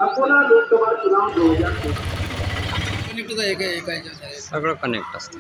अकोला लोकसभा चुनाव 2024 सगळं कनेक्ट असतं.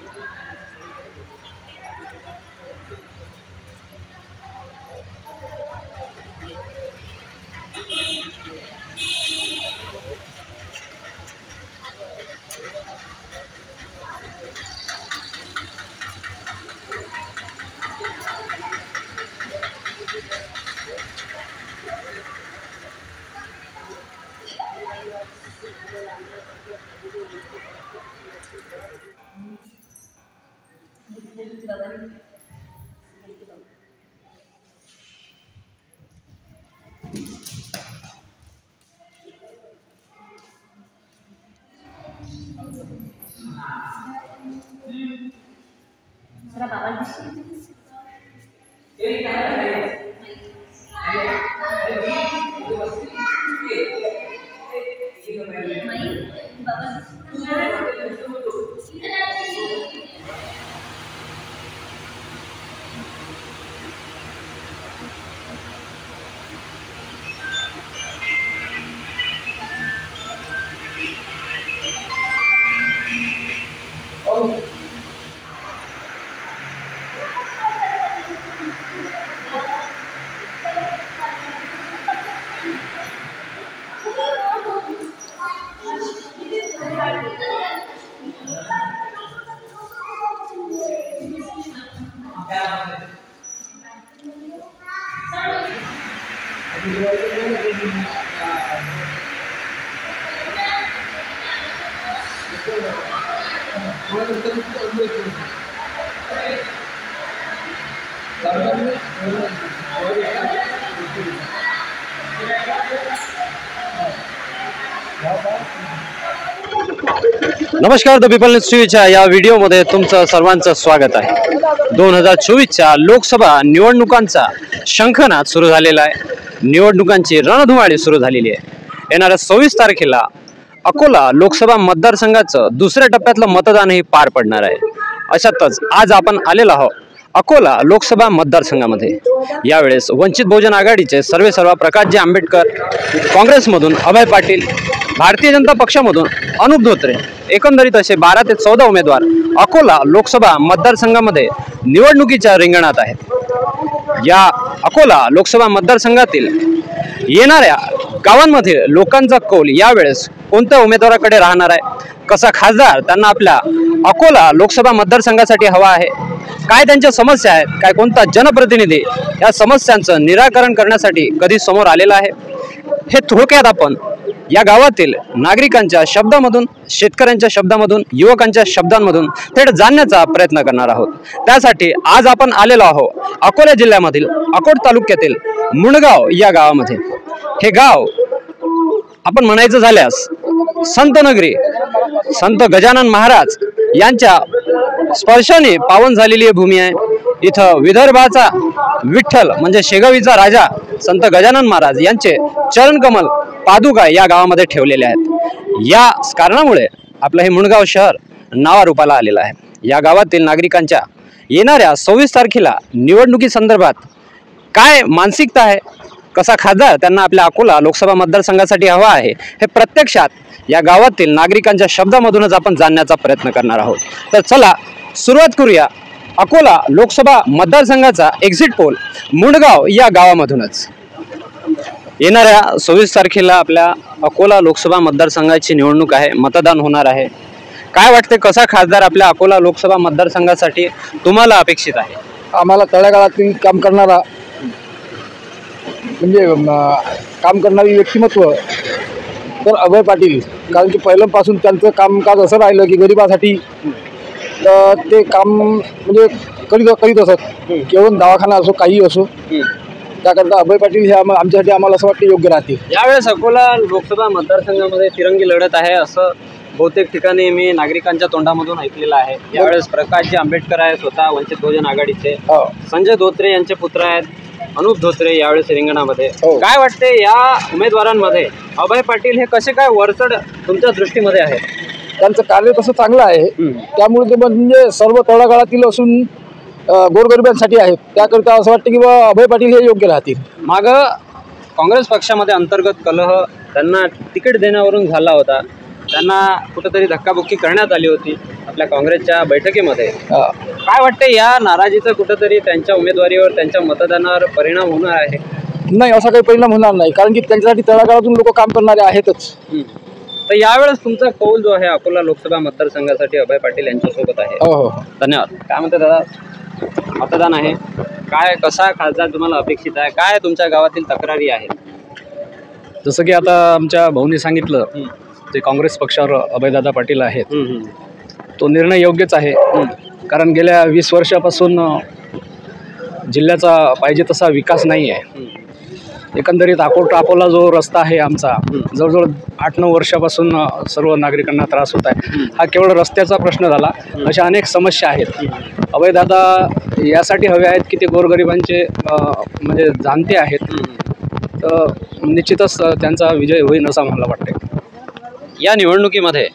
नमस्कार, द पीपल न्यूज टीव्हीच्या या व्हिडिओमध्ये तुमचं सर्वांचं स्वागत आहे. 2024च्या लोकसभा निवडणुकांचा शंखनाद सुरू झालेला आहे. निवडणुकांची रणधुमाळी सुरू झालेली आहे. येणाऱ्या 26 तारखेला अकोला लोकसभा मतदारसंघाचं दुसऱ्या टप्प्यातलं मतदानही पार पडणार आहे. अशातच आज आपण आलेलो आहोत अकोला लोकसभा मतदारसंघामध्ये. यावेळेस वंचित बहुजन आघाडीचे सर्व प्रकाशजी आंबेडकर, काँग्रेसमधून अभय पाटील, भारतीय जनता पक्षामधून अनुप धोत्रे, एकंदरीत असे 12 ते 14 उमेदवार अकोला लोकसभा मतदारसंघामध्ये निवडणुकीच्या रिंगणात आहेत. या अकोला लोकसभा मतदारसंघातील येणाऱ्या गावांमध्ये लोकांचा कौल यावेळेस कोणत्या उमेदवाराकडे राहणार आहे, कसा खासदार त्यांना आपल्या अकोला लोकसभा मतदारसंघासाठी हवा आहे, काय त्यांच्या समस्या आहेत, काय कोणता जनप्रतिनिधी या समस्यांचं निराकरण करण्यासाठी कधी समोर आलेला आहे, हे थोडक्यात आपण या गावातील नागरिकांच्या शब्दामधून, शेतकऱ्यांच्या शब्दामधून, युवकांच्या शब्दांमधून थेट जाणण्याचा प्रयत्न करणार आहोत. त्यासाठी आज आपण आलेलो आहोत अकोला जिल्ह्यामधील अकोट तालुक्यातील मुणगाव या गावामध्ये. हे गाव आपण म्हणायचं झाल्यास संत नगरी, संत गजानन महाराज यांच्या स्पर्शाने पावन झालेली भूमी आहे. इथं विदर्भाचा विठ्ठल म्हणजे शेगावीचा राजा संत गजानन महाराज यांचे चरणकमल पादुका या गावामध्ये ठेवलेले आहेत. या कारणामुळे आपलं हे मुणगाव शहर नावारूपाला आलेलं आहे. या गावातील नागरिकांच्या येणाऱ्या 26 तारखेला निवडणुकी संदर्भात काय मानसिकता आहे, कसा खासदार त्यांना आपल्या अकोला लोकसभा मतदारसंघासाठी हवा आहे, हे प्रत्यक्षात या गावातील नागरिकांच्या शब्दामधूनच आपण जाणण्याचा प्रयत्न करणार आहोत. तर चला सुरुवात करूया अकोला लोकसभा मतदारसंघाचा एक्झिट पोल मुणगाव या गावामधूनच. येणाऱ्या 26 तारखेला आपल्या अकोला लोकसभा मतदारसंघाची निवडणूक आहे, मतदान होणार आहे. काय वाटते, कसा खासदार आपल्या अकोला लोकसभा मतदारसंघासाठी तुम्हाला अपेक्षित आहे? आम्हाला तळागाळातील काम करणारा म्हणजे काम करणारी व्यक्तिमत्व तर अभय पाटील, कारण की पहिल्यापासून त्यांचं कामकाज असं राहिलं की गरिबासाठी ते काम म्हणजे करीत असत, केवळ दवाखाना असो काही असो, त्याकरता अभय पाटील हे आमच्यासाठी आम्हाला असं वाटतं योग्य राहतील. यावेळेस अकोला लोकसभा मतदारसंघामध्ये तिरंगी लढत आहे असं बहुतेक ठिकाणी मी नागरिकांच्या तोंडामधून ऐकलेलं आहे. यावेळेस प्रकाशजी आंबेडकर आहे, स्वतः वंचित बहुजन आघाडीचे, संजय धोत्रे यांचे पुत्र आहेत, अनुप धोत्रे यावेळेस रिंगणामध्ये. हो. काय वाटते या उमेदवारांमध्ये अभय पाटील हे कसे काय वरचढ तुमच्या दृष्टीमध्ये आहेत? त्यांचं कार्य तसं चांगलं आहे. त्यामुळे ते म्हणजे सर्व तळागाळातील असून गोरगरिबांसाठी आहेत. त्याकरिता असं वाटतं की बा अभय पाटील हे योग्य राहतील. माग काँग्रेस पक्षामध्ये अंतर्गत कलह त्यांना तिकीट देण्यावरून झाला होता. त्यांना कुठेतरी धक्काबुक्की करण्यात आली होती आपल्या काँग्रेसच्या बैठकीमध्ये. काय वाटते या नाराजीचा कुठेतरी त्यांच्या उमेदवारीवर त्यांच्या मतदानावर परिणाम होणार आहे? नाही, असा काही परिणाम होणार नाही, कारण की त्यांच्यासाठी तळागाळातून लोक काम करणारे आहेतच. तर यावेळेस तुमचा कौल जो आहे अकोला लोकसभा मतदारसंघासाठी अभय पाटील यांच्यासोबत आहे. हो. धन्यवाद. काय म्हणते दादा, मतदान आहे काय, कसा खासदार तुम्हाला अपेक्षित आहे, काय तुमच्या गावातील तक्रारी आहेत? जसं की आता आमच्या भाऊनी सांगितलं, जे काँग्रेस पक्षावर अभयदादा पाटील आहेत, तो निर्णय योग्यच आहे. कारण गेल्या 20 वर्षापासून जिल्ह्याचा पाहिजे तसा विकास नाही आहे. एकंदरीत अकोला जो रस्ता आहे आमचा, जवळजवळ 8-9 वर्षापासून सर्व नागरिकांना त्रास होत आहे. हा केवळ रस्त्याचा प्रश्न झाला, अशा अनेक समस्या आहेत. अभयदादा यासाठी हवे आहेत की ते गोरगरिबांचे म्हणजे जाणते आहेत. तर निश्चितच त्यांचा विजय होईल असं मला वाटते. या निवडणुकीमध्ये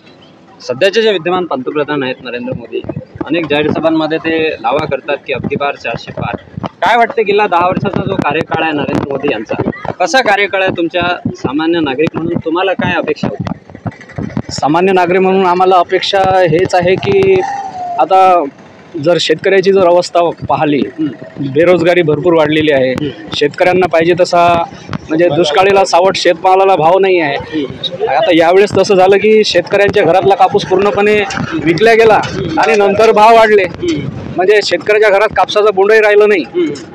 सध्याचे जे विद्यमान पंतप्रधान आहेत नरेंद्र मोदी, अनेक जाहीर सभांमध्ये ते दावा करतात की अबकी बार 400 पार. काय वाटते, गेला 10 वर्षाचा जो कार्यकाळ आहे नरेंद्र मोदी यांचा, कसा कार्यकाळ आहे? तुमच्या सामान्य नागरिक म्हणून तुम्हाला काय अपेक्षा होती? सामान्य नागरिक म्हणून आम्हाला अपेक्षा हेच आहे की आता जर शेतकऱ्याची जर अवस्था पाहिली, बेरोजगारी भरपूर वाढलेली आहे. शेतकऱ्यांना पाहिजे तसा म्हणजे दुष्काळीला सावट शेतमालाला भाव नाही आहे. आता यावेळेस तसं झालं की शेतकऱ्यांच्या घरातला कापूस पूर्णपणे विकला गेला आणि नंतर भाव वाढले. म्हणजे शेतकऱ्याच्या घरात कापसाचं बोंडही राहिलं नाही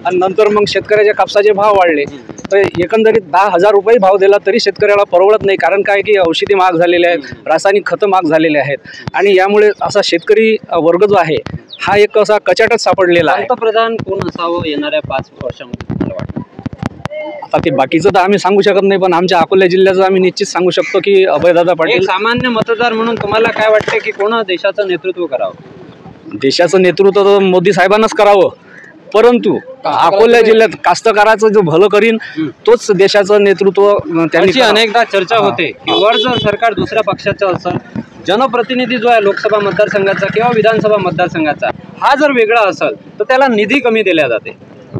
आणि नंतर मग शेतकऱ्याच्या कापसाचे भाव वाढले. तर एकंदरीत 10,000 रुपये भाव दिला तरी शेतकऱ्याला परवडत नाही. कारण काय की औषधी महाग झालेले आहेत, रासायनिक खतं महाग झालेले आहेत आणि यामुळे असा शेतकरी वर्ग जो आहे हा एक असा कचाटच सापडलेला आहे. पंतप्रधान कोण असावं येणाऱ्या 5 वर्षामध्ये तुम्हाला वाटतं? आता ते बाकीचं तर आम्ही सांगू शकत नाही, पण आमच्या अकोला जिल्ह्याचं आम्ही निश्चित सांगू शकतो की अभयदादा पाटील. सामान्य मतदार म्हणून तुम्हाला काय वाटते की कोण देशाचं नेतृत्व करावं? देशाचं नेतृत्व तर मोदी साहेबांनाच करावं, परंतु अकोला जिल्ह्यात कास्तकाराचं जो भलं करीन तोच देशाचं नेतृत्व त्यांनी. अनेकदा चर्चा होते की वर जर सरकार दुसऱ्या पक्षाचं असेल, जनप्रतिनिधी जो आहे लोकसभा मतदारसंघाचा किंवा विधानसभा मतदारसंघाचा हा जर वेगळा असेल तर त्याला निधी कमी दिला जाते.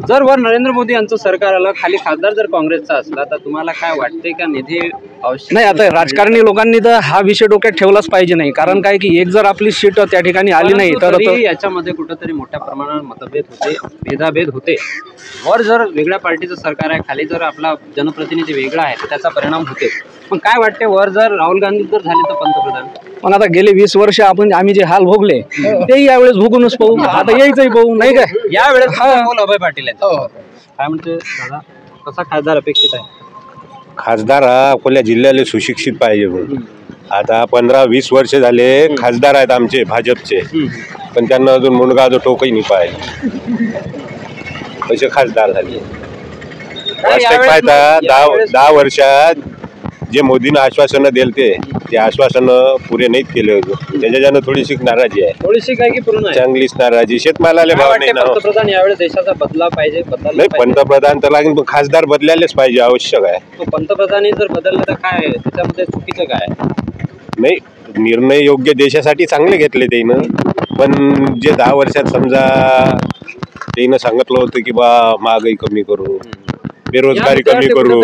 जर वर नरेंद्र मोदी यांचं सरकार आलं, खाली खासदार जर काँग्रेसचा असला, तर तुम्हाला काय वाटते का निधी आवश्यक नाही? आता राजकारणी लोकांनी तर हा विषय डोक्यात ठेवलाच पाहिजे नाही. कारण काय की एक जर आपली सीट त्या ठिकाणी आली नाही तर याच्यामध्ये कुठेतरी मोठ्या प्रमाणात मतभेद होते, भेदाभेद होते. वर जर वेगळ्या पार्टीचं सरकार आहे, खाली जर आपला जनप्रतिनिधी वेगळा आहे तर त्याचा परिणाम होते. पण काय वाटते, वर जर राहुल गांधी जर झाले तर पंतप्रधान? पण आता गेले 20 वर्ष आम्ही जे हाल भोगले तेही यावेळेस भोगूनच पाहू, आता यायचंही पाहू, नाही काय? यावेळेस अभय पाटील आहे. काय म्हणते दादा, कसा खासदार अपेक्षित आहे? खासदार हा अकोला जिल्ह्याला सुशिक्षित पाहिजे म्हणून. आता 15-20 वर्ष झाले खासदार आहेत आमचे भाजपचे, पण त्यांना अजून मुलगा जो टोकही नाही पाहिजे असे खासदार झाले. वास्तविक पाहता 10 वर्षात जे मोदीनं आश्वासनं दिलते ते आश्वासनं पुरे नाहीत केले होते. त्याच्यानं थोडीशी नाराजी आहे, थोडीशी काय की पूर्ण चांगलीच नाराजी. शेतमालाला भाव नाही ना. पंतप्रधान यावेळेस देशाचा बदला पाहिजे. नाही, पंतप्रधान तर लागेल, पण खासदार बदलायलाच पाहिजे, आवश्यक आहे. तो पंतप्रधानी जर बदललं तर काय त्याच्यामध्ये चुकीचं काय? नाही, निर्णय योग्य देशासाठी चांगले घेतले त्यानं, पण जे 10 वर्षात समजा त्यानं सांगितलं होतं की बा महागाई कमी करू, बेरोजगारी कमी करू,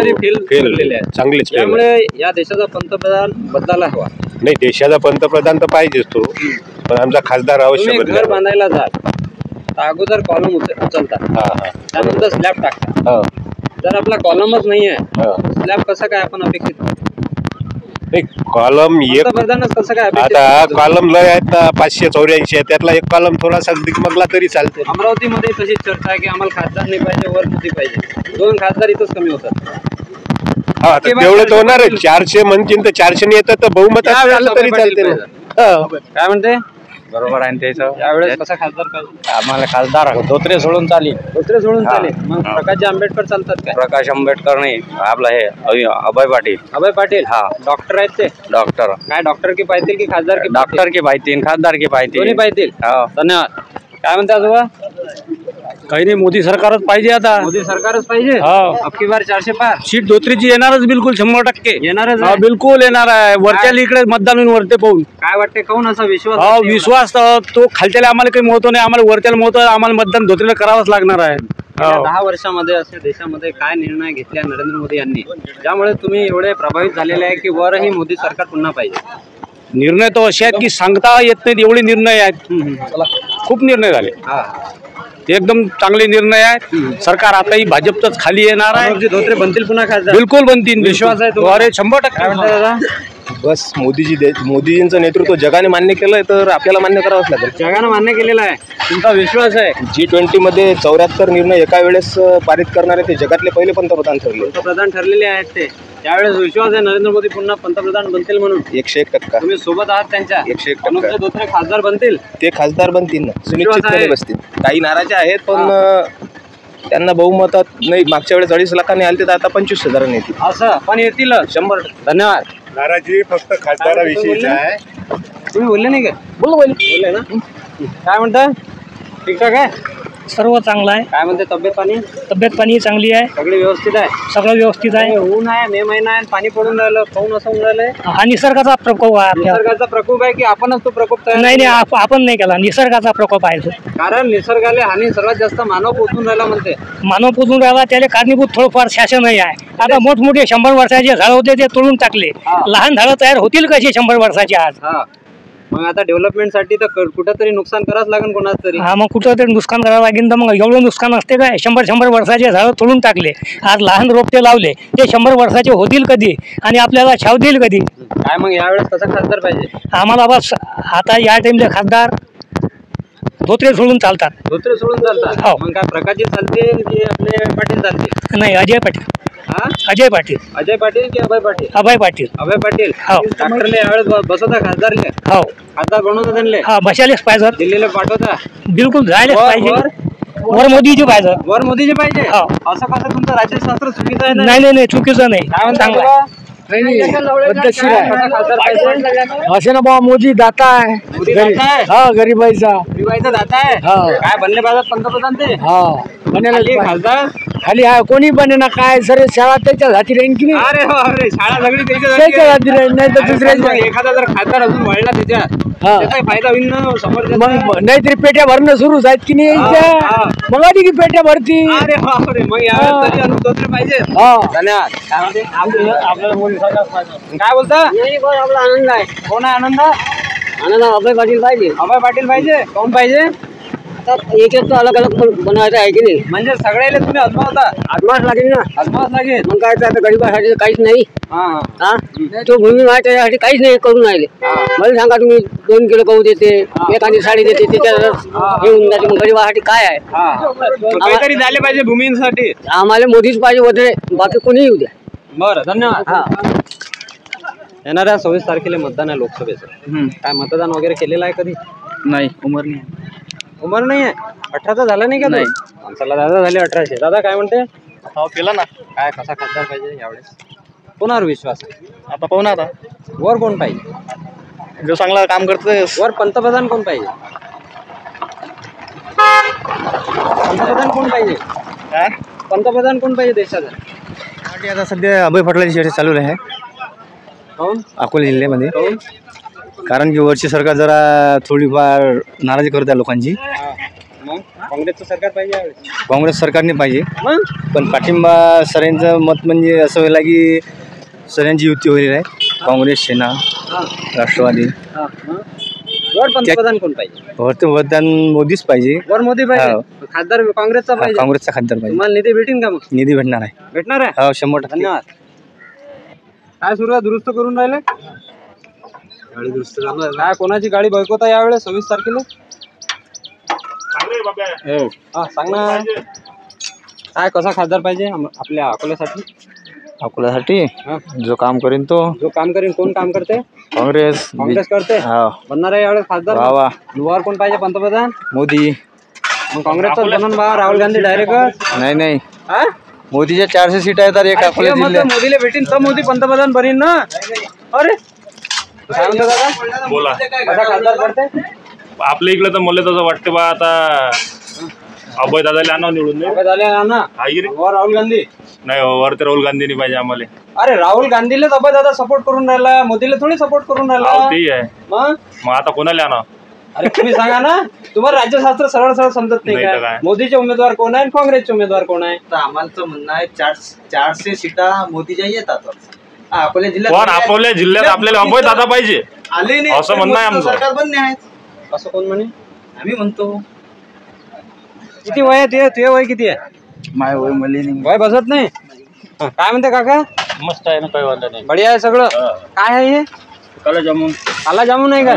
चांगलेच. त्यामुळे या देशाचा पंतप्रधान बदलायला हवा. नाही, देशाचा पंतप्रधान तर पाहिजेच तो, पण आमचा खासदार अवश्य घर बांधायला जा तर अगोदर कॉलम उचलतात, त्यानंतर स्लॅब टाकतात. जर आपला कॉलमच नाही आहे, स्लॅब कसा काय आपण अपेक्षित? कॉलम एक, कसं काय? आता कॉलम लय आहेत ना, 584 आहे, त्यातला एक कॉलम थोडासा दिगमगला तरी चालते. अमरावतीमध्ये तशीच चर्चा आहे की आम्हाला खासदार नाही पाहिजे, वर मोदी पाहिजे. 2 खासदार इथंच कमी होतात. हा, तेवढं तर होणार आहे. 400 म्हणतील तर 400 येतात तर बहुमत तरी चालते. काय म्हणते? बरोबर आहे त्याचं. यावेळेस कसा खासदार पाहिजे? आम्हाला खासदार धोत्रे सोडून चालेल. धोत्रे सोडून चालेल. मग प्रकाश आंबेडकर चालतात काय? प्रकाश आंबेडकर नाही, आपला हे अभय पाटील. अभय पाटील हा डॉक्टर आहेत ते. डॉक्टर काय डॉक्टर की पाहिजे की खासदार की? डॉक्टर की पाहिजे, खासदार की पाहिजे, दोन्ही पाहिजे. धन्यवाद. काय म्हणते आजोबा? काही नाही, मोदी सरकारच पाहिजे आता. मोदी सरकारच पाहिजे. हो. अबकी बार 400 पार सीट धोत्रीची येणारच बिलकुल 100%. येणारच हा, आहे. बिलकुल येणार आहे. वरच्या इकडे मतदान होईल वरते पाहून. काय वाटते काऊन असा विश्वास हा, वाटते? विश्वास तो खालच्याला आम्हाला काही महत्व नाही, आम्हाला वरच्याला महत्व आहे. आम्हाला मतदान धोत्रीला करावंच लागणार आहे. गेल्या हो. 10 वर्षामध्ये असे देशामध्ये काय निर्णय घेतले नरेंद्र मोदी यांनी, ज्यामुळे तुम्ही एवढे प्रभावित झालेले आहे की वरही मोदी सरकार पुन्हा पाहिजे? निर्णय तो असे आहेत की सांगता येत नाहीत एवढे निर्णय आहेत. खूप निर्णय झाले, हा. एकदम चांगले निर्णय आहेत. सरकार आताही भाजपच खाली येणार आहे. मनोहरजी धोत्रे बनतील पुन्हा खासदार? बिलकुल बनतील. विश्वास आहे तुम्हाला? अरे 100%. काय म्हणता दादा? बस मोदीजींचं नेतृत्व जगाने मान्य केलंय, तर आपल्याला मान्य करावंच लागेल. जगानं मान्य केलेला आहे, तुमचा विश्वास आहे? G20 मध्ये 74 निर्णय एका वेळेस पारित करणारे ते जगातले पहिले पंतप्रधान ठरले. पंतप्रधान ठरलेले आहेत ते. त्यावेळेस विश्वास आहे नरेंद्र मोदी पुन्हा पंतप्रधान बनतील म्हणून? 101%. तुम्ही सोबत आहात त्यांच्या? 101%. मनोहरजी धोत्रे खासदार बनतील? ते खासदार बनतील ना, आहे. सुनिश्चितपणे बसतील. काही नाराज आहेत, पण त्यांना बहुमतात नाही. मागच्या वेळेस 2.5 लाखांनी आले, तर आता 25,000 येतील. असं पण येतील 100%. धन्यवाद. नाराजी फक्त खासदाराविषयीच आहे. तुम्ही बोलले नाही का? बोलले ना. काय म्हणता? ठीकठाक आहे? सर्व चांगलं आहे. काय म्हणते तब्येत पाणी? तब्येत पाणी चांगली आहे, सगळे व्यवस्थित आहे? सगळं व्यवस्थित आहे. ऊन आहे, मे महिना आहे, पाणी पडून राहिलं, पाऊन असं होऊन राहिलंय. हा निसर्गाचा प्रकोप आहे आपल्यावर. निसर्गाचा प्रकोप आहे की आपणच तो प्रकोप तयार नाही नाही, केला? आपण नाही केला, निसर्गाचा प्रकोप आहे तो. कारण निसर्गाला हानी सर्वात जास्त मानव पोचून राहिला म्हणते. मानव पोचून राहिला, त्याला कारणीभूत थोडंफार शासनही आहे. आता मोठमोठे 100 वर्षाचे झाड होते ते तोडून टाकले. हा. लहान झाडं तयार होतील कशी 100 वर्षाचे आज? हा, मग आता डेव्हलपमेंटसाठी तर कुठंतरी नुकसान करावंच लागेल कोणाच तरी. हा, मग कुठं तरी नुकसान करावं लागेल. तर मग एवढं नुकसान असते काय? 100 वर्षाचे झाडं तोडून टाकले, आज लहान रोपटे लावले, ते 100 वर्षाचे होतील कधी आणि आपल्याला छाव देईल कधी? काय मग यावेळेस कसा खासदार पाहिजे? आम्हाला बस आता या टाइमला खासदार धोत्रे सोडून चालतात. धोत्रे सोडून चालतात? हो. मग काय प्रकाशजी चालते की आपले पाटील चालते? नाही, अजय पाटील. हा, अजय पाटील, अजय पाटील की अभय पाटील? अभय पाटील. अभय पाटील. हो. डॉक्टरले यावेळेस बसवता खासदारले? हो. खासदार बनवता त्यांना? हा, बसायलाच पाहिजे, दिल्लीला पाठवता? बिलकुल जायलाच वर- पाहिजे. वर- वर मोदीजी पाहिजे. वर मोदीचे पाहिजे? हो. असं कसं तुमचं राज्यशास्त्र चुकीचं आहे ना? नाही नाही नाही, चुकीचं नाही, काय म्हणता चांगलं आहे. बाबा? कसा खासदार पाहिजे? असे ना बाबा, मोदी दाता आहे. मोदी दाता आहे? हा, गरीबाईचा. गरीबाईचा दाता आहे? हा. काय बनले पाहिजे पंतप्रधान ते? हा, खाली खासदार? खाली आहे, कोणी बने ना, काय सर शाळा त्याच्या हाती राहील की नाही? अरे बापरे, शाळा सगळी त्याच्या त्याच्या हाती राहील, नाही तर मग दुसऱ्याच्या. एखादा जर खासदार अजून वाढला त्याच्यात, हा. त्याचा फायदा होईल ना समोर. मग नाहीतरी पेट्या भरणं सुरूच आहेत की नाही हा. इथं? मग आधी की पेट्या भरती. अरे बापरे, मग यावेळेस तरी अनुप धोत्रे पाहिजे. हा. धन्यवाद. काय म्हणते? काय बोलता? आपला आनंद आहे. कोण आहे आनंद? आनंद अभय पाटील पाहिजे. अभय पाटील पाहिजे? कोण पाहिजे? एक एक अलग अलग बनवायचं आहे की नाही? म्हणजे सगळ्याला तुम्ही अजमावता? आत्माच लागेल ना. अजमावच लागेल. मग काय, आता गरीबासाठी काहीच नाही. हा हा. हा, तो भूमी आहे त्याच्यासाठी काहीच नाही करून राहिले. मला सांगा तुम्ही, 2 किलो गहू देते, एखादी साडी देते, त्याच्यात हे होऊन जाते. मग गरीबासाठी काय आहे? हा. काहीतरी झाले पाहिजे भूमींसाठी. आम्हाला मोदीच पाहिजे वगैरे, बाकी कोणी येऊ द्या. बरं, धन्यवाद. हा. येणाऱ्या 26 तारखेला मतदान आहे लोकसभेचं. काय मतदान वगैरे केलेलं आहे कधी? नाही, उमर नाही. उमर नाही आहे? 18चा झाला नाही का? नाही. चला, दादा झाले 18चे. दादा काय म्हणते? हो, केला ना. काय कसा खासदार पाहिजे यावेळेस? कोणावर विश्वास आहे? आता पाहू ना. आता वर कोण पाहिजे? जो चांगला काम करतोय. वर पंतप्रधान कोण पाहिजे? पंतप्रधान कोण पाहिजे? पंतप्रधान कोण पाहिजे देशाचा? आता सध्या अभय पाटलाची चर्चा चालू आहे कोण? अकोला जिल्ह्यामध्ये. कोण? कारण की वरची सरकार जरा थोडीफार नाराजी करत आहे लोकांची. मग काँग्रेसचं सरकार पाहिजे यावेळेस? काँग्रेस सरकारने पाहिजे, मग पण पाठिंबा सरांचं मत म्हणजे असं व्हायला की सरांची युती होईल आहे. काँग्रेस, सेना, हा. राष्ट्रवादी. हा. मग? वर पंतप्रधान कोण पाहिजे? वरती मतदान मोदीच पाहिजे. वर मोदी पाहिजे? खासदार काँग्रेसचा हा, पाहिजे? काँग्रेसचा खासदार पाहिजे. तुम्हाला निधी भेटेन का? मग निधी भेटणार आहे. भेटणार आहे? हो, 100%. धन्यवाद. काय सुरुवात दुरुस्त करून राहिले? गाडी दुरुस्त काय कोणाची गाडी बळकवता यावेळेस 26 तारखेला? हा, सांग ना. काय कसा खासदार पाहिजे आपल्या अकोल्यासाठी? अकोल्यासाठी हा. जो काम करेन तो जो काम करेन. कोण काम करते? काँग्रेस. काँग्रेस करते. हा, बनणार आहे यावेळेस खासदार? वा वा. वर कोण पाहिजे पंतप्रधान? मोदी. मग काँग्रेसचाच बनन बा. राहुल गांधी डायरेक्ट? नाही नाही, हा, मोदीच्या 400 सीट आहेत. तर एक अकोला जिल्ह्यात. मोदीला भेटीन तर मोदी पंतप्रधान बनीन ना. अरे काय म्हणतो दादा? बोला. कसा खासदार पडते? आपल्या इकडे तर मला तसं वाटतं बा, आता अभय दादाला आणा निवडून अभय दादाला आणा वर राहुल गांधी नाही वर तर राहुल गांधीनी पाहिजे आम्हाला. अरे राहुल गांधीलाच अभय दादा सपोर्ट करून राहिला, मोदीला थोडी सपोर्ट करून राहिला. ते आहे मग आता कोणाला आणा? अरे तुम्ही सांगा ना, तुम्हाला राज्यशास्त्र सरळ सरळ समजत नाही काय? मोदीचे उमेदवार कोण आहे, काँग्रेसचे उमेदवार कोण आहे? तर आम्हाला म्हणणं आहे 400 सीटा मोदीच्या येतात. अकोला जिल्ह्यात पण आपल्या जिल्ह्यात आपल्याला अभय दादा पाहिजे आले नाही असं म्हणणं आहे आमचं. सरकार बंद आहे असं कोण म्हणे? आम्ही म्हणतो. किती वय आहे तुझे वय किती आहे? माय वय मले नाही. वय बसत नाही. काय म्हणते काका? मस्त आहे ना, काही वांधा नाही. बढिया आहे सगळं. काय आहे हे? काला जामुन. काला जामुन आहे का?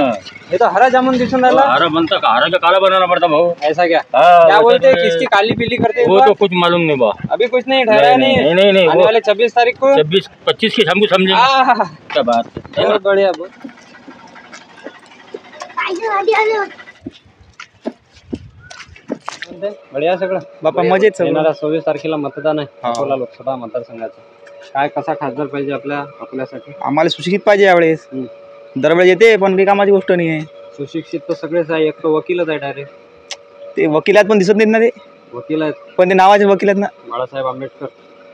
हे तो हरा जामुन दिसून राहिला. हरा बनता का? हरा का काला बनाना पड़ता भाऊ. ऐसा क्या बोलते, किसकी काली पीली करते? वो तो कुछ मालूम नहीं बा. अभी कुछ नहीं ठहरा नहीं. नहीं आने वाले 26 तारीख को 26-25 की हमको समझे क्या बात. बहुत बढ़िया. बढिया सगळं बापा मजेत सगळं. येणाऱ्या 26 तारखेला मतदान आहे अकोला लोकसभा मतदारसंघाचं. काय कसा खासदार पाहिजे आपल्यासाठी? आम्हाला सुशिक्षित पाहिजे यावेळेस. दरवेळेस येते पण काही कामाची गोष्ट नाही आहे. सुशिक्षित तर सगळेच आहे, एक तो वकीलच आहे डायरेक्ट. ते वकिलात पण दिसत नाहीत ना, ते वकील आहेत पण ते नावाचे वकील आहेत ना. बाळासाहेब आंबेडकर,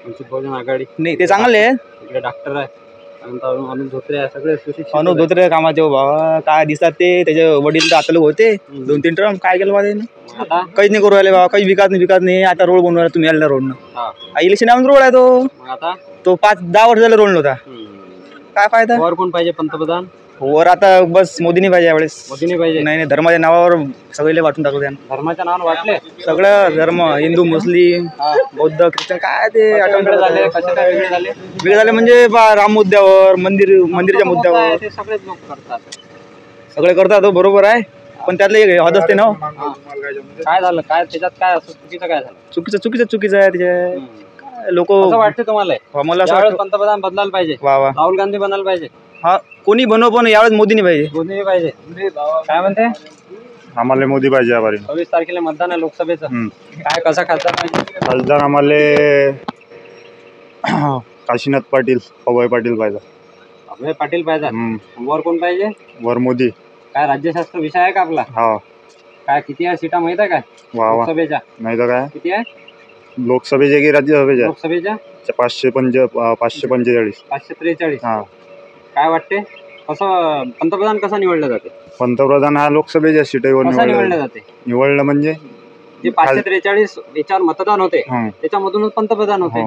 वंचित बहुजन आघाडी. नाही ते चांगले आहेत. इकडे डॉक्टर आहे, त्यानंतर अनुप धोत्रे आहे, सगळे सुशिक्षित. अनुप धोत्रे कामाचे हो बाबा, काय दिसतात ते. त्याचे वडील तर आता लोक होते 2-3 टर्म. काय केलं बाबा त्याने? आता काहीच नाही करू राहिले बाबा, काही विकास नाही. आता रोड बनवला तुम्ही आलेला रोडनं. इलेक्शन आणून रोड आहे तो. मग आता तो 5-10 वर्ष झाले रोड नव्हता. काय फायदा? वर कोण पाहिजे पंतप्रधान? वर आता बस मोदीने पाहिजे यावेळेस. मोदीने पाहिजे. नाही धर्माच्या नावावर सगळे वाटून टाकलं त्यानं. धर्माच्या नावानं वाटले सगळं धर्म, हिंदू मुस्लिम बौद्ध ख्रिश्चन काय ते वेगळे झाले. कसे काय वेगळे झाले? वेगळे झाले म्हणजे राम मुद्द्यावर, मंदिरच्या मुद्द्यावर ते सगळेच लोक करतात. सगळे करतात. हो बरोबर आहे, पण त्यातले एक हद असते ना. काय झालं? काय त्याच्यात काय असं चुकीचं काय झालं? चुकीचं आहे त्याच्या. लोक असं वाटते तुम्हाला? मला असं यावेळेस वाटतं पंतप्रधान बदलायला पाहिजे. वा राहुल गांधी बनायला पाहिजे. हा कोणी बनव पण यावेळेस मोदीने पाहिजे. मोदीने पाहिजे. काय म्हणते? आम्हाला मोदी पाहिजे याबारी. 26 तारखेला मतदान आहे लोकसभेचं. काय कसा खासदार पाहिजे? खासदार आम्हाला काशीनाथ पाटील, अभय पाटील पाहिजे. अभय पाटील पाहिजे. वर कोण पाहिजे? वर मोदी. काय राज्यशास्त्र विषय आहे का आपला? हा. काय किती आहे सीटा माहित आहे काय लोकसभेच्या? नाही तर काय किती आहे लोकसभेच्या की राज्यसभेच्या? लोकसभेच्या 545. 543. हा. काय वाटते कसं पंतप्रधान कसा निवडला जाते? पंतप्रधान हा लोकसभेच्या सीटेवर निवडला जाते. निवडलं म्हणजे जे 543 याच्यावर मतदान होते त्याच्यामधूनच पंतप्रधान होते.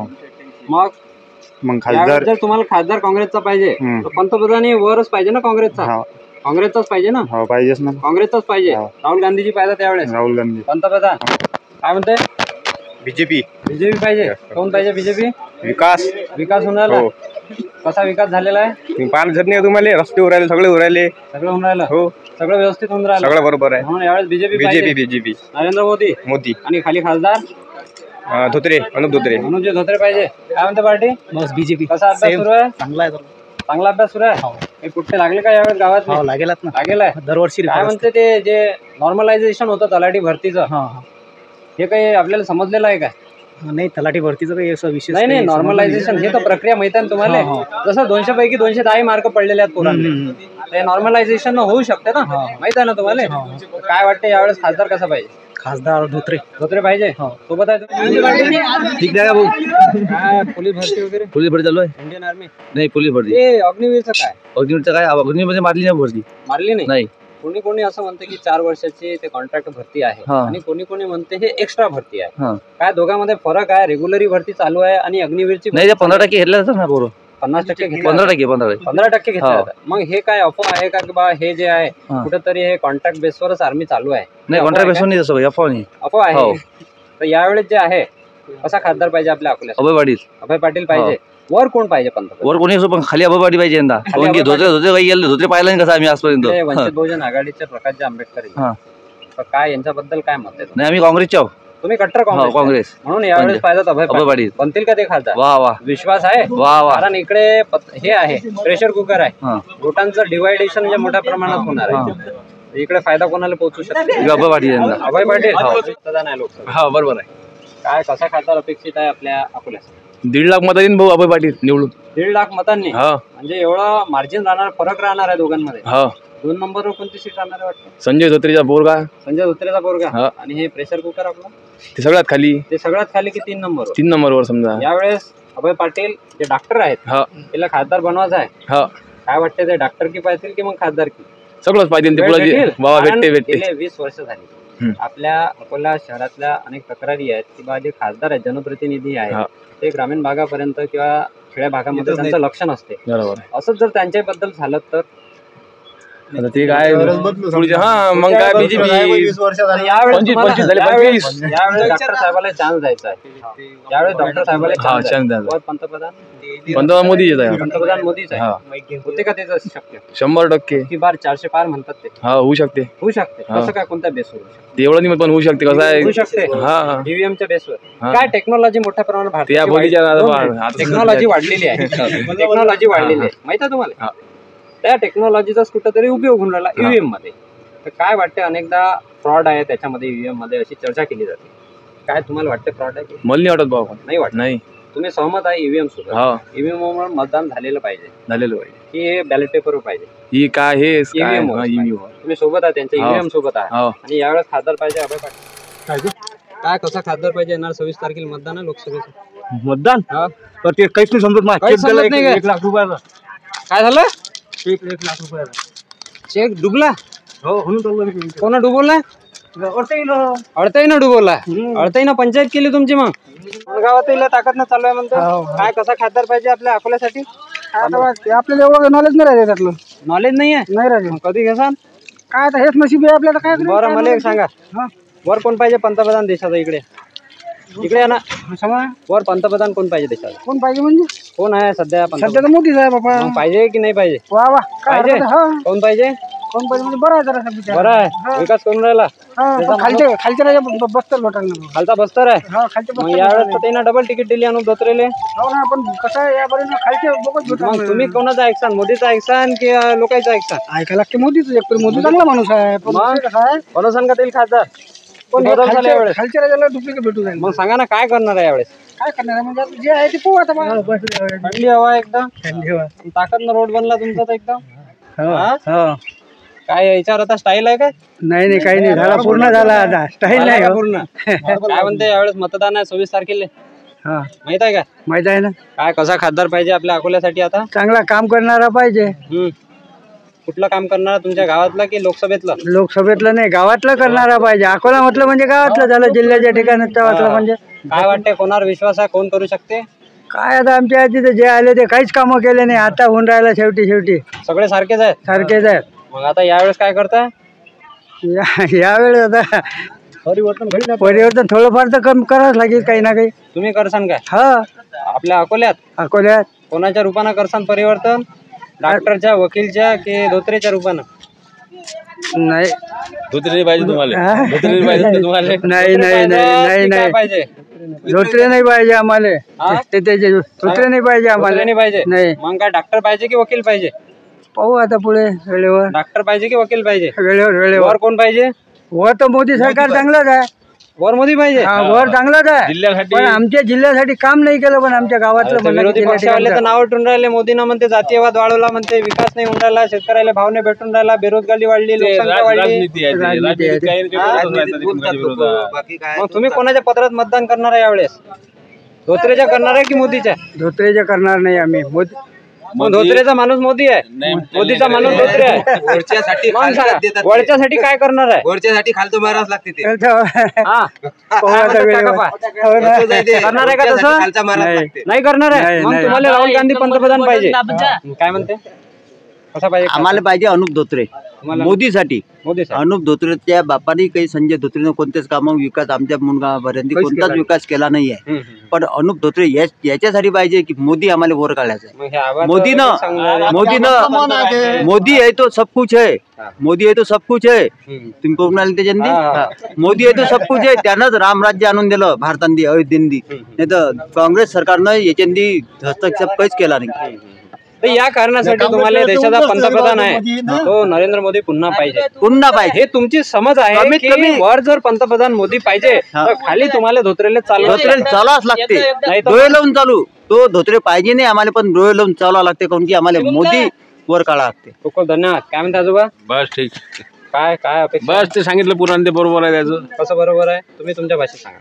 मग खासदार जर तुम्हाला खासदार काँग्रेसचा पाहिजे तर पंतप्रधान हे वरच पाहिजे ना काँग्रेसचा. काँग्रेसचाच पाहिजे ना. पाहिजेच ना. काँग्रेसचाच पाहिजे. राहुल गांधीजी पाहिजे त्यावेळेस. राहुल गांधी पंतप्रधान. काय म्हणते? बीजेपी पाहिजे. कोण पाहिजे? बीजेपी. विकास होणार. कसा विकास झालेला आहे? पाहिलं नाही तुम्हाला. रस्ते उरायले, सगळे उरायले, सगळं होऊन राहिलं. हो सगळं व्यवस्थित होऊन राहिलं. सगळं बरोबर आहे. म्हणून यावेळेस बीजेपी. नरेंद्र मोदी. आणि खाली खासदार धोत्रे, अनुप धोत्रे. धोत्रे पाहिजे. काय म्हणते पार्टी? बस बीजेपी. कसा अभ्यास सुरू आहे? चांगला अभ्यास सुरू आहे. कुठे लागले का यावेळेस गावात? लागेलाय दरवर्षी. काय म्हणते ते जे नॉर्मलायझेशन होतं तलाठी भरतीचं, हे काही आपल्याला समजलेलं आहे काय? नाही तलाठी भरतीचं काही असं विशेष नाही. नॉर्मलायझेशन हे तर प्रक्रिया माहिती आहे तुम्हाला. जसं 200 पैकी 210 मार्क पडलेले आहेत पोरांना. ते नॉर्मलायझेशन होऊ शकते ना. माहित आहे ना तुम्हाला. काय वाटते यावेळेस खासदार कसा पाहिजे? खासदार धोत्रे पाहिजे. सोबत आहे ठीक आहे भाऊ. काय पोलीस भरती वगैरे? पोलीस भरती चालू आहे. Indian army. नाही पोलीस भरती. ते अग्निवीरचं काय? अग्निवीरमध्ये मारली नाही भरती. मारली नाही. कोणी असं म्हणते की 4 वर्षाची ते कॉन्ट्रॅक्ट भरती आहे आणि कोणी म्हणते हे एक्स्ट्रा भरती आहे. काय दोघांमध्ये फरक आहे? रेग्युलरी भरती चालू आहे आणि अग्निवीरची नाही. 15% घेतलं ना बरोबर. 50% घेतलं. 15% घेतलं. मग हे काय अफवा आहे का की बा हे जे आहे कुठेतरी हे कॉन्ट्रॅक्ट बेसवरच आर्मी चालू आहे? नाही कॉन्ट्रॅक्ट बेसवर नाही. तसं अफवा आहे. तर यावेळेस जे आहे कसा खासदार पाहिजे आपल्या अकोल्यात? अभय पाटील पाहिजे. वर कोण पाहिजे पंतप्रधान? वर कोणी असो पण खाली अभय पाटील पाहिजे यंदा. धोत्रे पाहिला नाही कसं आम्ही आजपर्यंत. वंचित बहुजन आघाडीचे प्रकाश आंबेडकर. काय यांच्याबद्दल काय मत आहे? नाही आम्ही काँग्रेसचे आहोत. तुम्ही कट्टर काँग्रेस. म्हणून यावेळेस पाहिजे अभय पाटील. बनतील का ते खासदार? वा विश्वास आहे. कारण इकडे हे आहे प्रेशर कुकर आहे. वोटांचं डिवायडेशन जे मोठ्या प्रमाणात होणार आहे. इकडे फायदा कोणाला पोहोचू शकतो? अभय पाटील. अभय पाटील मतदान आहे लोकसभा. हा बरोबर आहे. काय कसा खासदार अपेक्षित आहे आपल्या अकोल्यासाठी? 1.5 लाख मत येईन भाऊ अभय पाटील निवडून. 1.5 लाख मतांनी. म्हणजे एवढं मार्जिन राहणार, फरक राहणार आहे दोघांमध्ये. 2 नंबरवर कोणती सीट राहणार आहे वाटतं? संजय धोत्रेचा पोरगा. संजय धोत्रेचा पोरगा. हा. आणि हे प्रेशर कुकर आपलं ते सगळ्यात खाली. ते सगळ्यात खाली की 3 नंबरवर? 3 नंबरवर समजा. यावेळेस अभय पाटील जे डॉक्टर आहेत हा, त्याला खासदार बनवायचं आहे. हा, काय वाटतं ते डॉक्टर की पाहिजे की मग खासदार की? सगळंच पाहिजे ते पुढे बाबा भेटते. गेले 20 वर्ष झाली आपल्या अकोला शहरातल्या अनेक तक्रारी आहेत की बा जे खासदार आहेत जनप्रतिनिधी आहेत ते ग्रामीण भागापर्यंत किंवा खेड्या भागामध्ये त्यांचं लक्ष नसते. बरोबर. असंच जर त्यांच्याबद्दल झालं तर आता ते काय पुढचे हा मग काय बीजेपी यावेळेस डॉक्टर साहेबाला चान्स द्यायचा आहे. यावेळेस डॉक्टर साहेबाला चान्स द्यायचा. पंतप्रधान मोदीच आहे. पंतप्रधान मोदीच आहे. होते का त्याचं शक्य? 100% की बार 400 पार म्हणतात ते. हा, होऊ शकते. होऊ शकते. कसं काय, कोणत्या बेसवर? ते एवढं नाही पण होऊ शकते. कसं आहे, होऊ शकते. हा, ईव्हीएमच्या बेसवर. काय टेक्नॉलॉजी मोठ्या प्रमाणात टेक्नॉलॉजी वाढलेली आहे. टेक्नॉलॉजी वाढलेली आहे माहिती आहे तुम्हाला? त्या टेक्नॉलॉजीचाच कुठेतरी उपयोग होऊन राहिला ईव्हीएम मध्ये. तर काय वाटतं, अनेकदा फ्रॉड आहे त्याच्यामध्ये ईव्हीएम मध्ये अशी चर्चा केली जाते. काय तुम्हाला वाटतं फ्रॉड आहे? मला नाही वाटत बाबा. नाही वाटत? नाही. तुम्ही सहमत आहे ईव्हीएम सोबत? हा, ईव्हीएम मतदान झालेलं पाहिजे पाहिजे की बॅलेट पेपर पाहिजे? ही काय हे ईव्हीएम. तुम्ही सोबत आहे त्यांच्या? ईव्हीएम सोबत आहे. आणि यावेळेस खासदार पाहिजे अभय पाटील. काय कसा खासदार पाहिजे? येणार 26 तारखेला मतदान आहे लोकसभेचं. मतदान हा, तर ते काहीच नाही समजत. काहीच समजत नाही. 1 लाख रुपयाचा. काय झालं? 1 लाख रुपयाचा चेक डुबला? हो, म्हणून चाललो. कोणा डुबवलाय? अडताईनं डुबवला. अडताईनं पंचायत केली तुमची? मग गावात ताकद न चालू आहे म्हणतो. काय कसा खासदार पाहिजे आपल्या अकोल्यासाठी? आपल्याला एवढं नॉलेज नाही राहिले त्यातलं. नॉलेज नाही आहे? नाही राहिले. कधी घेसान? काय आता हेच नशीब आहे आपल्याला. काय बरं मला एक सांगा, वर कोण पाहिजे पंतप्रधान देशाचा? इकडे इकडे ना वर पंतप्रधान कोण पाहिजे देशात? कोण पाहिजे म्हणजे? कोण आहे सध्या? सध्या तर मोदीच आहे बाबा. पाहिजे की नाही पाहिजे? वा वा. पाहिजे. कोण पाहिजे? कोण पाहिजे म्हणजे बरं आहे जरा. बरं आहे. विकास करून राहिला. खालच्या बस्तर लोटांना. खालचा बस्तर आहे. मग यावेळेस त्यांना डबल तिकीट दिली आणून धोत्रेले. हो ना, पण कसं आहे यापर्यंत खालचे लोक. मग तुम्ही कोणाचा ऐकसान? मोदीचा ऐकसान की लोकांचा ऐकसान? ऐकायला लागते मोदीच. एकतर मोदी चांगला माणूस आहे. बनवसान का तेल खासदार? कोण खालच्या राजाला डुप्लिकेट भेटू जाईल. मग सांगा ना काय करणार आहे यावेळेस? काय करणार आहे म्हणजे जे आहे ते पोहू आता. थंडी हवा एकदम. ताकद न रोड बनला तुमचा तर एकदम. काय याच्यावर आता स्टाईल आहे काय? नाही काही नाही झाला. पूर्ण झाला आता. स्टाईल नाही पूर्ण. काय म्हणते यावेळेस मतदान आहे 26 तारखेला? माहित आहे का? माहित आहे ना. काय कसा खासदार पाहिजे आपल्या अकोल्यासाठी? आता चांगला काम करणारा पाहिजे. कुठलं काम करणारा? तुमच्या गावातला की लोकसभेतलं? लोकसभेतलं नाही, गावातलं करणारा पाहिजे. अकोला म्हटलं म्हणजे गावातलं झालं. जिल्ह्याच्या ठिकाणचं वाटलं म्हणजे. काय वाटते कोणावर विश्वास आहे? कोण करू शकते? काय आता आमच्या तिथे जे आले ते काहीच कामं केले नाही. आता होऊन राहिला शेवटी सगळे सारखेच आहेत. सारखेच आहेत. मग आता यावेळेस काय करताय? यावेळेस आता परिवर्तन थोडंफार तर कमी करावंच लागेल काही ना काही. तुम्ही करसान काय? हा, आपल्या अकोल्यात कोणाच्या रूपानं करसान परिवर्तन? डॉक्टरच्या, वकीलच्या की धोत्रेच्या रूपानं? नाही. धोत्रे पाहिजे तुम्हाला? धोत्रे पाहिजे तुम्हाला? नाही पाहिजे. धोत्रे नाही पाहिजे आम्हाला. धोत्रे नाही पाहिजे आम्हाला. नाही. मग काय डॉक्टर पाहिजे की वकील पाहिजे? पाहू आता पुढे वेळेवर. डॉक्टर पाहिजे की वकील पाहिजे? वेळेवर. कोण पाहिजे? वर तर मोदी सरकार चांगलंच आहे. वर मोदी पाहिजे? वर चांगलंच आहे. पण आमच्या जिल्ह्यासाठी काम नाही केलं. पण आमच्या गावातलं विरोधी पक्षावाले तर नाव ठेवून राहिले. मोदीनं म्हणते जातीयवाद वाढवला, म्हणते विकास नाही होऊन राहिला, शेतकऱ्याला भाव नाही भेटून राहिला, बेरोजगारी वाढली, लोकसंख्या वाढली. मग तुम्ही कोणाच्या पत्रात मतदान करणार आहे यावेळेस? धोत्रेच्या करणार आहे की मोदीच्या? धोत्रेच्या करणार नाही आम्ही. धोत्रेचा माणूस मोदी आहे, मोदीचा माणूस धोत्रे आहे. वरच्यासाठी काय करणार आहे? वरच्यासाठी खालतो मारावंच लागते ते. करणार आहे का तसं? नाही करणार आहे. मग तुम्हाला राहुल गांधी पंतप्रधान पाहिजे. काय म्हणते? कसा पाहिजे? आम्हाला पाहिजे अनुप धोत्रे. मोदीसाठी अनुप धोत्रेच्या बापाने काही संजय धोत्रेनं कोणतेच काम विकास आमच्या मुंगापर्यंत कोणताच विकास केला नाही आहे. पण अनुप धोत्रे याच्यासाठी पाहिजे की मोदी आम्हाला वर काढायचा. मोदी आहे तो सब कुछ है. मोदी आहे तो सब कुछ है. तुम्ही कोण आले त्याच्यामध्ये? मोदी आहे तो सब कुछ आहे. त्यानंच रामराज्य आणून दिलं भारतांनी, अयोध्येंनी. नाही तर काँग्रेस सरकारनं याच्यानी हस्तक्षेप काहीच केला नाही. तर या कारणासाठी तुम्हाला देशाचा पंतप्रधान आहे तो नरेंद्र मोदी पुन्हा पाहिजे. हे तुमची समज आहे की वर जर पंतप्रधान मोदी पाहिजे तर खाली तुम्हाला धोत्रेला चालावंच लागते. डोळे लावून चालू. तो धोत्रे पाहिजे नाही आम्हाला, पण डोळे लावून चालावं लागते. कारण की आम्हाला वर काढा लागते. खूप खूप धन्यवाद. काय म्हणता आजोबा? बस ठीक. काय काय अपेक्षा? बस ते सांगितलं पुराण ते बरोबर आहे त्याचं. कसं बरोबर आहे? तुम्ही तुमच्या भाषेत सांगा.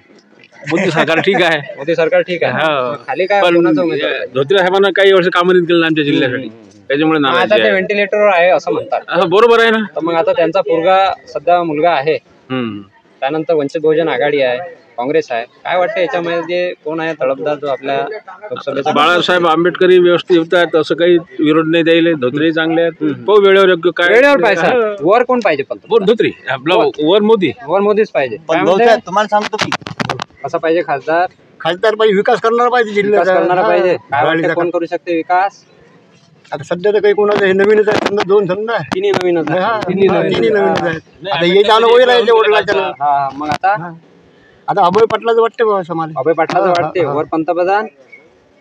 मोदी सरकार ठीक आहे. मोदी सरकार ठीक आहे. हो. खाली काय पण कोणाचं उमेदवार आहे? धोत्रे साहेबांना काही वर्ष कामं नाही केलं आमच्या जिल्ह्यासाठी, त्याच्यामुळे आता नाराजी ते आहे. व्हेंटिलेटरवर आहे असं म्हणतात. असं बरोबर आहे ना. तर मग आता त्यांचा पोरगा सध्या मुलगा आहे, त्यानंतर वंचित बहुजन आघाडी आहे, काँग्रेस आहे. काय वाटतं याच्यामध्ये कोण आहे तडफदार जो आपल्या लोकसभेचा? बाळासाहेब आंबेडकरी व्यवस्थित आहेत, असं काही विरोध नाही द्यायला. धोत्रे चांगले आहेत. पाहू वेळेवर योग्य काय वेळेवर पाहिजे. वर कोण पाहिजे? पण धोत्रे आपला वर मोदी. वर मोदीच पाहिजे. पण काय भाऊसाहेब म्हणते? तुम्हाला सांगतो मी, कसा पाहिजे खासदार? खासदार पाहिजे, विकास करणार पाहिजे विकास करणारा पाहिजे. काय वाटतं जिल्ह्याचा. कोण करू शकते विकास? आता सध्या तर काही कोणाचं हे नवीनच आहे, समजा दोन समजा तिन्ही नवीनच आहे. तिन्ही नवीनच आहेत. आता याच्या अनुभवी राहायचे वडिलाच्या. हा, मग आता आता अभय पाटलाचं वाटतं बा असं मला. अभय पाटलाचं वाटते वर पंतप्रधान.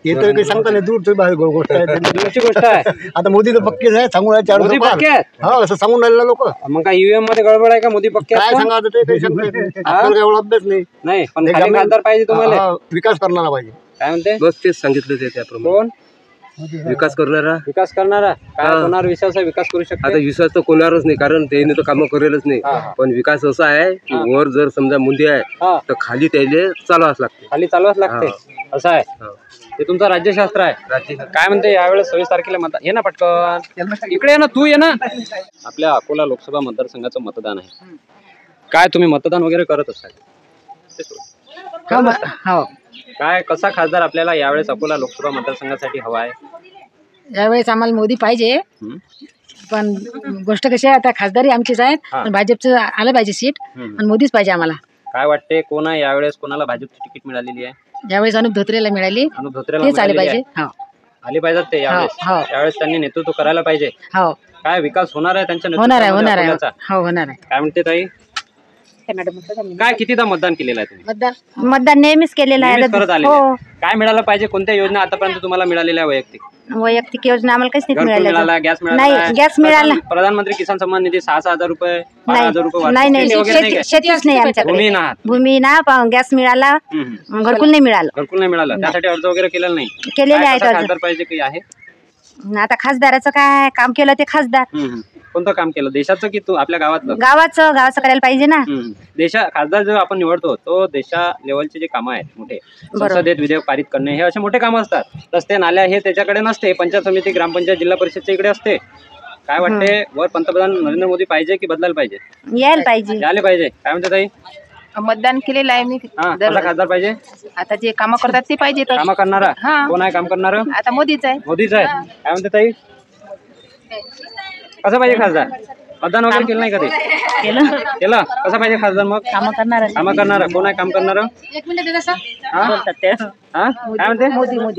हे तर काही सांगता नाही, दूरची गोष्ट आहे. दूरची गोष्ट आहे. आता मोदी तर पक्केच आहे, सांगून राहिले मोदी पक्के आहेत. हा असं सांगून राहिला लोक. मग काय ईव्हीएम मध्ये गडबड आहे का? मोदी पक्के आहेत काय का? सांगा आता ते काही सांगता येत नाही. आपल्याला काही एवढा अभ्यास नाही. नाही, पण खाली खासदार पाहिजे तुम्हाला. हा, विकास करणारा पाहिजे. काय म्हणते? बस तेच सांगितलं ते त्याप्रमाणे. कोण विकास करणारा. विकास करणारा? काय कोणावर विश्वास आहे विकास करू शकतो? आता विश्वास तर कोणावरच नाही, कारण त्यांनी तर कामं करेलच नाही. पण विकास असा आहे की वर जर समजा मुंदी आहे तर खाली त्याले चालवाच लागते. खाली चालवाच लागते असं आहे. ते तुमचं राज्यशास्त्र आहे. काय म्हणते यावेळेस 26 तारखेला मतदान? ये ना पटकन इकडे, ये ना तू, ये ना. आपल्या अकोला लोकसभा मतदारसंघाचं मतदान आहे. काय तुम्ही मतदान वगैरे करत असाल? हो. काय कसा खासदार आपल्याला यावेळेस अकोला लोकसभा मतदारसंघासाठी हवा आहे? यावेळेस आम्हाला मोदी पाहिजे, पण गोष्ट कशी आहे, आता खासदारी आमचीच आहेत, पण भाजपचं आलं पाहिजे सीट, आणि मोदीच पाहिजे आम्हाला. काय वाटते कोण आहे यावेळेस? कोणाला भाजपची तिकीट मिळालेली आहे? यावेळेस अनुप धोत्रेला मिळाली. अनुप धोत्रेला तेच आले मिळालेली पाहिजे. आहे. आले पाहिजेत ते यावेळेस. यावेळेस त्यांनी नेतृत्व करायला पाहिजे. हो, काय विकास होणार आहे त्यांच्या होणार आहे, नेतृत्वामध्ये होणार आहे. अकोल्याचा? हो, होणार आहे. काय म्हणते ताई? काय कितीदा मतदान केलेलं आहे तुम्ही? मतदान नेहमीच केलेलं नेहमीच करत आलेलं आहे. आहे. काय मिळालं पाहिजे? कोणत्या योजना आतापर्यंत तुम्हाला मिळालेल्या आहे वैयक्तिक? वैयक्तिक योजना आम्हाला काहीच नाही घरकुल मिळाला, मिळालं. गॅस मिळाला? नाही, गॅस मिळाला. प्रधानमंत्री किसान सन्मान निधी 6,000 रुपये, 12,000 रुपये वार्षिक नाही, शेती वगैरे नाही काय? शेतीच नाही आमच्याकडे. भूमिहीन आहात. भूमी ना गॅस मिळाला, घरकुल नाही मिळालं. घरकुल नाही मिळालं, त्यासाठी अर्ज वगैरे केलेला नाही? केलेले काय आहेत कसा अर्ज. खासदार पाहिजे काही आहे? आता खासदाराचं काय काम केलं ते खासदार कोणतं काम केलं? देशाचं की तू आपल्या गावातलं? गावाचं करायला पाहिजे ना. देशा खासदार जो आपण निवडतो तो देशा लेवलचे जे कामं आहेत मोठे, संसदेत विधेयक पारित करणे, हे असे मोठे कामं असतात. रस्ते नाल्या हे त्याच्याकडे नसते. पंचायत समिती, ग्रामपंचायत, जिल्हा परिषदच्या इकडे असते. काय वाटते वर पंतप्रधान नरेंद्र मोदी पाहिजे की बदलायला पाहिजे? यायला पाहिजे. यायला पाहिजे. काय म्हणते ताई? मतदान केलेलं आहे मी. कसा खासदार पाहिजे? आता जे कामं करतात ते पाहिजे. काम करणारा कोण आहे? काम करणार आता मोदीच आहे. मोदीच आहे. काय म्हणते ताई? कसं पाहिजे खासदार? मतदान वगैरे केलं नाही कधी? केलं. कसं पाहिजे खासदार? मग काम करणारा कोण आहे? काम करणार काय म्हणते?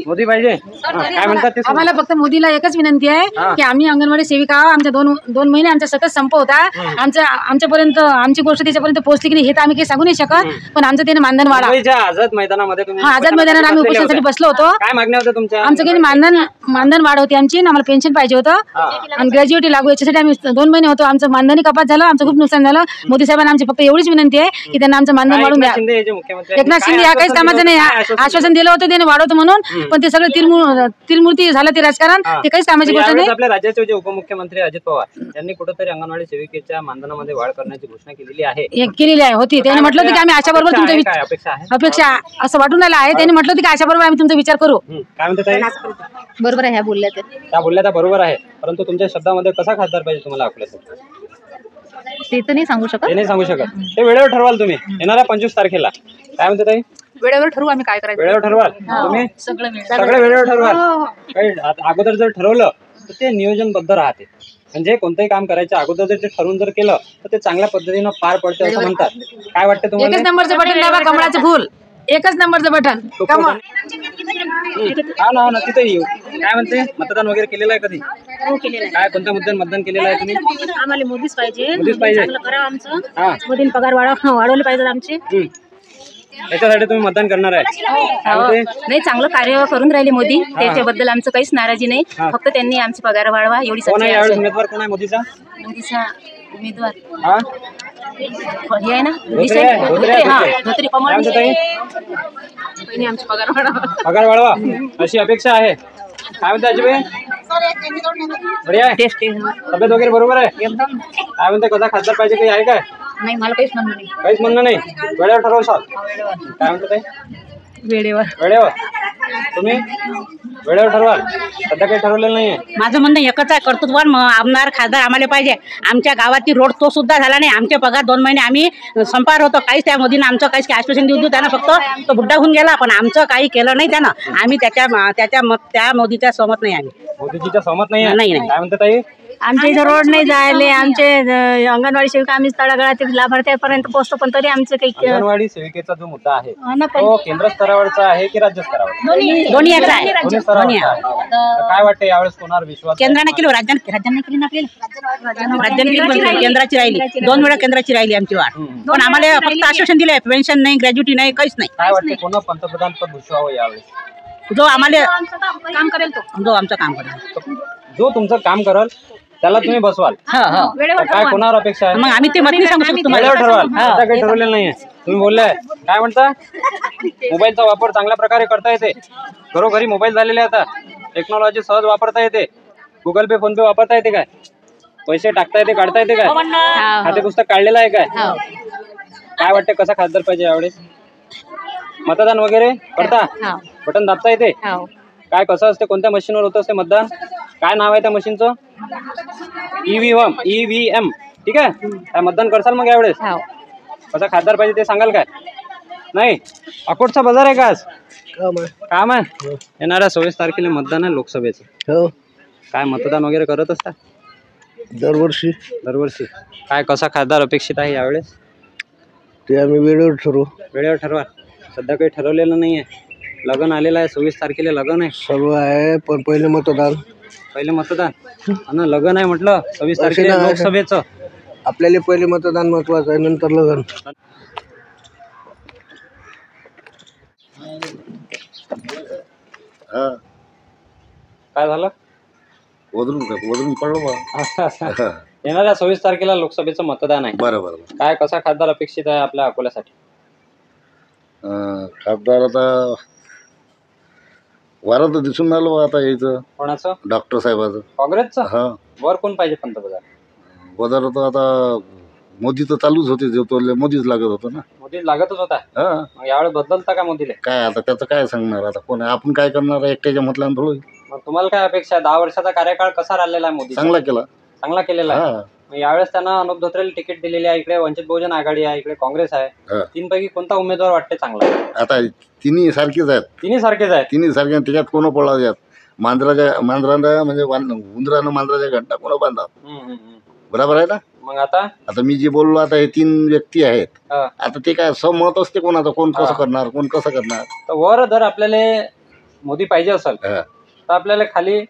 मोदी पाहिजे. काय म्हणतात ते? आम्हाला फक्त मोदीला एकच विनंती आहे की आम्ही अंगणवाडी सेविका आहोत. आमच्या दोन महिने आमचा सतत संप होता. आमच्यापर्यंत आमची गोष्ट त्याच्यापर्यंत पोहोचली की नाही हे तर आम्ही काही सांगू नाही शकत, पण आमचं त्याने मानधन वाढा. आझाद मैदानामध्ये आझाद मैदानात आम्ही उपोषणासाठी बसलो होतो. काय मागण्या होत्या तुमच्या? आमचं काही मानधन वाढ होती आमची, आम्हाला पेन्शन पाहिजे होतं आणि ग्रॅज्युएटी लागू, याच्यासाठी आम्ही 2 महिने होतो. आमचं मानधनी कपात झालं, आमचं खूप नुकसान झालं. मोदी साहेबांना आमची फक्त एवढीच विनंती आहे की त्यांना आमचं मानधन वाढून द्या. एकनाथ शिंदे या काहीच कामाचं नाही. आश्वासन दिलं होतं त्याने वाढवतो म्हणून, पण ते सगळं तिरमूर्ती झालं ते राजकारण. ते काहीच कामाची गोष्ट नाही. आपल्या राज्याचे जे उपमुख्यमंत्री अजित पवार यांनी कुठेतरी अंगणवाडी सेविकेच्या मानधनामध्ये वाढ करण्याची घोषणा केलेली आहे. केलेली आहे होती. त्याने म्हटलं होतं की आम्ही आशाबरोबर तुमच्या अपेक्षा असं वाटून राहिलं आहे. त्यांनी म्हटलं होतं की आशाबरोबर आम्ही तुमचा विचार करू. काय म्हणते? बरोबर आहे ह्या बोलल्या त्या बोलल्या त्या बरोबर आहे, परंतु तुमच्या शब्दामध्ये कसा खासदार पाहिजे तुम्हाला अकोल्यासाठी? ते तर नाही सांगू शकत. ते नाही सांगू शकत. ते वेळेवर ठरवाल तुम्ही येणाऱ्या 25 तारखेला. काय म्हणते ताई? वेळेवर ठरवू आम्ही काय करायचं. वेळेवर ठरवाल तुम्ही? सगळं वेळेवर ठरवाल. काही अगोदर जर ठरवलं तर ते नियोजनबद्ध राहते. म्हणजे कोणतंही काम करायच्या अगोदर जर ते ठरवून जर केलं तर ते चांगल्या पद्धतीनं पार पडते असं म्हणतात. काय वाटतं तुम्हाला? एकच नंबरचं बटन दाबा, कमळाचं फुल. एकच नंबरचं बटन कमळ. हा ना तिथे येऊ. काय म्हणते? मतदान वगैरे केलेलं आहे कधी? काय कोणत्या मुद्द्यावर मतदान केलेलं आहे तुम्ही? आम्हाला मोदीच पाहिजे. मोदीच पाहिजे. आमचं वडील पगार वाढवले पाहिजे आमचे. याच्यासाठी तुम्ही मतदान करणार आहे? नाही, चांगलं कार्य करून राहिले मोदी. त्याच्याबद्दल आमचं काहीच नाराजी नाही. फक्त त्यांनी आमचे पगार वाढवा एवढी. कोण आहे यावेळेस उमेदवार? कोण आहे मोदीचा उमेदवार? हा हे आहे ना धोत्रे. आमचे पगार वाढवा अशी अपेक्षा आहे. काय म्हणते अजिबाई? बढिया आहे? तब्येत वगैरे बरोबर आहे एकदम? काय म्हणते, कसा खासदार पाहिजे, काही आहे काय? नाही, मला काहीच म्हणणं नाही. काहीच म्हणणं नाही. वेळेवर ठरवशाल काय म्हणते ताई? वेळेवर. वेळेवर. तुम्ही वेळेवर ठरवाल? सध्या काही ठरवलेलं नाहीये. माझं म्हणणं एकच आहे, कर्तृत्ववान आमदार खासदार आम्हाला पाहिजे. आमच्या गावातील रोड तो सुद्धा झाला नाही. आमचे पगार 2 महिने आम्ही संपार होतो. काहीच त्या मोदीनं आमचं काहीच आश्वासन देऊ त्यानं फक्त तो बुड्ढा होऊन गेला, पण आमचं काही केलं नाही त्यानं. आम्ही त्या मोदीच्या सहमत नाही. आम्ही मोदीजीच्या सहमत नाही. नाही. काय म्हणते ताई? आमच्या इथं रोड नाही जायले. आमचे अंगणवाडी सेविका आम्ही तळागाळातील लाभार्थ्यापर्यंत पोहोचतो, पण तरी आमचं काही अंगणवाडी सेविकेचा जो मुद्दा आहे तो केंद्र स्तरावरचा आहे की राज्य स्तरावर? दोन्ही याचा आहे. दोन्ही स्तरावरचा आहे. तर काय वाटतं यावेळेस कोणावर विश्वास? केंद्राने केली, राज्याने केली ना आपल्याला. राज्याने केली, केंद्राची राहिली. 2 वेळा केंद्राची राहिली आमची वाढ. पण आम्हाला फक्त आश्वासन दिलंय, पेन्शन नाही, ग्रॅज्युटी नाही, काहीच नाही. काय वाटतं कोणा पंतप्रधान पद भूषवावं यावेळेस? जो आम्हाला काम करेल, जो आमचं काम करेल, जो तुमचं काम करेल त्याला तुम्ही बसवाल. तर काय कोणावर अपेक्षा आहे? मग आम्ही ते मत नाही सांगू शकतो. वेळेवर ठरवाल? आता काही ठरवलेलं नाहीये. तुम्ही बोललाय काय म्हणता? मोबाईलचा वापर चांगल्या प्रकारे करता येते. घरोघरी मोबाईल झालेले आता. टेक्नॉलॉजी सहज वापरता येते. गुगल पे, फोन पे वापरता येते काय? पैसे टाकता येते, काढता येते काय? खाते पुस्तक काढलेलं आहे काय? काय वाटतं कसा खासदार पाहिजे यावेळेस? मतदान वगैरे करता? बटन दाबता येते? काय कसं असते, कोणत्या मशीनवर होतं असते मतदान? काय नाव आहे त्या मशीनचं? EVM. ठीक आहे. काय मतदान करसाल मग यावेळेस? कसा खासदार पाहिजे ते सांगाल काय? नाही. अकोटचा बाजार आहे का आज? काम आहे. येणाऱ्या 26 तारखेला मतदान आहे लोकसभेचं. काय मतदान वगैरे करत असता? दरवर्षी. काय कसा खासदार अपेक्षित आहे यावेळेस? ते आम्ही वेळेवर ठरवू. वेळेवर ठरवा. सध्या काही ठरवलेलं नाहीये. लग्न आलेलं आहे, 26 तारखेला लग्न आहे. सर्व आहे, पण पहिले मतदान आणि लग्न आहे म्हटलं 26 तारखेला लोकसभेचं. आपल्याला पहिले मतदान महत्वाचं आहे, नंतर लग्न. काय झालं? वदरून पडलो. येणाऱ्या 26 तारखेला लोकसभेचं मतदान आहे. बरोबर. काय कसा खासदार अपेक्षित आहे आपल्या अकोल्यासाठी? खासदार आता वारा तर दिसून आलो आता यायचं. कोणाचं? डॉक्टर साहेबाचं, काँग्रेसचं. हा. वर कोण पाहिजे पंतप्रधान? वदार तर आता मोदी तर चालूच होते, जो तो मोदीच लागत होता ना. मोदी लागतच होता. मग यावेळेस बदलता का मोदीला? काय आता त्याचं काय सांगणार, आता कोण आपण काय करणार, एकट्याच्या म्हटल्यानं थोडं. मग तुम्हाला काय अपेक्षा आहे? 10 वर्षाचा कार्यकाळ कसा राहिलेला आहे मोदी? चांगला केलेला आहे. मग यावेळेस त्यांना अनुप धोत्रेला तिकीट दिलेली आहे. इकडे वंचित बहुजन आघाडी आहे, इकडे काँग्रेस आहे. 3 पैकी कोणता उमेदवार वाटते चांगला? आता तिन्ही सारखेच आहेत. तिन्ही सारखे. त्याच्यात कोण पळा मांजरानं म्हणजे उंदरानं मांजराच्या घंटा कोण बांधतात. बरोबर आहे ना? मग आता मी जे बोललो, आता हे 3 व्यक्ती आहेत. आता ते काय सहमत असते कोणाचं, कोण कसं करणार, कोण कसं करणार. तर वर जर आपल्याला मोदी पाहिजे असेल तर आपल्याला खाली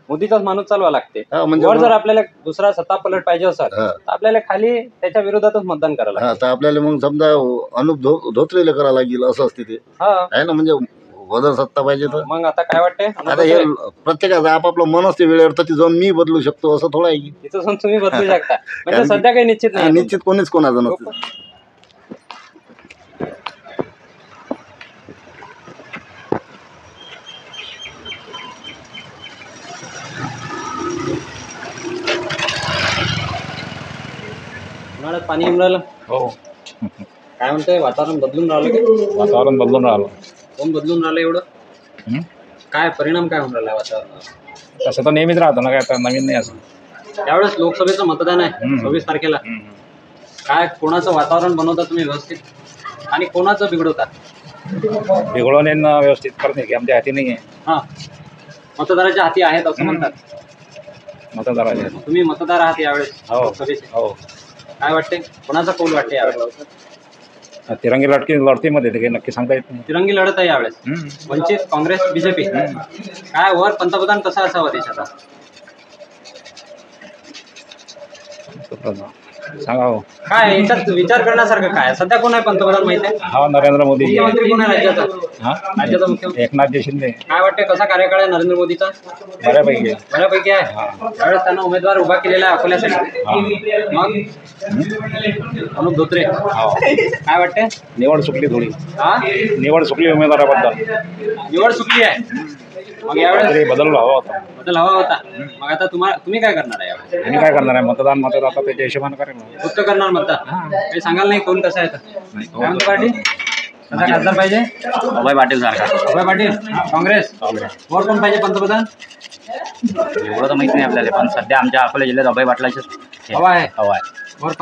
मोदीचाच माणूस चालवा लागते. वर जर आपल्याला दुसरा सत्ता पलट पाहिजे असेल तर आपल्याला खाली त्याच्या विरोधातच मतदान करायला लागतं. तर आपल्याला मग समजा अनुप धोत्रेला करावं लागेल, असं असते ते आहे ना. म्हणजे वदर सत्ता पाहिजे तर मग आता काय वाटते? आता हे प्रत्येकाचं आपापलं मन असते वेळेवर, तर ती जाऊन मी बदलू शकतो असं थोडं आहे की तिथं जाऊन तुम्ही बदलू शकता. म्हणजे सध्या काही निश्चित नाही. निश्चित कोणीच कोणाचं नसतं. उन्हाळ्यात पाणी येऊन राहिलं. हो. काय म्हणतंय, वातावरण बदलून राहिलं? वातावरण बदलून राहिलं. कोण बदलून राहिलं एवढं? काय परिणाम काय होऊन राहिला वातावरणावर? तसं तर नेहमीच राहतं ना, काय आता नवीन नाही असं. त्यावेळेस लोकसभेचं मतदान आहे 26 तारखेला. काय कोणाचं वातावरण बनवता तुम्ही व्यवस्थित आणि कोणाचं बिघडवता? बिघडवून व्यवस्थित करणे की आमच्या हाती नाही आहे. मतदाराच्या हाती आहेत असं म्हणतात. मतदाराच्या तुम्ही मतदार आहात यावेळेस लोकसभेचे. हो. काय वाटते, कोणाचा कौल वाटते यावेळेस? तिरंगी लढतीमध्ये ते काही नक्की सांगता येत नाही. तिरंगी लढत आहे यावेळेस. वंचित, काँग्रेस, बीजेपी. काय वर पंतप्रधान कसा असावा देशाचा? सांगा हो. काय याच्यात विचार करण्यासारखं काय? सध्या कोण आहे पंतप्रधान माहिती आहे? हा, नरेंद्र मोदी. मुख्यमंत्री कोण आहे राज्याचा? राज्याचा मुख्यमंत्री एकनाथ शिंदे. काय वाटते कसा कार्यकाळ आहे नरेंद्र मोदीचा? बऱ्यापैकी आहे. त्यावेळेस त्यांना उमेदवार उभा केलेला आहे अकोल्यासाठी. मग अनुप धोत्रे. काय वाटते? निवड चुकली थोडी. निवड चुकली उमेदवाराबद्दल. निवड चुकली आहे. मग यावेळेस बदल हवा होता. बदल हवा होता. मग आता तुम्ही काय करणार आहे यावेळेस? आणि काय करणार आहे, मतदान आता त्याच्या हिशोबाने करेल. फक्त करणार मतदान, काही सांगाल नाही कौल कसा आहे तर? काय म्हणतो पार्टी कसा खासदार पाहिजे? अभय पाटील सारखा. अभय पाटील काँग्रेस. वर कोण पाहिजे पंतप्रधान? एवढं तर माहित नाही आपल्याला, पण सध्या आमच्या अकोला जिल्ह्यात अभय पाटलाचे हवा आहे. हवा आहे. वर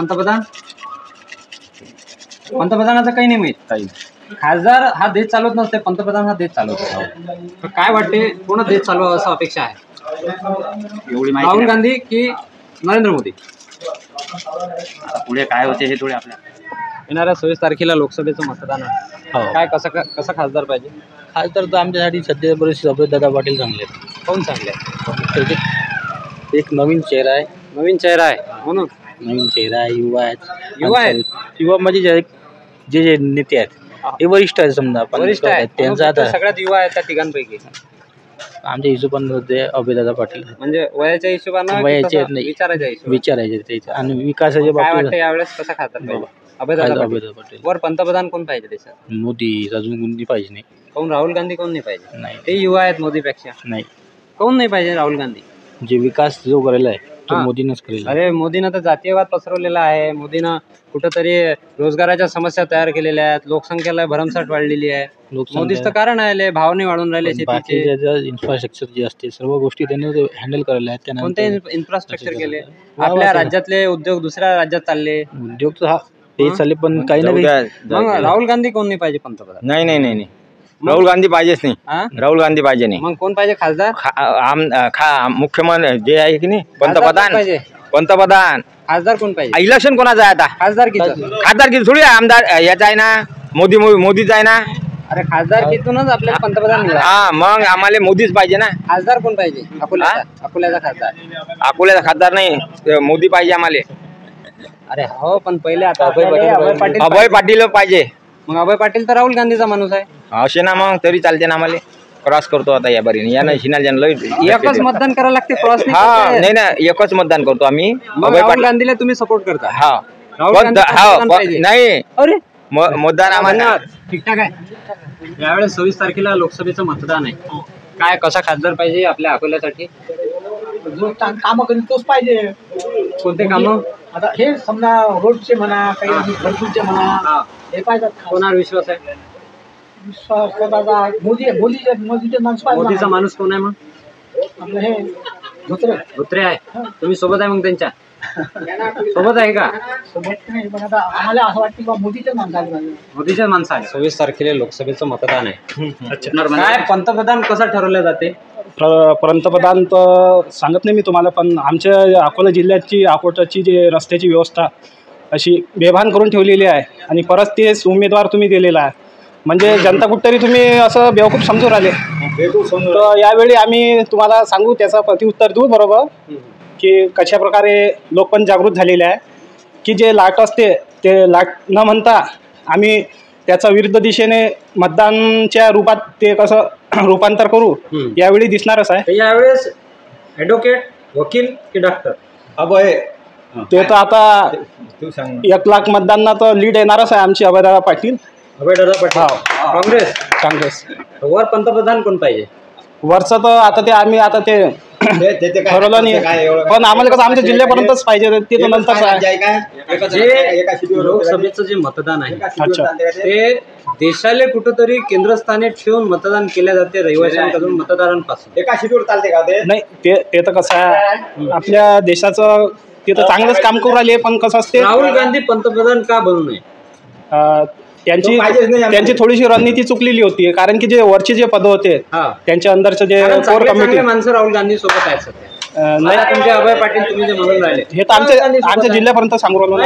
पंतप्रधानाचं काही नाही माहित. काही खासदार हा देश चालवत नसते, पंतप्रधान हा देश चालवतो. तर काय वाटते कोण देश चालवा असं अपेक्षा आहे? एवढी माहिती राहुल नाही. गांधी की नरेंद्र मोदी? पुढे काय होते हे थोडे आपल्या येणाऱ्या 26 तारखेला लोकसभेचं मतदान आहे. काय कसं खासदार पाहिजे? खासदार तर आमच्यासाठी सध्या बरेचसे अभयदादा पाटील चांगले आहेत. कोण चांगले आहे? त्याचे एक नवीन चेहरा आहे. नवीन चेहरा आहे म्हणून नवीन चेहरा आहे, युवा आहेत. युवा आहेत? युवा म्हणजे जे नेते आहेत हे वरिष्ठ आहेत, समजा वरिष्ठ आहेत. त्यांचा आता सगळ्यात युवा आहेत त्या तिघांपैकी. आमच्या हिशोबाने ते अभयदादा पाटील म्हणजे वयाच्या हिशोबानं वयाचे नाही, विचारायच्या हिशोबाने विचारायचे त्याचे आणि विकासाच्या काय वाटतं बाबतीत यावेळेस कसा खासदार पाहिजे? अभयदादा अभयदादा पाटील. वर पंतप्रधान कोण पाहिजे देशात? मोदी अजून कोणती पाहिजे नाही. कोण? राहुल गांधी कोण नाही पाहिजे? नाही ते युवा आहेत मोदीपेक्षा. नाही कोण नाही पाहिजे? राहुल गांधी. जे विकास जो करेला आहे तो मोदीनंच करेला. अरे मोदीनं तर जातीयवाद पसरवलेला आहे. मोदीनं कुठंतरी रोजगाराच्या समस्या तयार केलेल्या आहेत. लोकसंख्याला भरमसाठ वाढलेली आहे. मोदीच तर कारण आहे. भाव नाही वाढून राहिले शेतीचे. इन्फ्रास्ट्रक्चर जे असते सर्व गोष्टी त्यांनी हँडल करायला आहेत. त्यांना कोणते इन्फ्रास्ट्रक्चर केले? आपल्या राज्यातले उद्योग दुसऱ्या राज्यात चालले. उद्योग तर ते चालले, पण काही ना काही. मग राहुल गांधी कोण नाही पाहिजे पंतप्रधान? नाही राहुल गांधी पाहिजेच नाही. राहुल गांधी पाहिजे नाही. मग कोण पाहिजे खासदार? मुख्यमंत्री जे आहे की नाही, पंतप्रधान. खासदार कोण पाहिजे? इलेक्शन कोणाचं आहे आता? खासदार किती थोडी आमदार याचा आहे ना, मोदीच आहे ना. अरे खासदार कितूनच आपल्याला पंतप्रधान मिळाला. हा, मग आम्हाला मोदीच पाहिजे ना. खासदार कोण पाहिजे? अकोल्याचा खासदार. अकोल्याचा खासदार नाही, मोदी पाहिजे आम्हाला. अरे हो, पण पहिले आता अभय पाटील पाहिजे. मग अभय पाटील तर राहुल गांधीचा माणूस आहे. असे ना, मग तरी चालते ना. आम्हाला क्रॉस करतो आता या बारीने. या नाही एकच मतदान करायला लागते, क्रॉस नाही. हा, नाही ना, एकच मतदान करतो आम्ही. राहुल गांधीला तुम्ही सपोर्ट करता? हा, नाही अरे मतदान आम्हाला ठीकठाक आहे. यावेळेस 26 तारखेला लोकसभेचं मतदान आहे. काय कसा खासदार पाहिजे आपल्या अकोल्यासाठी? कामं करीत तोच पाहिजे. कोणते कामं? आता हे समजा रोडचे म्हणा, काही घरकुलचे म्हणा, हे पाहिजे. कोणावर विश्वास आहे? विश्वास आता मोदीचे माणूस पाहिजे. मोदीचा माणूस कोण आहे मग? आपलं हे धोत्रे आहे. तुम्ही सोबत आहे मग त्यांच्या? सोबत आहे का? सोबत नाही, पण आता आम्हाला असं वाटतं की मोदीचे माणसं आले पाहिजे. मोदीच्या माणसं आहे. 26 तारखेला लोकसभेचं मतदान आहे. काय पंतप्रधान कसं ठरवलं जाते? पंतप्रधान तर सांगत नाही मी तुम्हाला, पण आमच्या अकोला जिल्ह्याची अकोटाची जे रस्त्याची व्यवस्था अशी बेभान करून ठेवलेली आहे आणि परत तेच उमेदवार तुम्ही दिलेला आहे. म्हणजे जनता कुठतरी तुम्ही असं बेवकूफ समजून राहिले. तर यावेळी आम्ही तुम्हाला सांगू, त्याचा प्रतिउत्तर देऊ बरोबर, की कशा प्रकारे लोक पण जागृत झालेले आहे, की जे लाट असते ते लाट न म्हणता आम्ही त्याचा विरुद्ध दिशेने मतदानच्या रूपात ते कसं रूपांतर करू यावेळी दिसणारच आहे. यावेळेस ॲडव्होकेट, वकील की डॉक्टर? अभय ते तर आता 1 लाख मतदानात तर लीड येणारच आहे आमची अभयदादा पाटील. अभयदादा पाटील काँग्रेस. वर पंतप्रधान कोण पाहिजे? वरचं तर आता ते आम्ही आता ते ठरवलं नाही, पण आम्हाला कसं आमच्या जिल्ह्यापर्यंतच पाहिजे. ते तर नंतरच आहे. जे लोकसभेचं जे मतदान आहे ते देशाला कुठंतरी केंद्रस्थानी ठेवून मतदान केले जाते रहिवाशांकडून, मतदारांपासून. एका शीटवर चालते का ते? नाही, ते तर कसं आहे, आपल्या देशाचं ते तर चांगलंच काम करू राहिले, पण कसं असते राहुल गांधी पंतप्रधान का बनू नये? त्यांची थोडीशी रणनीती चुकलेली होती. कारण की जे वरचे जे पद होते त्यांच्या अंदरचे जे कोर कमिटी माणसं राहुल गांधी सोबत आहेत सध्या. नाही तुमचे अभय पाटील तुम्ही जे म्हणून राहिले हे तर आमच्या जिल्ह्यापर्यंत सांगू राहिलो.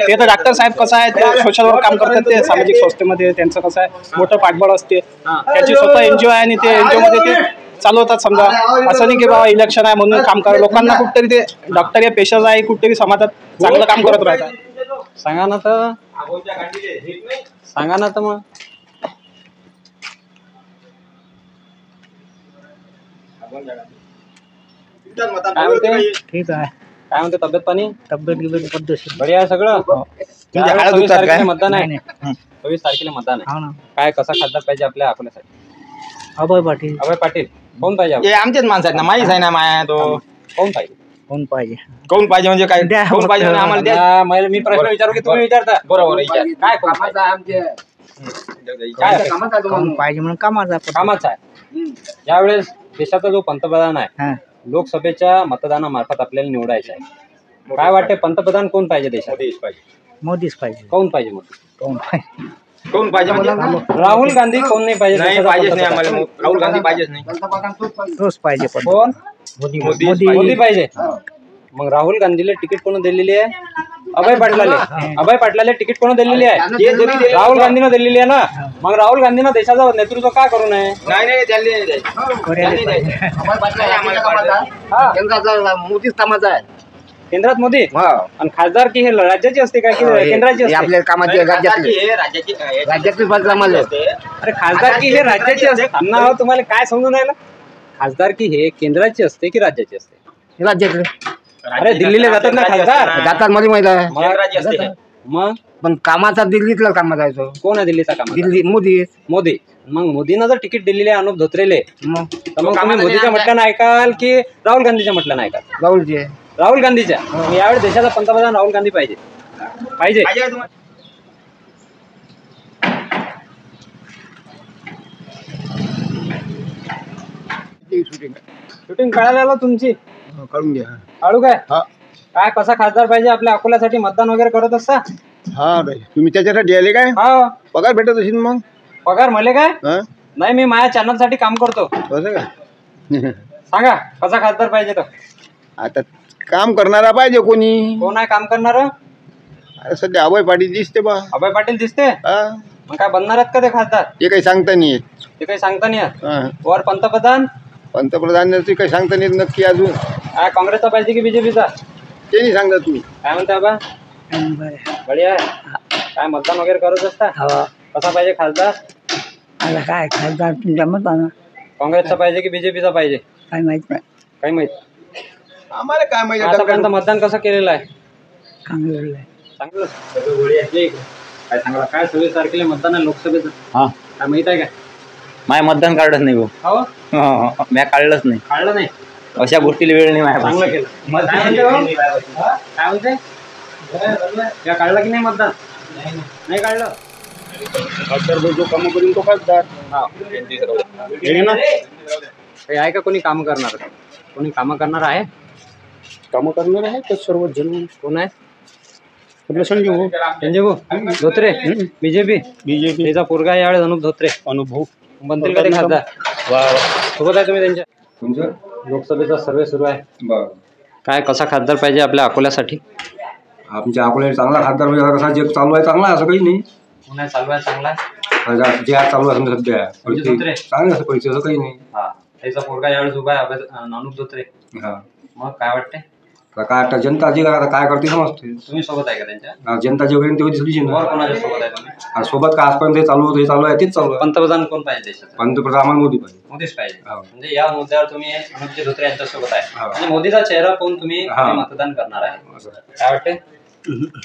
ते तर डॉक्टर साहेब कसं आहे, ते सोशल वर्क काम करतात, ते सामाजिक संस्थेमध्ये त्यांचं कसं आहे मोठं पाठबळ असते. त्याची स्वतः एनजीओ आहे आणि ते एनजीओ मध्ये ते चालवतात. समजा असं नाही की बाबा इलेक्शन आहे म्हणून काम करा. लोकांना कुठतरी ते डॉक्टर या पेशाच आहे, कुठतरी समाजात चांगलं काम करत राहतात. सांगा ना तर, सांगा ना तर मग. काय म्हणते? ठीक आहे. काय म्हणते तब्येत पाणी? तब्येत पद्धतशीर बरी आहे सगळं. 26 तारखेला मतदान आहे. 26 तारखेला मतदान आहे. काय कसा खासदार पाहिजे आपल्या अकोल्यासाठी? अभय पाटील. अभय पाटील कोण पाहिजे? हे आमचेच माणसं आहेत ना, माहीत आहे ना माया तो. कोण पाहिजे? कोण पाहिजे? कोण पाहिजे म्हणजे काय? कोण पाहिजे म्हणजे आम्हाला द्या. मी प्रश्न विचारू की तुम्ही विचारता? बरोबर विचार. काय कोण पाहिजे? काय कोण पाहिजे म्हणून कामाचा आहे. यावेळेस देशाचा जो पंतप्रधान आहे लोकसभेच्या मतदानामार्फत आपल्याला निवडायचा आहे. काय वाटते पंतप्रधान कोण पाहिजे देशात? मोदीच पाहिजे. कोण पाहिजे मोदी? कोण पाहिजे म्हणजे राहुल गांधी कोण नाही पाहिजे? नाही पाहिजेच नाही आम्हाला. राहुल गांधी पाहिजेच नाही. तोच पाहिजे. कोण? मोदी पाहिजे. मग राहुल गांधीला तिकीट कोण दिलेली आहे? अभय पाटलाला तिकीट कोण दिलेली आहे? राहुल गांधीनं दिलेली आहे ना. मग राहुल गांधीनं देशाचं नेतृत्व का करू नये? मोदीच कामाचा आहे. केंद्रात मोदी आणि खासदार की हे राज्याची असते का की केंद्राची असते? आपल्या कामाची राज्यातली कामाला. अरे खासदार की हे राज्याची असते. तुम्हाला काय समजून राहिलं? खासदार की हे केंद्राची असते की राज्याची असते? राज्यातले. अरे दिल्लीला जातात ना खासदार? जातात मला माहित आहे. मग पण कामाचा दिल्लीतला कामाचा आहे तो. कोण आहे दिल्लीचा काम? दिल्ली मोदी. मग मोदीनं जर तिकीट दिलेले आहे अनुप धोत्रेले तर मग तुम्ही मोदीच्या म्हटल्यानं ऐकाल की राहुल गांधीच्या म्हटल्यानं ऐकाल? राहुल गांधीच्या. यावेळी देशाचा पंतप्रधान राहुल गांधी पाहिजे. शूटिंग काढायला तुमची काढून घ्या. काढू काय? काय कसा खासदार पाहिजे आपल्या अकोल्यासाठी? मतदान वगैरे करत असता? हा तुम्ही त्याच्यासाठी आले काय? हा. पगार भेटत असेल मग? पगार मले काय? नाही, मी माझ्या चॅनल साठी काम करतो. सांगा कसा खासदार पाहिजे? तर आता काम करणारा पाहिजे. कोण आहे काम करणार? सध्या अभय पाटील दिसते बा. अभय पाटील दिसते. मग काय बनणार आहेत का ते खासदार? ते काही सांगता नाही येत. ते काही सांगता नाही येत. वर पंतप्रधान काही सांगता नाही नक्की अजून. काय काँग्रेसचा पाहिजे की बीजेपीचा? ते नाही सांगता तुम्ही. काय म्हणता बा? बढिया. काय मतदान वगैरे करत असता? कसा पाहिजे खासदार? काय खासदार तुमच्या मतानं? काँग्रेसचा पाहिजे की बीजेपीचा पाहिजे? काय माहित नाही. काही माहित? आम्हाला काय माहिती. आतापर्यंत मतदान कसं केलेलं आहे? चांगलं. काय सांगा? काय 26 तारखेला मतदान आहे लोकसभेचं? काय माहित आहे का? माय मतदान काढत नाही भाऊ. मी काढलंच नाही. काढलं नाही? अशा गोष्टीला वेळ नाही माझ्या. चांगलं केलं. काय म्हणते? या काढलं की नाही मतदान? नाही काढलं. जो काम करून तो खासदार. आहे का कोणी काम करणार? कोणी काम करणार आहे? काम करणार आहे तर सर्व जण. कोण आहे? आपलं संजय भाऊ धोत्रे. बीजेपी. त्याचा पोरगा आहे यावेळेस अनुप धोत्रे. अनुभव बनतील का ते खासदार? सोबत आहे तुम्ही त्यांच्या? तुमचं लोकसभेचा सर्वे सुरू आहे. काय कसा खासदार पाहिजे आपल्या अकोल्यासाठी? आमच्या अकोल्याला चांगला खासदार म्हणजे कसा जग चालू आहे चांगला असं काही नाही. पुन्हा चालू आहे चांगला जे आज चालू आहे सध्या चांगलं असं पैसे असं काही नाही. त्याचा पोरगा यावेळेस उभा आहे अनुप धोत्रे. मग काय वाटते? काय आता जनता जी काय करते समजते. तुम्ही सोबत आहे का त्यांच्या? जनता जे वगैरे तेव्हा दिसली. कोणाच्या सोबत आहे तुम्ही? सोबत काय आजपर्यंत हे चालू आहे तेच चालू आहे. पंतप्रधान कोण पाहिजे देशात? पंतप्रधान आम्हाला मोदी पाहिजे. मोदीच पाहिजे. म्हणजे या मुद्द्यावर तुम्ही अनुप धोत्रे यांच्या सोबत आहे. म्हणजे मोदीचा चेहरा पाहून तुम्ही मतदान करणार आहे. काय वाटते?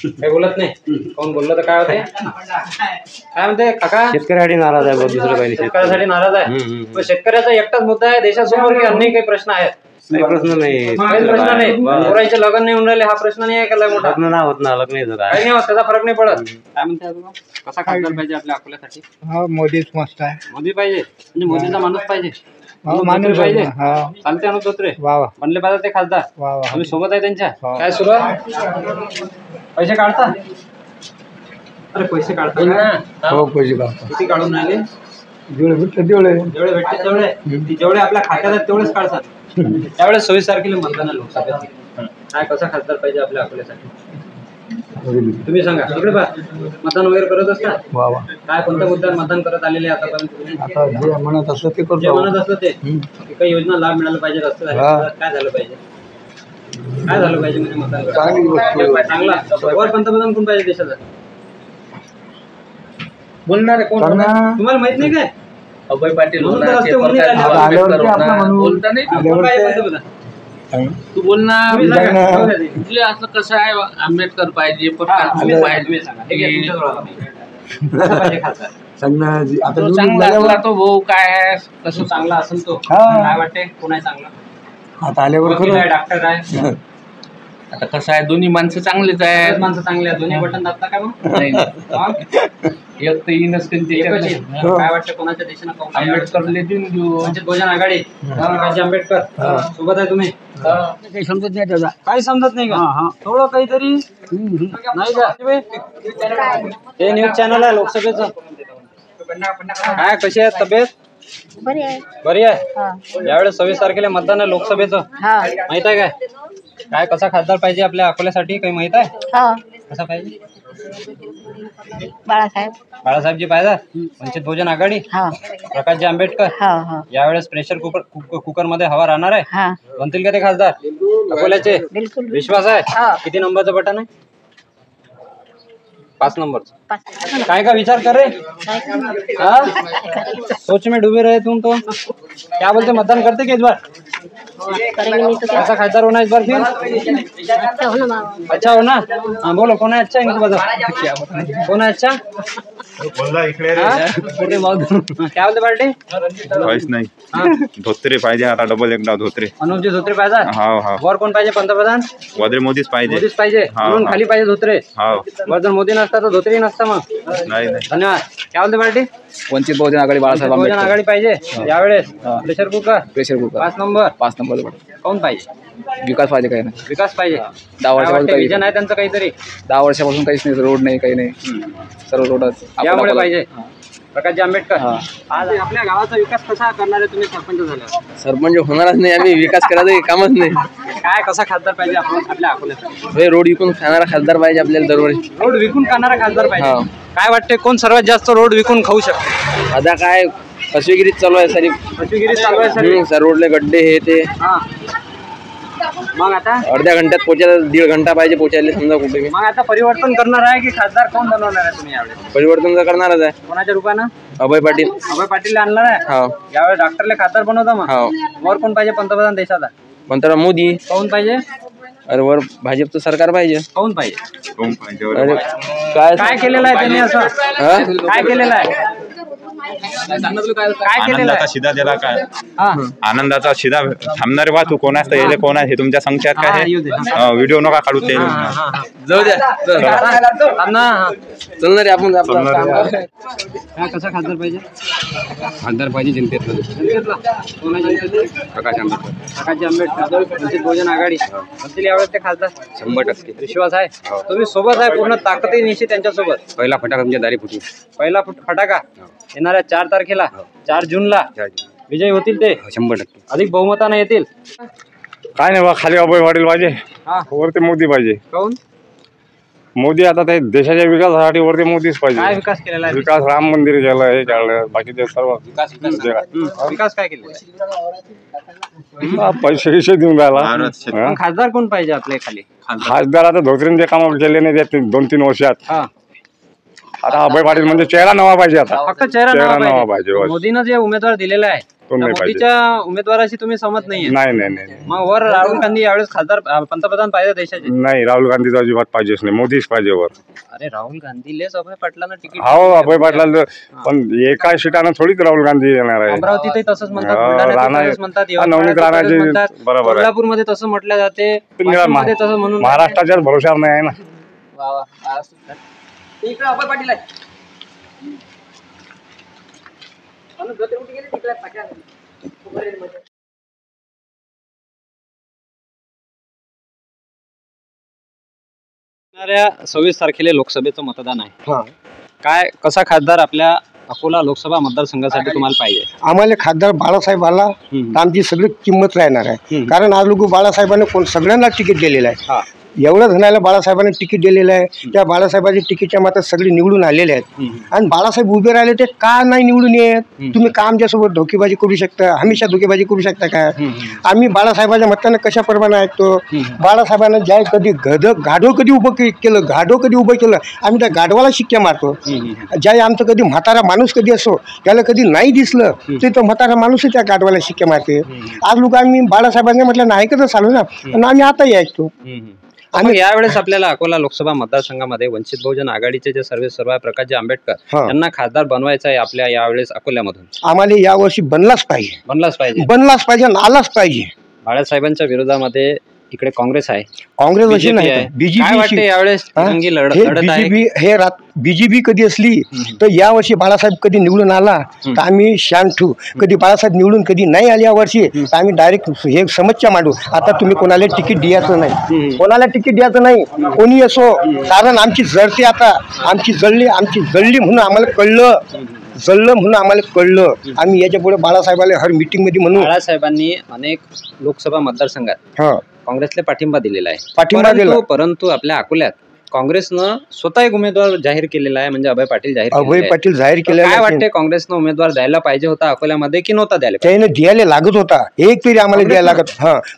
काही बोलत नाही. कोण बोललं तर काय होते? काय म्हणते काका? शेतकऱ्यासाठी नाराज आहे. दुसरं काही शेतकऱ्यासाठी नाराज आहे. शेतकऱ्याचा एकटाच मुद्दा आहे देशासमोर की अन्य काही प्रश्न आहेत? प्रश्न नाही. प्रश्न नाही. पोरांचे लग्न नाही होऊन राहिले हा प्रश्न नाही आहे का? मोठा लग्न नाही होत ना. लग्न काही नाही होत त्याचा फरक नाही पडत. काय म्हणते कसा खासदार पाहिजे आपल्या अकोल्यासाठी? मोदीच मस्त आहे. मोदी पाहिजे म्हणजे मोदीचा माणूस पाहिजे. पाहिजे चालते अनुप धोत्रे बनले पाहिजे ते खासदार. तुम्ही सोबत आहे त्यांच्या? काय सुरू आहे? पैसे काढता? अरे पैसे काढता हो पैसे काढता. किती काढून राहिले? जेवढे भेटते तेवढे भेटते जेवढे आपल्या खात्यात आहेत तेवढेच काढतात. त्यावेळेस 26 तारखेला मतदान आहे लोकसभेत. काय कसा खासदार पाहिजे आपल्या अकोल्यासाठी? तुम्ही सांगा. इकडे बा मतदान वगैरे करत असता? काय कोणत्या मुद्द्यावर मतदान करत आलेले आतापर्यंत? जे म्हणत असलं ते करतो. जे म्हणत असलं ते काही योजना लाभ मिळाला पाहिजे. रस्ते झाले काय झालं पाहिजे? काय झालं पाहिजे म्हणजे मतदान चांगला? वर पंतप्रधान कोण पाहिजे देशाचा? बोलणार कोण? तुम्हाला माहित नाही काय? अभय पाटील. तू बोल ना. असं कसं आहे? आंबेडकर पाहिजे. कसा पाहिजे खासदार? आता तो चांगला असला तो भाऊ काय आहे, कसं चांगला असेल तो काय वाटते कोण आहे चांगला? आता आल्यावर वकील आहे, डॉक्टर आहे. आता कसं आहे दोन्ही माणसं चांगलेच आहेत. माणसं चांगले आहेत, दोन्ही बटन दाबता का मग? नाही एक तर येईनच त्यांच्याकडे. काय वाटतं कोणाच्या देशानं पाहू? आंबेडकरले देऊन देऊ. वंचित बहुजन आघाडी राजे आंबेडकर सोबत आहे तुम्ही? काही समजत नाही त्याचा. काही समजत नाही का? थोडं काहीतरी नाही का? हे न्यूज चॅनल आहे लोकसभेचं. काय कशी आहे तब्येत? बरी आहे. बरी आहे. यावेळेस 26 तारखेला मतदान आहे लोकसभेचं, माहित आहे काय? काय कसा खासदार पाहिजे आपल्या अकोल्यासाठी काही माहित आहे? कसा पाहिजे? बाळासाहेबजी पाहिजे. वंचित बहुजन आघाडी प्रकाशजी आंबेडकर. यावेळेस प्रेशर कुकर मध्ये हवा राहणार आहे. बनतील का ते खासदार अकोल्याचे? विश्वास आहे. किती नंबरचं बटन आहे? 5 नंबरचं. काय का विचार कर रहे? सोच में डूबे रहे तुम तो. क्या बोलते, मतदान करते क्या इस बार? कैसा खासदार होना इस बार फिर? अच्छा होना. हाँ बोलो कौन है अच्छा इनको बताओ. कौन है अच्छा? क्या बोलते पार्टी? काहीच नाही. धोत्रे पाहिजे आता, डबल एकदा धोत्रे. अनुपजी धोत्रे पाहिजे. वर कोण पाहिजे पंतप्रधान? वदरे मोदीच पाहिजे. मोदीच पाहिजे म्हणून खाली पाहिजे धोत्रे. वर जर मोदी नसता तर धोत्रे नसता मग. नाही. धन्यवाद. क्या बोलते पार्टी? वंचित बहुजन आघाडी बाळासाहेब बहुजन आंबेडकर. आघाडी पाहिजे यावेळेस. Pressure cooker 5 number. 5 नंबर कोण पाहिजे? विकास पाहिजे. काही नाही. विकास पाहिजे. 10 वर्षापासून विजन आहे त्यांचं काहीतरी. 10 वर्षापासून काहीच नाही. रोड नाही, काही नाही. सर्व रोडच यामुळे पाहिजे. प्रकाशजी आंबेडकर. आज आपल्या गावाचा विकास कसा करणार आहे तुम्ही सरपंच झाल्यावर? सरपंच होणारच नाही आम्ही. विकास करायचं कामच नाही. काय कसा खासदार पाहिजे आपल्या अकोल्यासाठी? रोड विकून खाणारा खासदार पाहिजे आपल्याला दरवर्षी. रोड विकून खाणारा खासदार पाहिजे. काय वाटते कोण सर्वात जास्त रोड विकून खाऊ शकतो? आता काय फसवेगिरी चालू आहे सारी. फसवेगिरी चालू आहे सारी. सर रोडले गड्डे हे ते. मग आता अर्ध्या घंट्यात पोचायला 1.5 घंटा पाहिजे पोचायला समजा कुठे. मग आता परिवर्तन करणार आहे की खासदार कोण बनवणार आहे तुम्ही यावेळेस? परिवर्तन तर करणारच आहे. कोणाच्या रूपानं? अभय पाटील. अभय पाटील आणणार आहे यावेळेस. डॉक्टरला खासदार बनवता मग. वर कोण पाहिजे पंतप्रधान देशाचा? पंतप्रधान मोदी. कोण पाहिजे? अरे वर भाजपचं सरकार पाहिजे. कोण पाहिजे? अरे काय केलेलं आहे त्यांनी असं? काय केलेलं आहे? आनंदाचा शिदा दिला काय? आनंदाचा शिदा थांबणारे वाहतूक कोणाच येले कोण आहे तुमच्या संख्यात काय आहे? व्हिडिओ नका काढू ते. जाऊ द्या. चलणार आपण. कसा खासदार पाहिजे? खासदार पाहिजे जनतेतला. प्रकाश आंबेडकर. प्रकाशजी आंबेडकर. वंचित बहुजन आघाडी. असतील यावेळेस ते खासदार? 100% विश्वास आहे. तुम्ही सोबत आहे पूर्ण ताकदी निश्चित त्यांच्यासोबत. पहिला फटाका तुमच्या दारी फुटू. पहिला फटाका येणाऱ्या 4 तारखेला 4 जूनला विजय होतील ते 100%. अधिक बहुमताने येतील. काय नाही बा, खाली अभय पाटील पाहिजे, वरती मोदी पाहिजे. काऊन? मोदी आता ते देशाच्या विकासासाठी वरती मोदीच काय पाहिजे. विकास केलेला आहे? विकास राम मंदिर झालं, हे झालं, बाकीचे सर्व विकास काय केलेला आहे? पैसे देऊन राहिला. पण खासदार कोण पाहिजे आपल्या खाली? खासदार आता धोत्रेंचे काम केले नाही ते 2-3 वर्षात. आता अभय पाटील म्हणजे चेहरा नवा पाहिजे. आता फक्त चेहरा नवा पाहिजे. पाहिजे. मोदीनं जे उमेदवार दिलेला आहे मोदीच्या उमेदवाराशी तुम्ही सहमत नाहीये? नाही. मग वर राहुल गांधी यावेळेस खासदार पंतप्रधान पाहिजे देशाचे? नाही, राहुल गांधी अजिबात पाहिजेच नाही, मोदीच पाहिजे वर. अरे राहुल गांधीलेच अभय पाटलांना तिकीट. हो, अभय पाटला पण एका सीटानं थोडीच राहुल गांधी येणार आहे. अमरावतीतही तसंच म्हणतात, बुलढाण्यात तसंच म्हणतात, नवनीत राणाची बरोबर आहे. कोल्हापूरमध्ये तसं म्हटलं जाते, वाशिममध्ये तसं म्हणून. महाराष्ट्राच्याच भरोशावर नाही आहे ना. इकडे अभय पाटील आहे. येणाऱ्या 26 तारखेला लोकसभेचं मतदान आहे. काय कसा खासदार आपल्या अकोला लोकसभा मतदारसंघासाठी तुम्हाला पाहिजे? आम्हाला खासदार बाळासाहेब आला तर आमची सगळी किंमत राहणार आहे. कारण आज लोक बाळासाहेबांनी सगळ्यांना तिकीट दिलेलं आहे. एवढं जणांना बाळासाहेबांनी तिकीट दिलेलं आहे. त्या बाळासाहेबांच्या तिकीटच्या मात्र सगळे निवडून आलेले आहेत. आणि बाळासाहेब उभे राहिले ते का नाही निवडून येत? तुम्ही का आमच्यासोबत धोकेबाजी करू शकता? हमेशा धोकेबाजी करू शकता काय? आम्ही बाळासाहेबांच्या मतानं कशाप्रमाणे ऐकतो? बाळासाहेबांना ज्या कधी गाढव कधी उभं केलं, गाढव कधी उभं केलं, आम्ही त्या गाढवाला शिक्क्या मारतो. ज्या आमचं कधी म्हातारा माणूस कधी असो त्याला कधी नाही दिसलं ते तो म्हातारा माणूसच त्या गाढवाला शिक्क्या मारते. आज लोक आम्ही बाळासाहेबांनी म्हटलं नाही ऐकतच आलो ना, आणि आम्ही आताही ऐकतो. आम्ही यावेळेस आपल्याला अकोला लोकसभा मतदारसंघामध्ये वंचित बहुजन आघाडीचे जे सर्वेसर्वा प्रकाशजी आंबेडकर यांना खासदार बनवायचं आहे आपल्या यावेळेस अकोल्यामधून. आम्हाला यावर्षी बनलाच पाहिजे आलाच पाहिजे. बाळासाहेबांच्या विरोधामध्ये इकडे काँग्रेस आहे, काँग्रेस अशी नाही बीजेपी यावेळेस बीजेपी कधी असली तर यावर्षी बाळासाहेब कधी निवडून आला तर आम्ही शांत ठेवू. कधी बाळासाहेब निवडून कधी नाही आले यावर्षी तर आम्ही डायरेक्ट हे समस्या मांडू. आता तुम्ही कोणाला तिकीट द्यायचं नाही, कोणाला तिकीट द्यायचं नाही, कोणी असो. कारण आमची जळते आता, आमची जळली म्हणून आम्हाला कळलं. आम्ही याच्या पुढे बाळासाहेबाला हर मीटिंग मध्ये म्हणून. बाळासाहेबांनी अनेक लोकसभा मतदारसंघात काँग्रेसला पाठिंबा दिलेला आहे, परंतु आपल्या अकोल्यात काँग्रेसनं स्वतः एक उमेदवार जाहीर केलेला आहे, म्हणजे अभय पाटील जाहीर केलेला. काय वाटते, काँग्रेसनं उमेदवार द्यायला पाहिजे होता अकोल्यामध्ये की नव्हता द्यायला? त्याने द्यायला लागत होता, एक तरी आम्हाला द्यायला लागत.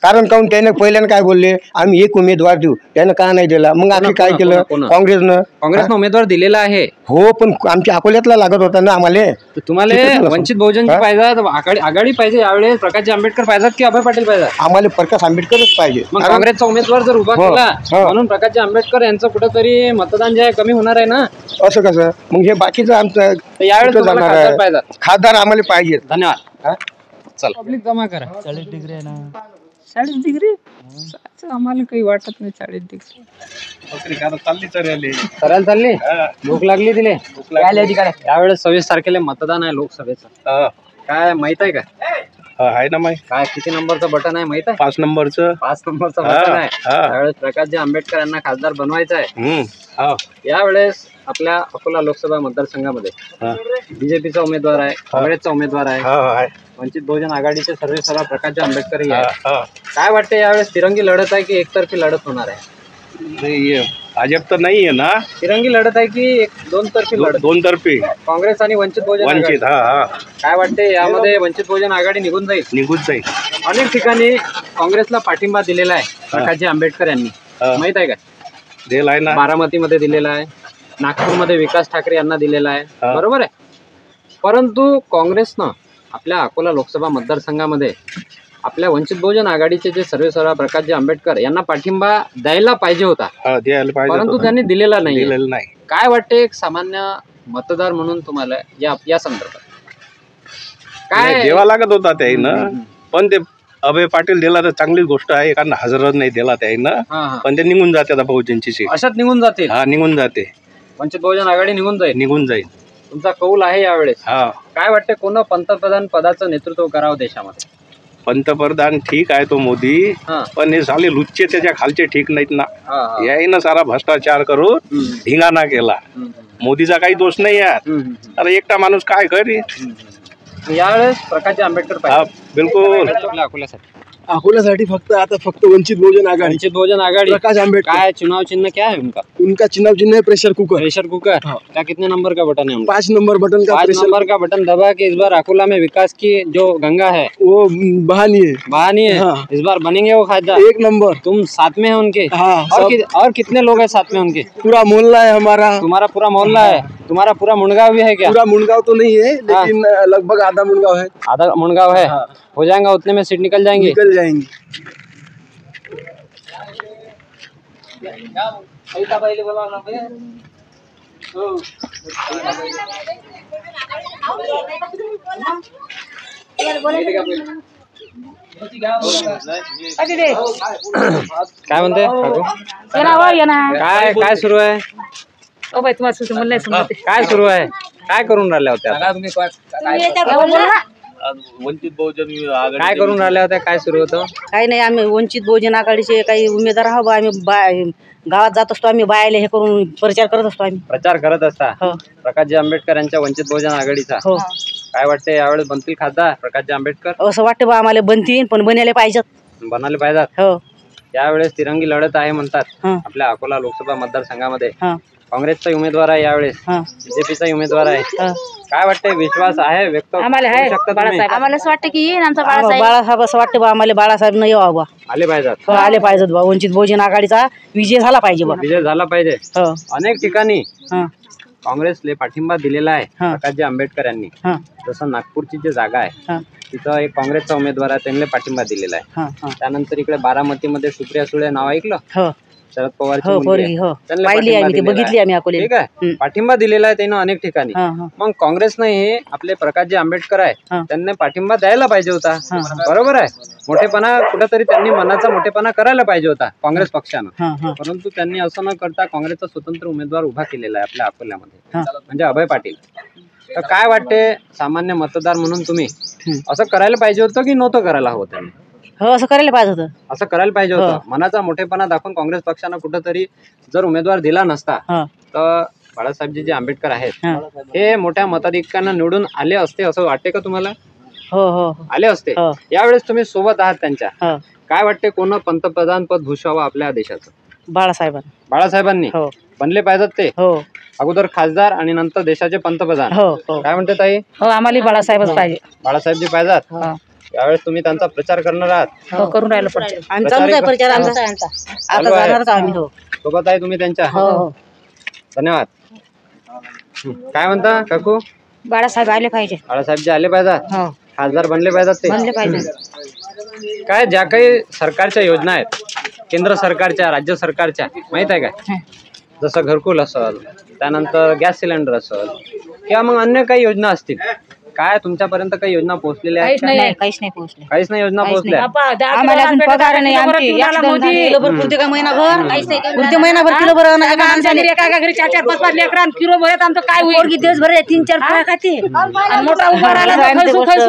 कारण काऊन त्याने पहिल्यानं काय बोलले, आम्ही एक उमेदवार देऊ, त्यानं का नाही दिला. मग आम्ही काय केलं, काँग्रेसनं उमेदवार दिलेला आहे. हो, पण आमच्या अकोल्यातला लागत होता ना आम्हाला. तुम्हाला वंचित बहुजनची पाहिजे, आघाडी पाहिजे यावेळेस प्रकाशजी आंबेडकर पाहिजेत की अभय पाटील पाहिजे? आम्हाला प्रकाश आंबेडकरच पाहिजे. मग काँग्रेसचा उमेदवार जर उभा केला म्हणून प्रकाशजी आंबेडकर यांचं कुठेतरी मतदान जे आहे कमी होणार आहे ना. असं कसं मग हे बाकीचं आमचं यावेळेस खासदार आम्हाला पाहिजे. धन्यवाद. चल पब्लिक जमा करा. 40 डिग्री आहे ना. 40 डिग्री आम्हाला काही वाटत नाही. 40 डिग्री चालली भूक लागली तिले. यावेळेस 26 तारखेला मतदान आहे लोकसभेचं. काय माहित आहे का? आहे ना माहिती. काय किती नंबरचं बटन आहे माहित आहे? 5 नंबरचं. 5 नंबरचं बटन आहे. यावेळेस प्रकाशजी आंबेडकर यांना खासदार बनवायचं आहे. यावेळेस आपल्या अकोला लोकसभा मतदारसंघामध्ये बीजेपीचा उमेदवार आहे, काँग्रेसचा उमेदवार आहे, वंचित बहुजन आघाडीचे सर्वेसर्वा प्रकाशजी आंबेडकर आहे. काय वाटते यावेळेस तिरंगी लढत आहे की एकतर्फी लढत होणार आहे? भाजप तर नाही आहे ना. तिरंगी लढत आहे की दोनतर्फी लढत? दोनतर्फी. काँग्रेस आणि वंचित बहुजन. काय वाटते यामध्ये वंचित बहुजन आघाडी निघून जाईल? अनेक ठिकाणी काँग्रेसला पाठिंबा दिलेला आहे प्रकाशजी आंबेडकर यांनी, माहित आहे का? दिला आहे ना. बारामतीमध्ये दिलेला आहे, नागपूरमध्ये विकास ठाकरे यांना दिलेला आहे, बरोबर आहे. परंतु काँग्रेसनं आपल्या अकोला लोकसभा मतदारसंघामध्ये आपल्या वंचित बहुजन आघाडीचे जे सर्वेसर्वा प्रकाशजी आंबेडकर यांना पाठिंबा द्यायला पाहिजे होता, परंतु त्यांनी दिलेला नाही. काय वाटते एक सामान्य मतदार म्हणून तुम्हाला या संदर्भात काय देवा लागत होता त्यानं? पण ते अभय पाटील दिला तर चांगलीच गोष्ट आहे, कारण हजर नाही दिला त्यानं. पण ते निघून जाते आता बहुजनची सीट. अशात निघून जाते. निघून जाते. वंचित बहुजन आघाडी निघून जाईल. तुमचा कौल आहे यावेळेस. काय वाटते कोण पंतप्रधान पदाचं नेतृत्व करावं देशामध्ये? पंतप्रधान ठीक आहे तो मोदी, पण हे साले लुच्चे त्याच्या खालचे ठीक नाहीत ना. यायनं सारा भ्रष्टाचार करून धिंगाणा केला. मोदीचा काही दोष नाही आहे. अरे एकटा माणूस काय करी. यावेळेस प्रकाशजी आंबेडकर बिलकुल अकोल्यासाठी फक्त वंचित बहुजन आघाड़ी प्रकाश आंबेडकर. काय चुनाव चिन्ह क्या है उनका चुनाव चिन्ह है प्रेशर कुकर. क्या कितने नंबर का बटन है? 5 नंबर बटन का. 5 नंबर का बटन दबा के इस बार अकोला में विकास की जो गंगा है वो बहानी है. इस बार बनेंगे वो खासदार 1 नंबर. तुम साथ में है उनके? और कितने लोग हैं साथ में उनके? पूरा मोहल्ला है हमारा. तुम्हारा पूरा मोहल्ला है? तुम्हारा पूरा मुंडगांव भी है क्या? पूरा मुंडगांव तो नहीं है, लेकिन लगभग आधा मुंडगांव है. आधा मुंडगांव है. हो जाएगा, उतने में सीट निकल जाएंगी. काय म्हणते काय सुरू आहे? काय सुरू आहे? काय करून राहिल्या होत्या? वंचित बहुजन काय करून राहिल्या होत्या? काय सुरू होतं? काही नाही, आम्ही वंचित बहुजन आघाडीचे काही उमेदवार आहोत. आम्ही गावात जात असतो, आम्ही बायाले हे करून प्रचार करत असतो. आम्ही प्रचार करत असता प्रकाशजी आंबेडकर यांच्या वंचित बहुजन आघाडीचा. काय वाटते यावेळेस बनतील खासदार प्रकाशजी आंबेडकर? असं वाटतं बा आम्हाला बनतील, पण बनायला पाहिजेत. हो. यावेळेस तिरंगी लढत आहे म्हणतात आपल्या अकोला लोकसभा मतदारसंघामध्ये. काँग्रेसचा उमेदवार आहे यावेळेस, बीजेपीचा उमेदवार आहे. काय वाटते, विश्वास आहे व्यक्त? आम्हाला असं वाटतं की आमचा बाळासाहेब असं वाटतं बा आम्हाला बाळासाहेब न यावा बा. आले पाहिजेत. आले पाहिजेत बा. वंचित बहुजन आघाडीचा विजय झाला पाहिजे बा. विजय झाला पाहिजे. अनेक ठिकाणी काँग्रेसले पाठिंबा दिलेला आहे प्रकाशजी आंबेडकर यांनी. जसं नागपूरची जी जागा आहे तिथं एक काँग्रेसचा उमेदवार आहे, त्यांनी पाठिंबा दिलेला आहे. त्यानंतर इकडे बारामतीमध्ये सुप्रिया सुळे नाव ऐकलं? शरद पवारची हो मुलगी पोरगी आहे. हो त्यांना पाहिली पाठिंबा आम्ही ती दिलेला बघितली आहे. आम्ही अकोले ठीक आहे, पाठिंबा दिलेला आहे त्यानं अनेक ठिकाणी. मग काँग्रेसनं हे आपले प्रकाशजी आंबेडकर आहे त्यांनी पाठिंबा द्यायला पाहिजे होता. बरोबर आहे, मोठेपणा कुठेतरी त्यांनी मनाचा मोठेपणा करायला पाहिजे होता काँग्रेस पक्षानं. परंतु त्यांनी असं न करता काँग्रेसचा स्वतंत्र उमेदवार उभा केलेला आहे आपल्या अकोल्यामध्ये, म्हणजे अभय पाटील. तर काय वाटते, सामान्य मतदार म्हणून तुम्ही असं करायला पाहिजे होतं की नव्हतं करायला हवं त्यांनी? हो असं करायला पाहिजे होतं. असं करायला पाहिजे होतं. मनाचा मोठेपणा दाखवून काँग्रेस पक्षानं कुठंतरी जर उमेदवार दिला नसता तर बाळासाहेबजी जे आंबेडकर आहेत हे मोठ्या मताधिक्यानं निवडून आले असते असं वाटते का तुम्हाला? हो हो आले असते. यावेळेस तुम्ही सोबत आहात त्यांच्या. काय वाटते, कोण पंतप्रधान पद भूषवावं आपल्या देशाचं? बाळासाहेबांनी बनले पाहिजेत ते. अगोदर खासदार आणि नंतर देशाचे पंतप्रधान. काय म्हणते ताई? हो आम्हाला बाळासाहेबच पाहिजे. बाळासाहेबजी पाहिजेत. यावेळेस तुम्ही त्यांचा प्रचार करणार आहात? हो करून राहिलो प्रचार. आम्ही चालू आहे प्रचार आमचा. आता जाणारच आम्ही. हो सोबत आहे तुम्ही त्यांच्या. धन्यवाद. काय म्हणता काकू? बाळासाहेब आले पाहिजे. बाळासाहेबजी आले पाहिजेत, खासदार बनले पाहिजेत ते. बनले पाहिजे. काय ज्या काही सरकारच्या योजना आहेत, केंद्र सरकारच्या, राज्य सरकारच्या, माहित आहे काय? जसं घरकुल असेल, त्यानंतर गॅस सिलेंडर असेल किंवा मग अन्य काही योजना असतील, काय तुमच्यापर्यंत काही योजना पोहोचलेल्या आहेत? काहीच नाही पोहोचले. काहीच नाही योजना पोहोचल्या. आम्हाला अजून पगार नाही. आमची महिनाभर पुरते का महिनाभर किलो भर एका घरी 4-4, 5-5 लेकरां किलो भरत आमचं काय होईल? पोरगी दिवसभर 3-4 फळा खाते. मोठा उभा राहिला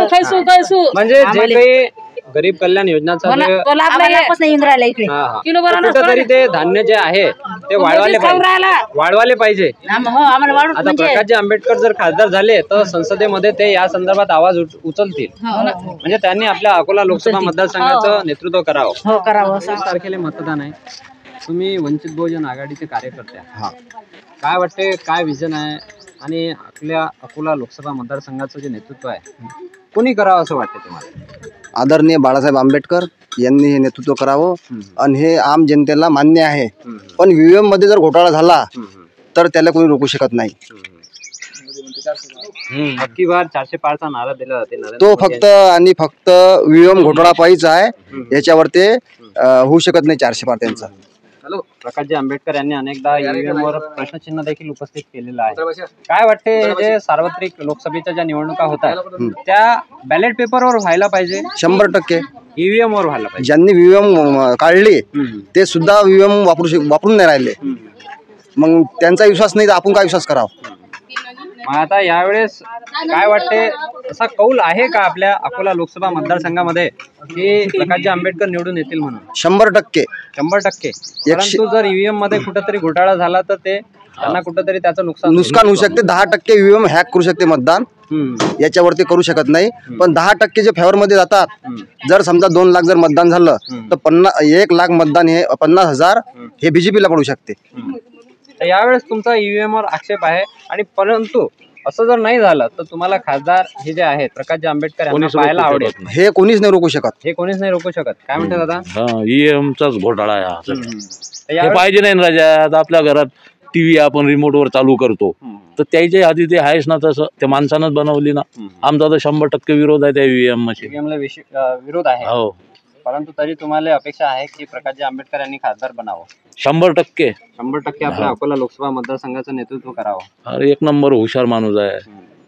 खैसू. म्हणजे जे काही गरीब कल्याण योजनाचा इंद्रायला इकडे कुठेतरी ते धान्य जे आहे ते वाढवाले पाहिजे. आता प्रकाशजी आंबेडकर जर खासदार झाले तर संसदेमध्ये ते या संदर्भात आवाज उचलतील. म्हणजे त्यांनी आपल्या अकोला लोकसभा मतदारसंघाचं नेतृत्व करावं. 6 तारखेला मतदान आहे. तुम्ही वंचित बहुजन आघाडीचे कार्यकर्ते आहात. काय वाटते, काय विजन आहे आणि आपल्या अकोला लोकसभा मतदारसंघाचं जे नेतृत्व आहे कोणी करावं असं वाटतं तुम्हाला? आदरणीय बाळासाहेब आंबेडकर यांनी हे नेतृत्व करावं आणि हे आम जनतेला मान्य आहे. पण ईव्हीएम मध्ये जर घोटाळा झाला तर त्याला कोणी रोखू शकत नाही. अख्खी बार 400 पारचा नारा दिला जाते. तो फक्त आणि फक्त ईव्हीएम घोटाळा पाहिजे आहे, याच्यावर ते होऊ शकत नाही 400 पार त्यांचा. हॅलो, प्रकाशजी आंबेडकर यांनी अनेकदा ईव्हीएम वर प्रश्नचिन्ह देखील उपस्थित केलेलं आहे. काय वाटते, जे सार्वत्रिक लोकसभेच्या ज्या निवडणुका होत आहेत त्या बॅलेट पेपरवर व्हायला पाहिजे? 100% ईव्हीएम वर व्हायला पाहिजे. ज्यांनी ईव्हीएम काढली ते सुद्धा ईव्हीएम वापरून नाही राहिले. मग त्यांचा विश्वास नाही तर आपण काय विश्वास करावा? मग आता यावेळेस काय वाटते, असा कौल आहे का आपल्या अकोला लोकसभा मतदारसंघामध्ये की प्रकाशजी आंबेडकर निवडून येतील म्हणून? 100%. परंतु जर ईव्हीएम मध्ये कुठेतरी घोटाळा झाला तर ते त्यांना कुठेतरी त्याचं नुकसान होऊ शकते. 10% ईव्हीएम हॅक करू शकते मतदान, याच्यावरती करू शकत नाही. पण 10% जे फेवर मध्ये जातात, जर समजा 2 लाख जर मतदान झालं तर 1 लाख मतदान हे 50,000 हे बीजेपीला पडू शकते. यावेळेस तुमचा ईव्हीएम वर आक्षेप आहे. आणि परंतु असं जर नाही झालं तर तुम्हाला खासदार हे जे आहेत प्रकाशजी आंबेडकर यांना पाहायला आवडेल. हे कोणीच नाही रोखू शकत. काय म्हणते दादा? ईव्हीएमचाच घोटाळा आहे. हे पाहिजे नाही ना राजा. आता आपल्या घरात टीव्ही आपण रिमोट वर चालू करतो तर त्याच्या आधी ते आहेच ना, तसं त्या माणसानंच बनवली ना. आमचा तर 100% विरोध आहे त्या ईव्हीएम मध्ये. विरोध आहे. हो, परंतु तरी तुम्हाला अपेक्षा आहे की प्रकाशजी आंबेडकर यांनी खासदार बनावं? 100% आपल्या अकोला लोकसभा मतदारसंघाचं नेतृत्व करावं. अरे एक नंबर हुशार माणूस आहे,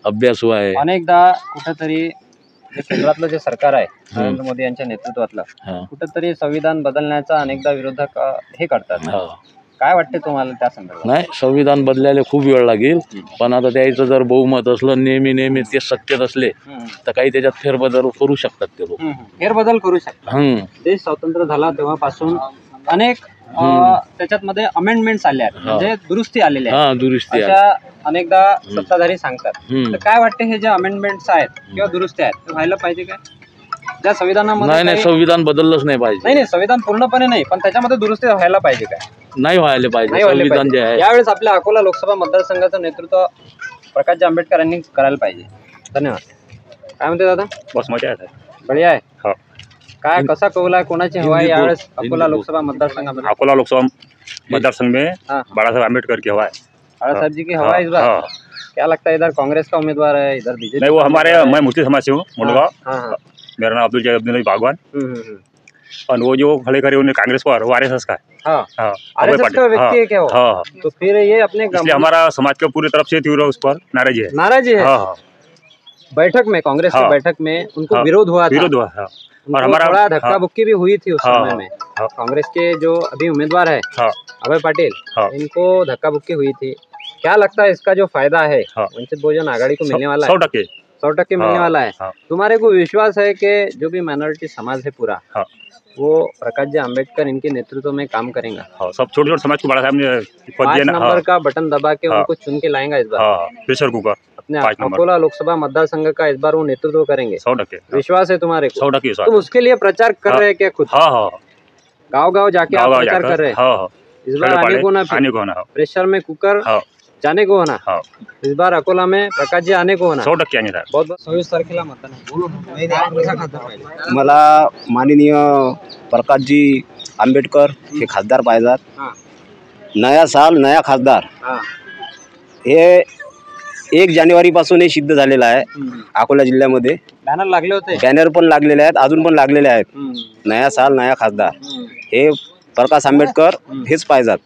अभ्यासू आहे. अनेकदा कुठेतरी केंद्रातलं जे सरकार आहे नरेंद्र मोदी यांच्या नेतृत्वातलं कुठेतरी संविधान बदलण्याचा अनेकदा विरोधक हे करतात. काय वाटते तुम्हाला त्या संदर्भात? नाही, संविधान बदलायला खूप वेळ लागेल. पण आता त्याचं जर बहुमत असलं, नेहमी ते सत्तेत असले तर काही त्याच्यात फेरबदल करू शकतात. ते लोक फेरबदल करू शकतात. देश स्वतंत्र झाला तेव्हापासून अनेक त्याच्यात मध्ये अमेंडमेंट्स आल्या आहेत, म्हणजे दुरुस्ती आलेल्या आहेत. अनेकदा सत्ताधारी सांगतात. तर काय वाटते, हे जे अमेंडमेंट्स आहेत किंवा दुरुस्ती आहेत ते व्हायला पाहिजे काय? त्या संविधानामध्ये नाही, संविधान बदललंच नाही पाहिजे. नाही, संविधान पूर्णपणे नाही, पण त्याच्यामध्ये दुरुस्ती व्हायला पाहिजे काय? नाही व्हायला पाहिजे. संविधान जे आहे, यावेळेस आपल्या अकोला लोकसभा मतदारसंघाचं नेतृत्व प्रकाशजी आंबेडकर यांनी करायला पाहिजे. धन्यवाद. काय म्हणते दादा? बस मजा आहे. बढिया आहे. काय कसा कौल आहे, कोणाची हवा आहे यावेळेस अकोला लोकसभा मतदारसंघामध्ये? अकोला लोकसभा मतदारसंघ में बाळासाहेब आम्बेडकर की हवा है. बाळासाहेब जी की हवा है इस बार? क्या लगता है, इधर कांग्रेस का उम्मीदवार है, इधर बीजेपी? नहीं, वो मैं मुस्लिम समाज से हूँ, मुंडगांव. मेरा नाम अब्दुल भागवान. और वो जो खड़े करे उन्हें कांग्रेस को आरएसएस का है। हाँ हाँ आरएसएस का व्यक्ति है क्या वो? हाँ तो फिर ये अपने इसलिए हमारा समाज के पूरी तरफ से तीव्र उस पर नाराजी है। नाराजी है। हाँ हाँ बैठक में कांग्रेस की हाँ। बैठक में उनको हाँ, विरोध हुआ था। विरोध हुआ हाँ। और हमारा धक्का बुक्की भी हुई थी उस हाँ, समय में। कांग्रेस के जो अभी उम्मीदवार है हाँ। अभय पाटिल हाँ। इनको धक्का बुक्की हुई थी। क्या लगता है इसका जो फायदा है वंचित बहुजन आघाड़ी को मिलने वाला है? 100% मिलने वाला है। तुम्हारे को विश्वास है कि जो भी माइनॉरिटी समाज है पूरा वो प्रकाश जी आम्बेडकर इनके नेतृत्व में काम करेंगे? सब छोटे छोटे समाज को बड़ा साहब ने 5 नंबर का बटन दबा के उनको चुन के लाएंगा इस बार। प्रेशर कुकर अपने अकोला लोकसभा मतदार संघ का इस बार वो नेतृत्व करेंगे। 100% विश्वास है तुम्हारे को? 100% तुम उसके लिए प्रचार कर रहे हैं क्या खुद? हाँ गाँव जाके आप प्रचार कर रहे हैं? इस बार आने को ना प्रेशर में कुकर जाने को होना। इस बार अकोला में प्रकाश जी आने को होना। 100% आने बहुत 26 तारखेला मतदान आहे। मला माननीय प्रकाशजी आंबेडकर हे खासदार पाहिजेत। नया साल नया खासदार हे 1 जानेवारीपासून हे सिद्ध झालेलं आहे अकोला जिल्ह्यामध्ये। बॅनर लागले होते, बॅनर पण लागलेले आहेत, अजून पण लागलेले आहेत। नया साल नया खासदार हे प्रकाश आंबेडकर हेच पाहिजेत।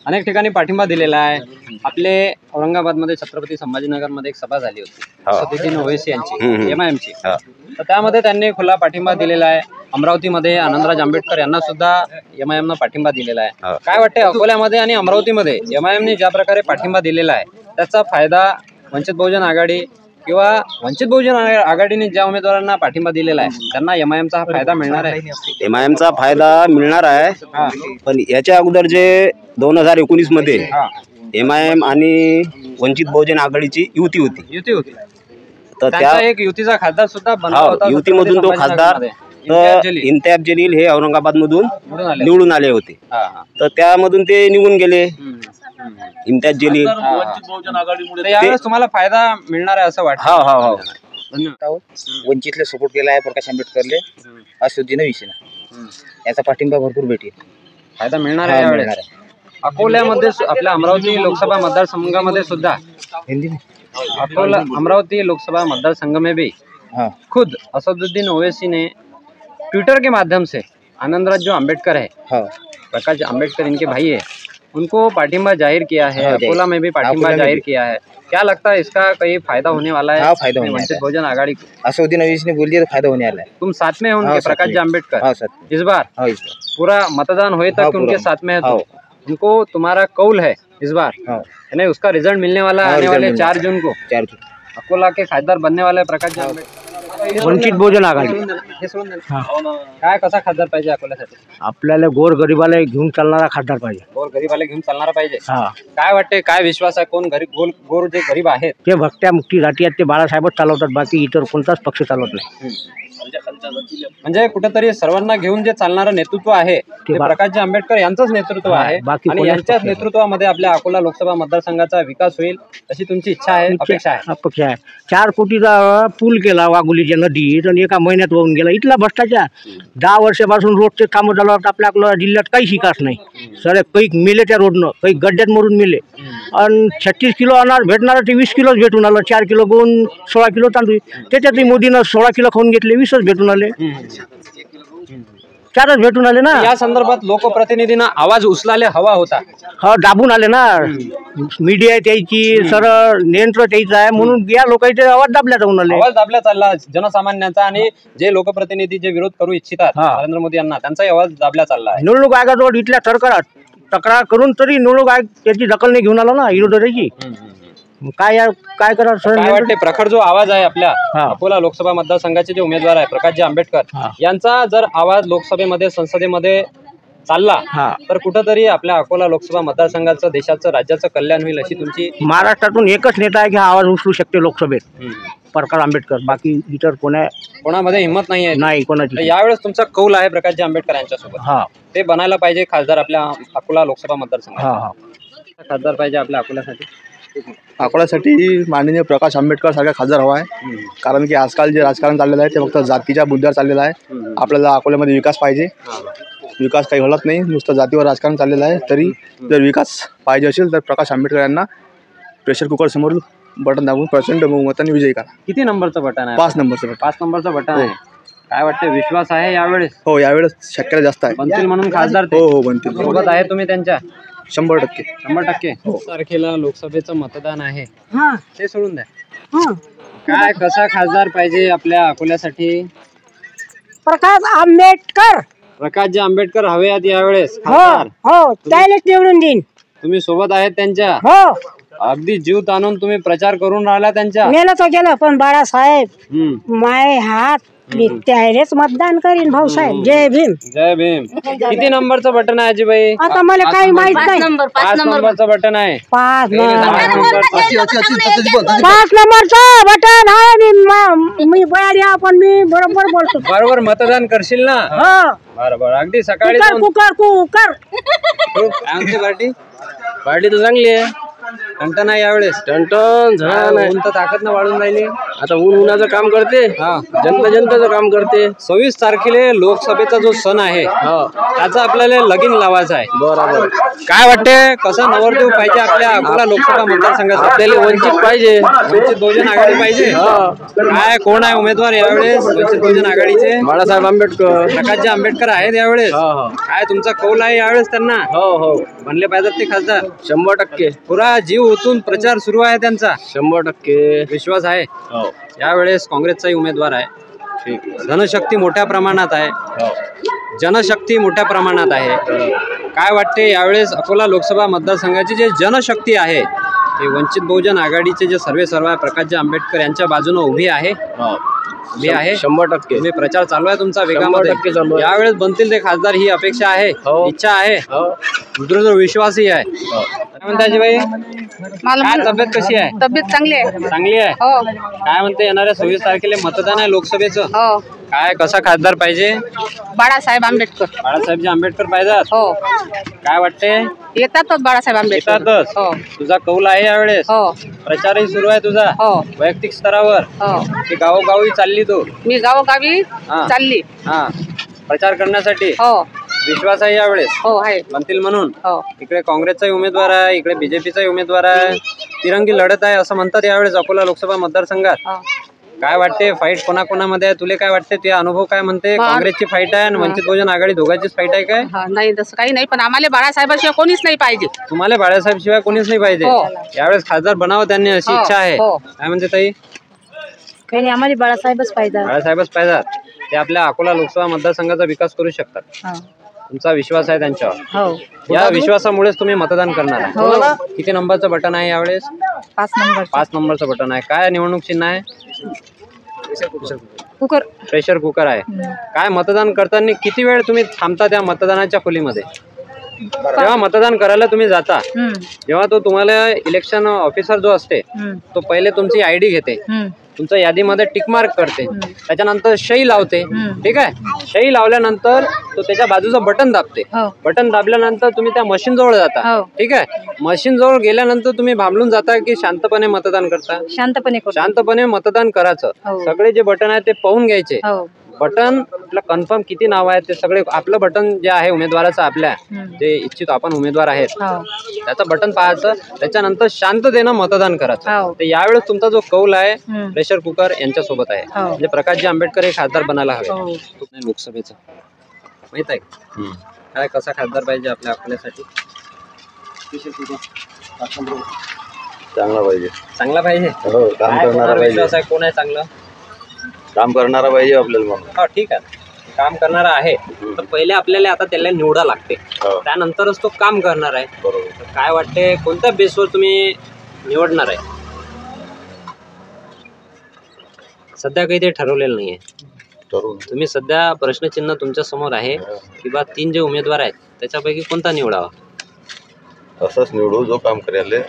अनेक ठिकाणी पाठिंबा दिलेला आहे। आपले औरंगाबादमध्ये छत्रपती संभाजीनगरमध्ये एक सभा झाली होती सतीश ओवैसी यांची MIMची, तर त्यामध्ये त्यांनी खुला पाठिंबा दिलेला आहे। अमरावतीमध्ये आनंदराज आंबेडकर यांना सुद्धा MIMनं पाठिंबा दिलेला आहे। काय वाटते अकोल्यामध्ये आणि अमरावतीमध्ये MIMने ज्या प्रकारे पाठिंबा दिलेला आहे त्याचा फायदा वंचित बहुजन आघाडी किंवा वंचित बहुजन आघाडीने ज्या उमेदवारांना पाठिंबा दिलेला आहे त्यांना MIMचा हा फायदा मिळणार आहे? MIMचा फायदा मिळणार आहे, पण याच्या अगोदर जे 2019 मध्ये MIM आणि वंचित बहुजन आघाडीची युती होती तर त्या एक युतीचा खासदार सुद्धा बनला होता। युतीमधून तो खासदार इंतियाज जलील हे औरंगाबाद मधून निवडून आले होते, तर त्यामधून ते निघून गेले इंतियाज जलील। यावेळेस तुम्हाला फायदा मिळणार आहे असं वाटतं? वंचितले सपोर्ट केला आहे प्रकाश आंबेडकरले असुद्दीन विषयना याचा पाठिंबा भरपूर भेटेल, फायदा मिळणार आहे यावेळेस। अकोल्यामध्ये आपल्या अमरावती लोकसभा मतदारसंघामध्ये सुद्धा अकोला अमरावती लोकसभा मतदारसंघ में भी खुद असदुद्दीन ओवैसी ने ट्विटर के माध्यम से आनंदराज जो आम्बेडकर है, प्रकाश आम्बेडकर इनके भाई है, उनको पाठिंबा जाहिर किया है। अकोला में भी पाठिंबा जाहिर किया है। क्या लगता है इसका कहीं फायदा होने वाला है? फायदा होने वंचित बहुजन आघाड़ी को असदुद्दीन ओवैसी ने बोल दिया तो फायदा होने वाला है। तुम साथ में हो उनके प्रकाश जी आम्बेडकर इस बार पूरा मतदान हुए तक उनके साथ में है, तो उनको तुम्हारा कौल है इस बार नहीं उसका रिजल्ट मिलने वाला है आने वाले 4 जून को? अकोला के खासदार बनने वाले प्रकाश जी आंबेडकर वंचित बहुजन आघाडी। काय कसा खासदार पाहिजे अकोल्यासाठी? आपल्याला गोरगरिबाला घेऊन चालणारा खासदार पाहिजे। गोरगरिबाला घेऊन चालणारा पाहिजे। काय वाटते, काय विश्वास आहे, कोण गोर जे गरीब आहेत ते भक्त्या मुक्ती जाती आहेत ते बाळासाहेबच चालवतात, बाकी इतर कोणताच पक्ष चालवत नाही। म्हणजे कुठेतरी सर्वांना घेऊन जे चालणारं नेतृत्व आहे ते प्रकाशजी आंबेडकर यांचंच नेतृत्व आहे आणि यांच्याच नेतृत्वामध्ये आपल्या अकोला लोकसभा मतदारसंघाचा विकास होईल अशी तुमची इच्छा आहे, अपेक्षा आहे? अपेक्षा आहे। 4 कोटीचा पूल केला वाघोलीच्या नदीत आणि 1 महिन्यात वाहून गेला। इथला भ्रष्टाचार 10 वर्षापासून रोडचे कामं चालू आहेत आपल्या अकोला जिल्ह्यात, काही विकास नाही। सर काही मेले त्या रोडनं, काही गड्ड्यात मरून मेले आणि 36 किलो अनार भेटणार ते 20 किलोच भेटून आलं। 4 किलो गहून 16 किलो तांदूळ, त्याच्यातही मोदीनं 16 किलो खाऊन घेतले, 20च भेटून आले, 4च भेटून आले ना। या संदर्भात लोकप्रतिनिधींना आवाज उचलायला हवा होता। दाबून आले ना, मीडिया त्याची सरळ नियंत्रण त्याचं आहे म्हणून या लोकांचे आवाज दाबल्या जाऊन आले। आवाज दाबल्या चालला जनसामान्यांचा आणि जे लोकप्रतिनिधी जे विरोध करू इच्छितात नरेंद्र मोदी यांना त्यांचाही आवाज दाबल्या चालला आहे। निवडणूक आयोगाजवळ इथल्या सरकारात तक्रार करून तरी निवडणूक आयोग त्याची दखल नाही घेऊन आला ना विरोधाची। काय करा सर? काय वाटते, प्रखर जो आवाज आहे आपल्या अकोला लोकसभा मतदारसंघाचे जे उमेदवार आहे प्रकाशजी आंबेडकर यांचा जर आवाज लोकसभेमध्ये संसदेमध्ये चालला तर कुठंतरी आपल्या अकोला लोकसभा मतदारसंघाचं देशाचं राज्याचं कल्याण होईल अशी तुमची? महाराष्ट्रातून एकच नेता आहे की आवाज उचलू शकते लोकसभेत, प्रकाश आंबेडकर, बाकी इतर कोणामध्ये हिंमत नाही आहे? नाही कोणाची। यावेळेस तुमचा कौल आहे प्रकाशजी आंबेडकर यांच्यासोबत, ते बनायला पाहिजे खासदार आपल्या अकोला लोकसभा मतदारसंघात। खासदार पाहिजे आपल्या अकोल्यासाठी? अकोल्यासाठी माननीय प्रकाश आंबेडकर सारखा खासदार हवा आहे, कारण की आजकाल जे राजकारण चाललेलं आहे ते फक्त जातीच्या मुद्द्यावर चाललेलं आहे। आपल्याला अकोल्यामध्ये विकास पाहिजे, विकास काही घडत नाही, नुसतं जातीवर राजकारण चाललेलं आहे। तरी जर विकास पाहिजे असेल तर प्रकाश आंबेडकर यांना प्रेशर कुकर समोर बटन दाबून प्रचंड बहुमताने विजयी करा। किती नंबरचं बटन आहे? 5 नंबरचं बटन। 5 नंबरचं बटन आहे। काय वाटतं, विश्वास आहे यावेळेस? हो, यावेळेस शक्यता जास्त आहे. बनतील म्हणून खासदार ते? हो बनतील. सोबत आहे तुम्ही त्यांच्या? 100%. 100%. तारखेला लोकसभेचं मतदान आहे, हा ते सोडून द्या. काय कसा खासदार पाहिजे आपल्या अकोल्यासाठी? प्रकाश आंबेडकर. प्रकाशजी आंबेडकर हवे आहेत यावेळेस हो खासदार? हो, त्यालाच निवडून देईन. तुम्ही सोबत आहेत त्यांच्या? हो, अगदी जीव ताणून तुम्ही प्रचार करून राहिला त्यांच्या? मेलं तो गेलं, पण बाळासाहेब माय हात मी त्यालाच मतदान करीन. भाऊसाहेब जय भीम. जय भीम. किती नंबरचं बटन आहे आजीबाई? आता मला काही माहित नाही. 5 नंबरचं बटन आहे. 5 5 नंबरचं बटन आहे. मी बयाड्या, पण मी बरोबर बोलतो. बरोबर मतदान करशील ना? बरोबर. अगदी सकाळी कुकर कुकर. पार्टी पार्टी तर चांगली आहे. टंटन आहे यावेळेस? टंटन ऊन तर ताकद न वाढून राहिली. आता उन्हाचं काम करते, जनतेचं काम करते. 26 तारखेला लोकसभेचा जो सण आहे त्याचा आपल्याला लगीन लावायचा आहे. बरोबर. काय वाटते, कसं नवरदेव पाहिजे आपल्या अकोला लोकसभा मतदारसंघात? आपल्याला वंचित पाहिजे, वंचित बहुजन आघाडी पाहिजे. काय कोण आहे उमेदवार यावेळेस वंचित बहुजन आघाडीचे? बाळासाहेब आंबेडकर. प्रकाशजी आंबेडकर आहेत यावेळेस. काय तुमचा कौल आहे यावेळेस त्यांना? हो, बनले पाहिजेत ते खासदार? 100%. पुरा जीव ओतून प्रचार सुरू आहे त्यांचा? 100% विश्वास आहे. यावेळेस काँग्रेसचाही उमेदवार आहे. धनशक्ती मोठ्या प्रमाणात आहे, जनशक्ती मोठ्या प्रमाणात आहे. काय वाटते यावेळेस अकोला लोकसभा मतदारसंघाची जे जनशक्ती आहे ते वंचित बहुजन आघाडीचे जे सर्व प्रकाशजी आंबेडकर यांच्या बाजूने उभी आहे? उभी आहे 100%. तुम्ही प्रचार चालू आहे तुमचा वेगामध्ये? यावेळेस बनतील ते खासदार ही अपेक्षा आहे, इच्छा आहे, दृढ विश्वासही आहे. काय म्हणता आजीबाई, काय तब्येत कशी आहे? तब्येत चांगली आहे. चांगली आहे. काय म्हणते, येणाऱ्या 26 तारखेला मतदान आहे लोकसभेचं? काय कसा खासदार पाहिजे? बाळासाहेब आंबेडकर. बाळासाहेबजी आंबेडकर पाहिजेत? हो. काय वाटते, येतातच बाळासाहेब आंबेडकर? येतातच. तुझा कौल आहे यावेळेस? प्रचारही सुरू आहे तुझा वैयक्तिक स्तरावर की गावोगावी चालली तू? मी गावोगावी चालली प्रचार करण्यासाठी. विश्वास आहे यावेळेस? हो आहे, बनतील म्हणून. इकडे काँग्रेसचाही उमेदवार आहे, इकडे बीजेपीचाही उमेदवार आहे. तिरंगी लढत आहे असं म्हणतात यावेळेस अकोला लोकसभा मतदारसंघात. काय वाटते, फाईट कोणाकोणामध्ये आहे? तुला काय वाटते, तुझे अनुभव काय म्हणते? काँग्रेसची फाईट आहे आणि वंचित बहुजन आघाडी दोघांचीच फाईट आहे काय? नाही, तसं काही नाही, पण आम्हाला बाळासाहेबाशिवाय कोणीच नाही पाहिजे. तुम्हाला बाळासाहेब शिवाय कोणीच नाही पाहिजे? यावेळेस खासदार बनावं त्यांनी अशी इच्छा आहे. काय म्हणते ताई? काही नाही, आम्हाला बाळासाहेबच पाहिजे. बाळासाहेबच पाहिजेत. ते आपल्या अकोला लोकसभा मतदारसंघाचा विकास करू शकतात. तुमचा विश्वास आहे त्यांच्यावर? या विश्वासामुळेच तुम्ही मतदान करणार आहे. किती नंबरचं बटन आहे यावेळेस? 5 नंबर. 5 नंबरचं बटन आहे. काय निवडणूक चिन्ह आहे? कुकर. प्रेशर कुकर आहे. काय मतदान करताना किती वेळ तुम्ही थांबता त्या मतदानाच्या खोलीमध्ये? जेव्हा मतदान करायला तुम्ही जाता जेव्हा तो तुम्हाला इलेक्शन ऑफिसर जो असते तो पहिले तुमची आयडी घेते, तुमच्या यादीमध्ये टिक मार्क करते, त्याच्यानंतर सही लावते. ठीक आहे, सही लावल्यानंतर तो त्याच्या बाजूचं बटन दाबते. बटन दाबल्यानंतर तुम्ही त्या मशीन जवळ जाता. ठीक आहे, मशीन जवळ गेल्यानंतर तुम्ही भांबलून जाता की शांतपणे मतदान करता? शांतपणे मतदान करायचं. सगळे जे बटन आहे ते पाहून घ्यायचे. बटन आपलं कन्फर्म किती नाव आहे ते सगळे, आपलं बटन जे आहे उमेदवाराचं, आपल्या जे इच्छित आपण उमेदवार आहेत त्याचं बटन पाहायचं, त्याच्यानंतर शांततेनं मतदान करायचं. तर यावेळेस तुमचा जो कौल आहे प्रेशर कुकर यांच्या सोबत आहे. म्हणजे प्रकाशजी आंबेडकर हे खासदार बनायला हवे लोकसभेचं, माहित आहे काय कसा खासदार पाहिजे आपल्या अकोल्यासाठी? चांगला पाहिजे. चांगला पाहिजे. काम करणारा पाहिजे. कोण आहे चांगलं काम करणारा पाहिजे आपल्याला? ठीक आहे, काम करणारा आहे. तर पहिले आपल्याला आता त्याला निवडा लागते, त्यानंतरच तो काम करणार आहे. बरोबर. काय वाटते, कोणत्या बेसवर तुम्ही निवडणार आहे? सध्या काही ते ठरवलेलं नाहीये. तुम्ही सध्या प्रश्नचिन्ह तुमच्या समोर आहे की बा 3 जे उमेदवार आहेत त्याच्यापैकी कोणता निवडावा? असंच निवडू जो काम करायला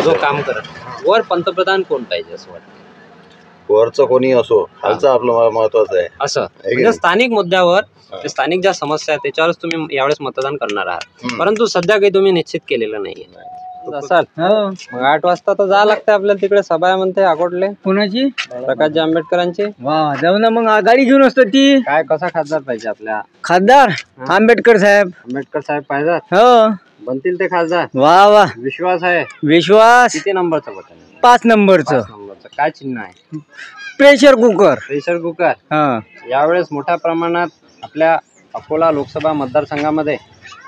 जो काम करत. वर पंतप्रधान कोण पाहिजे असं वाटतं? वरचं कोणी असो, खालचं आपलं महत्वाचं आहे. असं म्हणजे स्थानिक मुद्द्यावर, स्थानिक ज्या समस्या आहेत त्याच्यावरच तुम्ही यावेळेस मतदान करणार आहात. परंतु सध्या काही तुम्ही निश्चित केलेलं नाहीये. असाल मग 8 वाजता तर जावं लागतं आपल्याला तिकडे. सभा म्हणते अकोटले. कोणाची? प्रकाशजी आंबेडकरांची. वा, जाऊ ना मग. गाडी घेऊन असतो ती. काय कसा खासदार पाहिजे आपल्या? खासदार आंबेडकर साहेब. आंबेडकर साहेब पाहिजेत. हो, बनतील ते खासदार. वा वा, विश्वास आहे. विश्वास. किती नंबरचं बटन? 5 नंबरचं. काय चिन्ह आहे? Pressure cooker. Pressure cooker. यावेळेस मोठ्या प्रमाणात आपल्या अकोला लोकसभा मतदारसंघामध्ये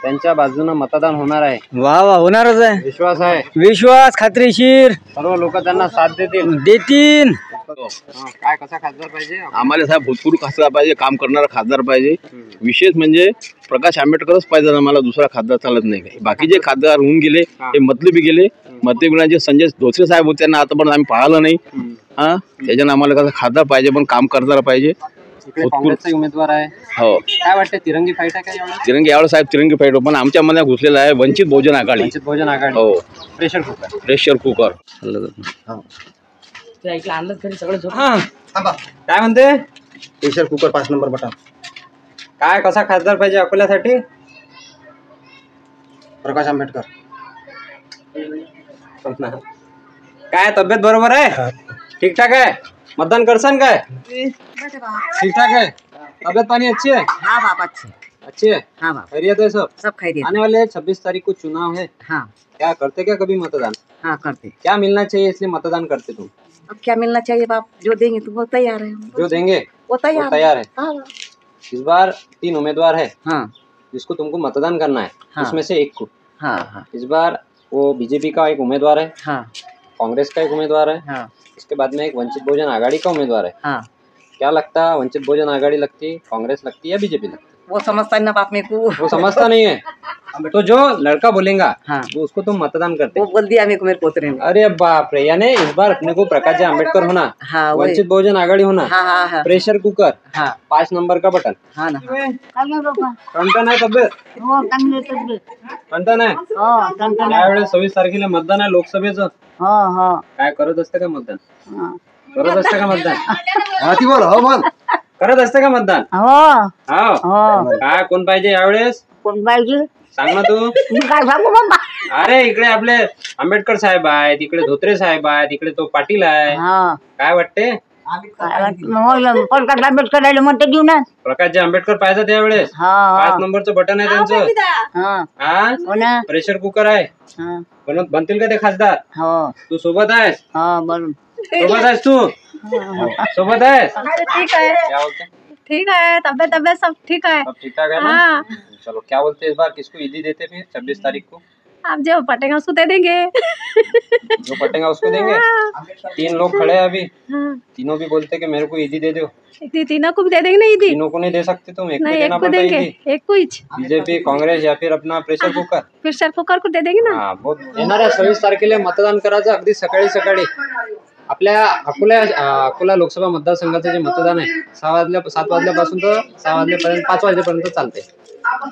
त्यांच्या बाजूने मतदान होणार आहे. वा वा, होणारच आहे. विश्वास आहे? विश्वास खात्रीशीर. सर्व लोक त्यांना साथ देतील. काय कसा खासदार पाहिजे आम्हाला? साहेब भूतपूर्व खासदार पाहिजे, काम करणारा खासदार पाहिजे. विशेष म्हणजे प्रकाश आंबेडकरच पाहिजे आम्हाला, दुसरा खासदार चालत नाही. काही बाकीचे खासदार होऊन गेले, ते मतलबी गेले. मतलबी संजय धोत्रे साहेब होते, त्यांना आतापर्यंत आम्ही पाहिलं नाही. त्याच्यानं आम्हाला कसं खासदार पाहिजे, पण काम करणारा पाहिजे. काँग्रेसचा उमेदवार आहे. हो. काय वाटतं, तिरंगी फाईट आहे काय? तिरंगी यावेळेस साहेब तिरंगी फाईट, पण आमच्या मध्ये घुसलेला आहे वंचित बहुजन आघाडी. वंचित बहुजन आघाडी. हो. Pressure cooker. Pressure cooker. काय म्हणते? Pressure cooker 5 number button. काय कसा खासदार पाहिजे अकोल्यासाठी? प्रकाश आंबेडकर. काय तब्येत बरोबर आहे? ठीक ठाक आहे? मतदान करसान काय? ठीक ठाक है? तबियत पानी अच्छी है? हाँ बाप अच्छी है? हाँ बाप खैरियत है सब? सब खैरियत। आने वाले 26 तारीख को चुनाव है। हाँ क्या करते क्या कभी मतदान? हाँ करते। क्या मिलना चाहिए इसलिए मतदान करते तुम? अब क्या मिलना चाहिए बाप, जो देंगे तुम वो तैयार है। जो देंगे वो तैयार है। हाँ। इस बार 3 उम्मीदवार है। हाँ। जिसको तुमको मतदान करना है। हाँ। उसमें से एक को। हाँ हाँ। इस बार वो बीजेपी का एक उम्मीदवार है। हाँ। कांग्रेस का एक उम्मीदवार है। हाँ। इसके बाद में एक वंचित बहुजन आघाड़ी का उम्मीदवार है। हाँ। क्या लगता है, वंचित बहुजन आघाड़ी लगती, कांग्रेस लगती या बीजेपी लगती? वो समझता ना बाप मेरे को। वो समझता नहीं है। तो जो लड़का बोलेगा वो उसको तुम मतदान करते। वो बोल दिया मेरे पोतरे ने। अरे बाप रे, यानी इस बार अपने को प्रकाश आंबेडकर होना। हाँ, वंचित बहुजन आघाड़ी होना। हाँ, हाँ, हाँ। Pressure cooker. हाँ। 5 नंबर का बटन। हाँ ना। टणटण आहे तब्येत? टणटण आहे? यावेळेस 26 तारखेला मतदान आहे लोकसभेचं। काय करत असते का मतदान? करत असते का मतदान? करत असते का मतदान? काय कोण पाहिजे यावेळेस? कोण पाहिजे सांग ना तू। काय सांगू बाबा? अरे इकडे आपले आंबेडकर साहेब आहेत, इकडे धोत्रे साहेब आहेत, इकडे तो पाटील आहे। काय वाटते? प्रकाश आंबेडकर म्हणते देऊ ना। प्रकाश आंबेडकर पाहिजे त्यावेळेस। 5 नंबरचं बटन आहे त्यांचं। प्रेशर कुकर आहे। बनतील का ते खासदार? तू सोबत आहेस? सोबत आहेस तू? सोबत आहेस? ठीक है, ठीक है, तबियत सब ठीक है। सब ठीक ठाक है ना? चलो, क्या बोलते हैं इस बार किसको ईदी देते फिर 26 तारीख को? आप जो पटेगा उसको दे देंगे। जो पटेगा उसको देंगे। 3 लोग खड़े हैं अभी। तीनों भी बोलते कि मेरे को ईदी दे दो। तीनों को भी दे देंगे ना ईदी? तीनों को नहीं दे सकते तुम, एक को नहीं, देना एक को पड़ता है देंगे, ईदी। एक को ही। बीजेपी, काँग्रेस या फिर अपना प्रेशर कुकर? प्रेशर कुकर को दे देंगे ना। येणाऱ्या 26 तारखेला मतदान करायचं अगदी सकाळी सकाळी। आपल्या अकोला लोकसभा मतदारसंघाचं जे मतदान आहे 7 वाजल्यापासून तर 6 वाजल्यापर्यंत 5 वाजेपर्यंत चालते।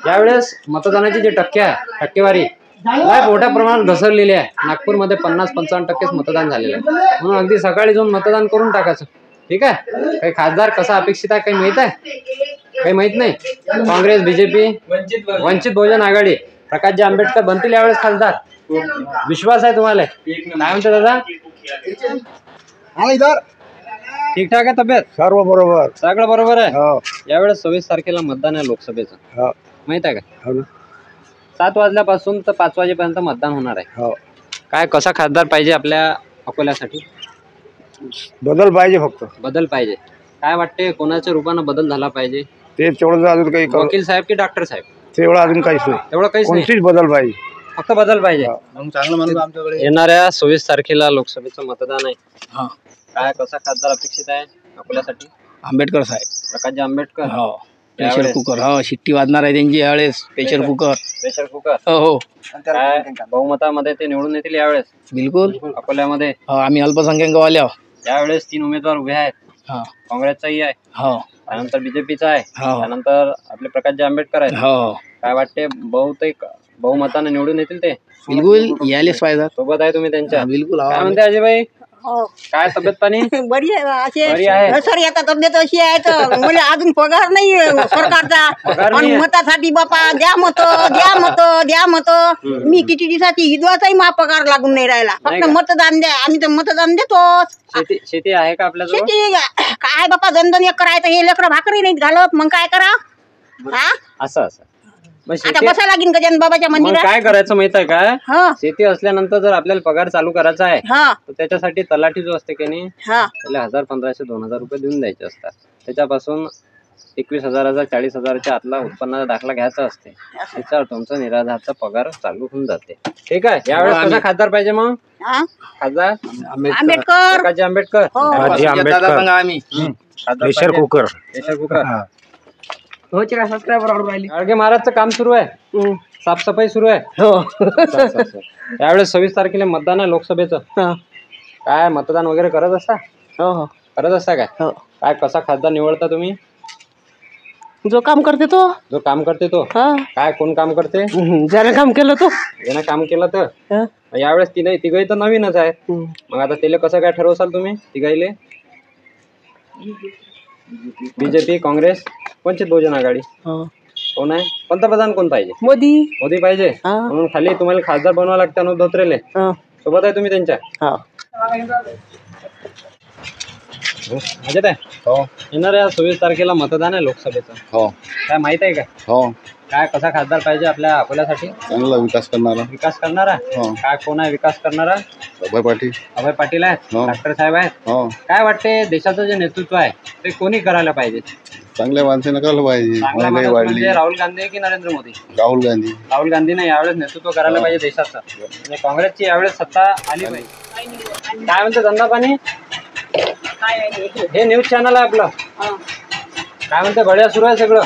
यावेळेस मतदानाची जी टक्केवारी लय मोठ्या प्रमाणात घसरलेली आहे। नागपूरमध्ये 50-55% मतदान झालेलं आहे। म्हणून अगदी सकाळी जाऊन मतदान करून टाकायचं। ठीक आहे? काही खासदार कसा अपेक्षित आहे काही माहित आहे? काही माहित नाही। काँग्रेस, बीजेपी, वंचित बहुजन आघाडी, प्रकाश आंबेडकर बनतील यावेळेस खासदार। विश्वास आहे तुम्हाला? काय म्हणते दादा? ठीक ठाक आहे तब्येत? सर्व बरोबर, सगळं बरोबर आहे। यावेळेस 26 तारखेला मतदान आहे लोकसभेचं। माहित आहे का? 7 वाजल्यापासून तर 5 वाजेपर्यंत मतदान होणार आहे। काय कसा खासदार पाहिजे आपल्या अकोल्यासाठी? बदल पाहिजे, फक्त बदल पाहिजे। काय वाटते कोणाच्या रूपानं बदल झाला पाहिजे? ते तेवढं अजून काही वकील साहेब की डॉक्टर साहेब? तेवढं अजून काहीच नाही। तेवढं काहीच नाही, कोणतीच बदल पाहिजे, फक्त बदल पाहिजे। चांगलं माणूस आमच्याकडे। येणाऱ्या 26 तारखेला लोकसभेचं मतदान आहे। काय कसा खासदार अपेक्षित आहे अकोल्यासाठी? आंबेडकर साहेब, प्रकाश आंबेडकर। प्रेशर कुकर, शिट्टी वाजणार आहे त्यांची यावेळेस। Pressure cooker, pressure cooker. हो, काय बहुमतामध्ये ते निवडून येतील यावेळेस? बिलकुल अकोल्यामध्ये आम्ही अल्पसंख्याक वाल्या यावेळेस 3 उमेदवार उभे आहेत। काँग्रेसचाही आहे, त्यानंतर बीजेपीचा आहे, त्यानंतर आपले प्रकाश आंबेडकर आहेत। काय वाटते बहुतेक बहुमताने निवडून येतील ते? बिलकुल यायलाच पाहिजे। सोबत आहे तुम्ही त्यांच्या? बिलकुल। काय म्हणते अजय भाई? काय तब्येत पाणी? बरी आहे। बरी आहे सर, आता तब्येत अशी आहे तर मला अजून पगार नाही सरकारचा। आणि मतासाठी बापा द्या मत, द्या मत, द्या मत। मी किती दिवसाची हिदवाचाही मा पगार लागून नाही राहिला। फक्त मतदान द्या, आम्ही तर मतदान देतो। शेती आहे का आपल्या? शेती काय बापा, 2-2 एकर आहे तर हे लेकरं भाकरी नाहीत घालत, मग काय करा? असं मग आता शेती बसा लागेल गजानन बाबाच्या मग मंदिरात. काय करायचं माहित आहे काय? हा शेती असल्यानंतर जर आपल्याला पगार चालू करायचा आहे हा तर त्याच्यासाठी तलाठी जो असते की नाही हा त्याला 1000, 1500, 2000 रुपये देऊन द्यायचे असतात. त्याच्यापासून 21,000, 40,000च्या आतला उत्पन्नाचा दाखला घ्यायचा असते. त्याच्यावर तुमचा निराधारचा पगार चालू होऊन जाते. ठीक आहे. यावेळेस कसा खासदार पाहिजे मग? हा खासदार आंबेडकर प्रकाश आंबेडकर. हो. बाजी आंबेडकर. खासदार प्रेशर पाहिजे. कुकर. Pressure cooker. हो चिरा सबस्क्राईबर आवडून राहिली. गाडगे महाराजचं काम सुरू आहे. साफसफाई सुरू आहे. यावेळेस 26 तारखेला मतदान आहे लोकसभेचं. काय मतदान वगैरे करत असता? हो करत असता काय? काय कसा खासदार निवडता तुम्ही? जो काम करते तो. जो काम करते तो. काय कोण काम करते? ज्याने काम केलं तो. ज्यानं काम केलं तर. यावेळेस तिघही तर नवीनच आहे. मग आता त्याला कसं काय ठरवसाल तुम्ही तिघाईले? बीजेपी, काँग्रेस, वंचित बहुजन आघाडी. कोण आहे? पंतप्रधान कोण पाहिजे? मोदी. मोदी पाहिजे. म्हणून खाली तुम्हाला खासदार बनवावं लागतं अनुप धोत्रेले. सोबत आहे तुम्ही त्यांच्या? मजेत आहे. हो. येणाऱ्या 26 तारखेला मतदान आहे लोकसभेचं. हो. काय माहित आहे का? हो. काय कसा खासदार पाहिजे आपल्या अकोल्यासाठी? चांगला विकास करणारा. विकास करणारा. काय कोण आहे विकास करणारा? अभय पाटील. अभय पाटील आहेत. डॉक्टर साहेब आहेत. काय वाटते देशाचं जे नेतृत्व आहे ते कोणी करायला पाहिजे? चांगल्या माणसाने करायला पाहिजे. चांगला महागाई माणूस वाढली. म्हणजे राहुल गांधी की नरेंद्र मोदी? राहुल गांधी. राहुल गांधीने यावेळेस नेतृत्व करायला पाहिजे देशाचं. म्हणजे काँग्रेसची यावेळेस सत्ता आली पाहिजे. काय म्हणते धंदा पाणी? हे न्यूज चॅनल आहे आपलं. काय म्हणते बढिया सुरू आहे सगळं.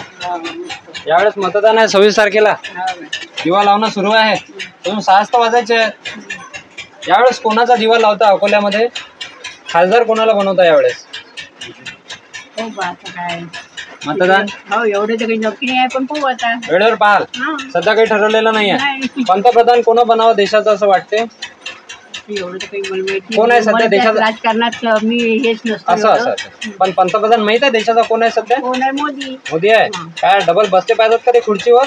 यावेळेस मतदान आहे 26 तारखेला. दिवा लावणं सुरू आहे. तुम्ही 6 वाजायचे. यावेळेस कोणाचा दिवा लावता अकोल्यामध्ये? खासदार कोणाला बनवता यावेळेस? मतदान हो एवढं तर काही नक्की नाही आहे पण पाहू आता. वेळेवर पाहाल. सध्या काही ठरवलेलं नाहीये. पंतप्रधान कोण बनावं देशाचं असं वाटते? एवढं तर काही मला माहिती कोण आहे सध्या देशाचा? राजकारणात मी हेच नसतो. असं असं पण पंतप्रधान माहित आहे देशाचा कोण आहे सध्या? कोण आहे? मोदी. मोदी आहे. काय डबल बसते पाहिजेत का ते खुर्चीवर?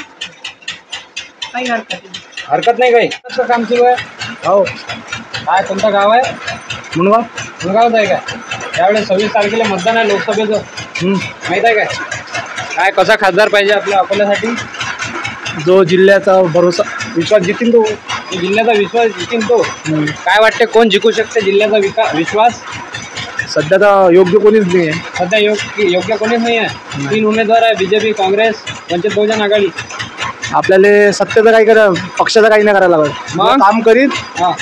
काही हरकत नाही. हरकत नाही काही. कसं काम सुरू आहे? हो. काय कोणतं गाव आहे? मुनगाव. मुनगावच आहे काय? यावेळेस 26 तारखेला मतदान आहे लोकसभेचं. माहित आहे काय? काय कसा खासदार पाहिजे आपल्या अकोल्यासाठी? जो जिल्ह्याचा भरोसा विश्वास जिंकून तो. जिल्ह्याचा विश्वास जिंकून तो. काय वाटते कोण जिंकू शकते जिल्ह्याचा विश्वास? सध्या तर योग्य कोणीच नाही आहे. सध्या योग्य कोणीच नाही आहे. 3 उमेदवार आहे. बीजेपी, काँग्रेस, वंचित बहुजन आघाडी. आपल्याला सत्तेचं काही करा पक्षाचं काही नाही करायला लागत. मग काम करीत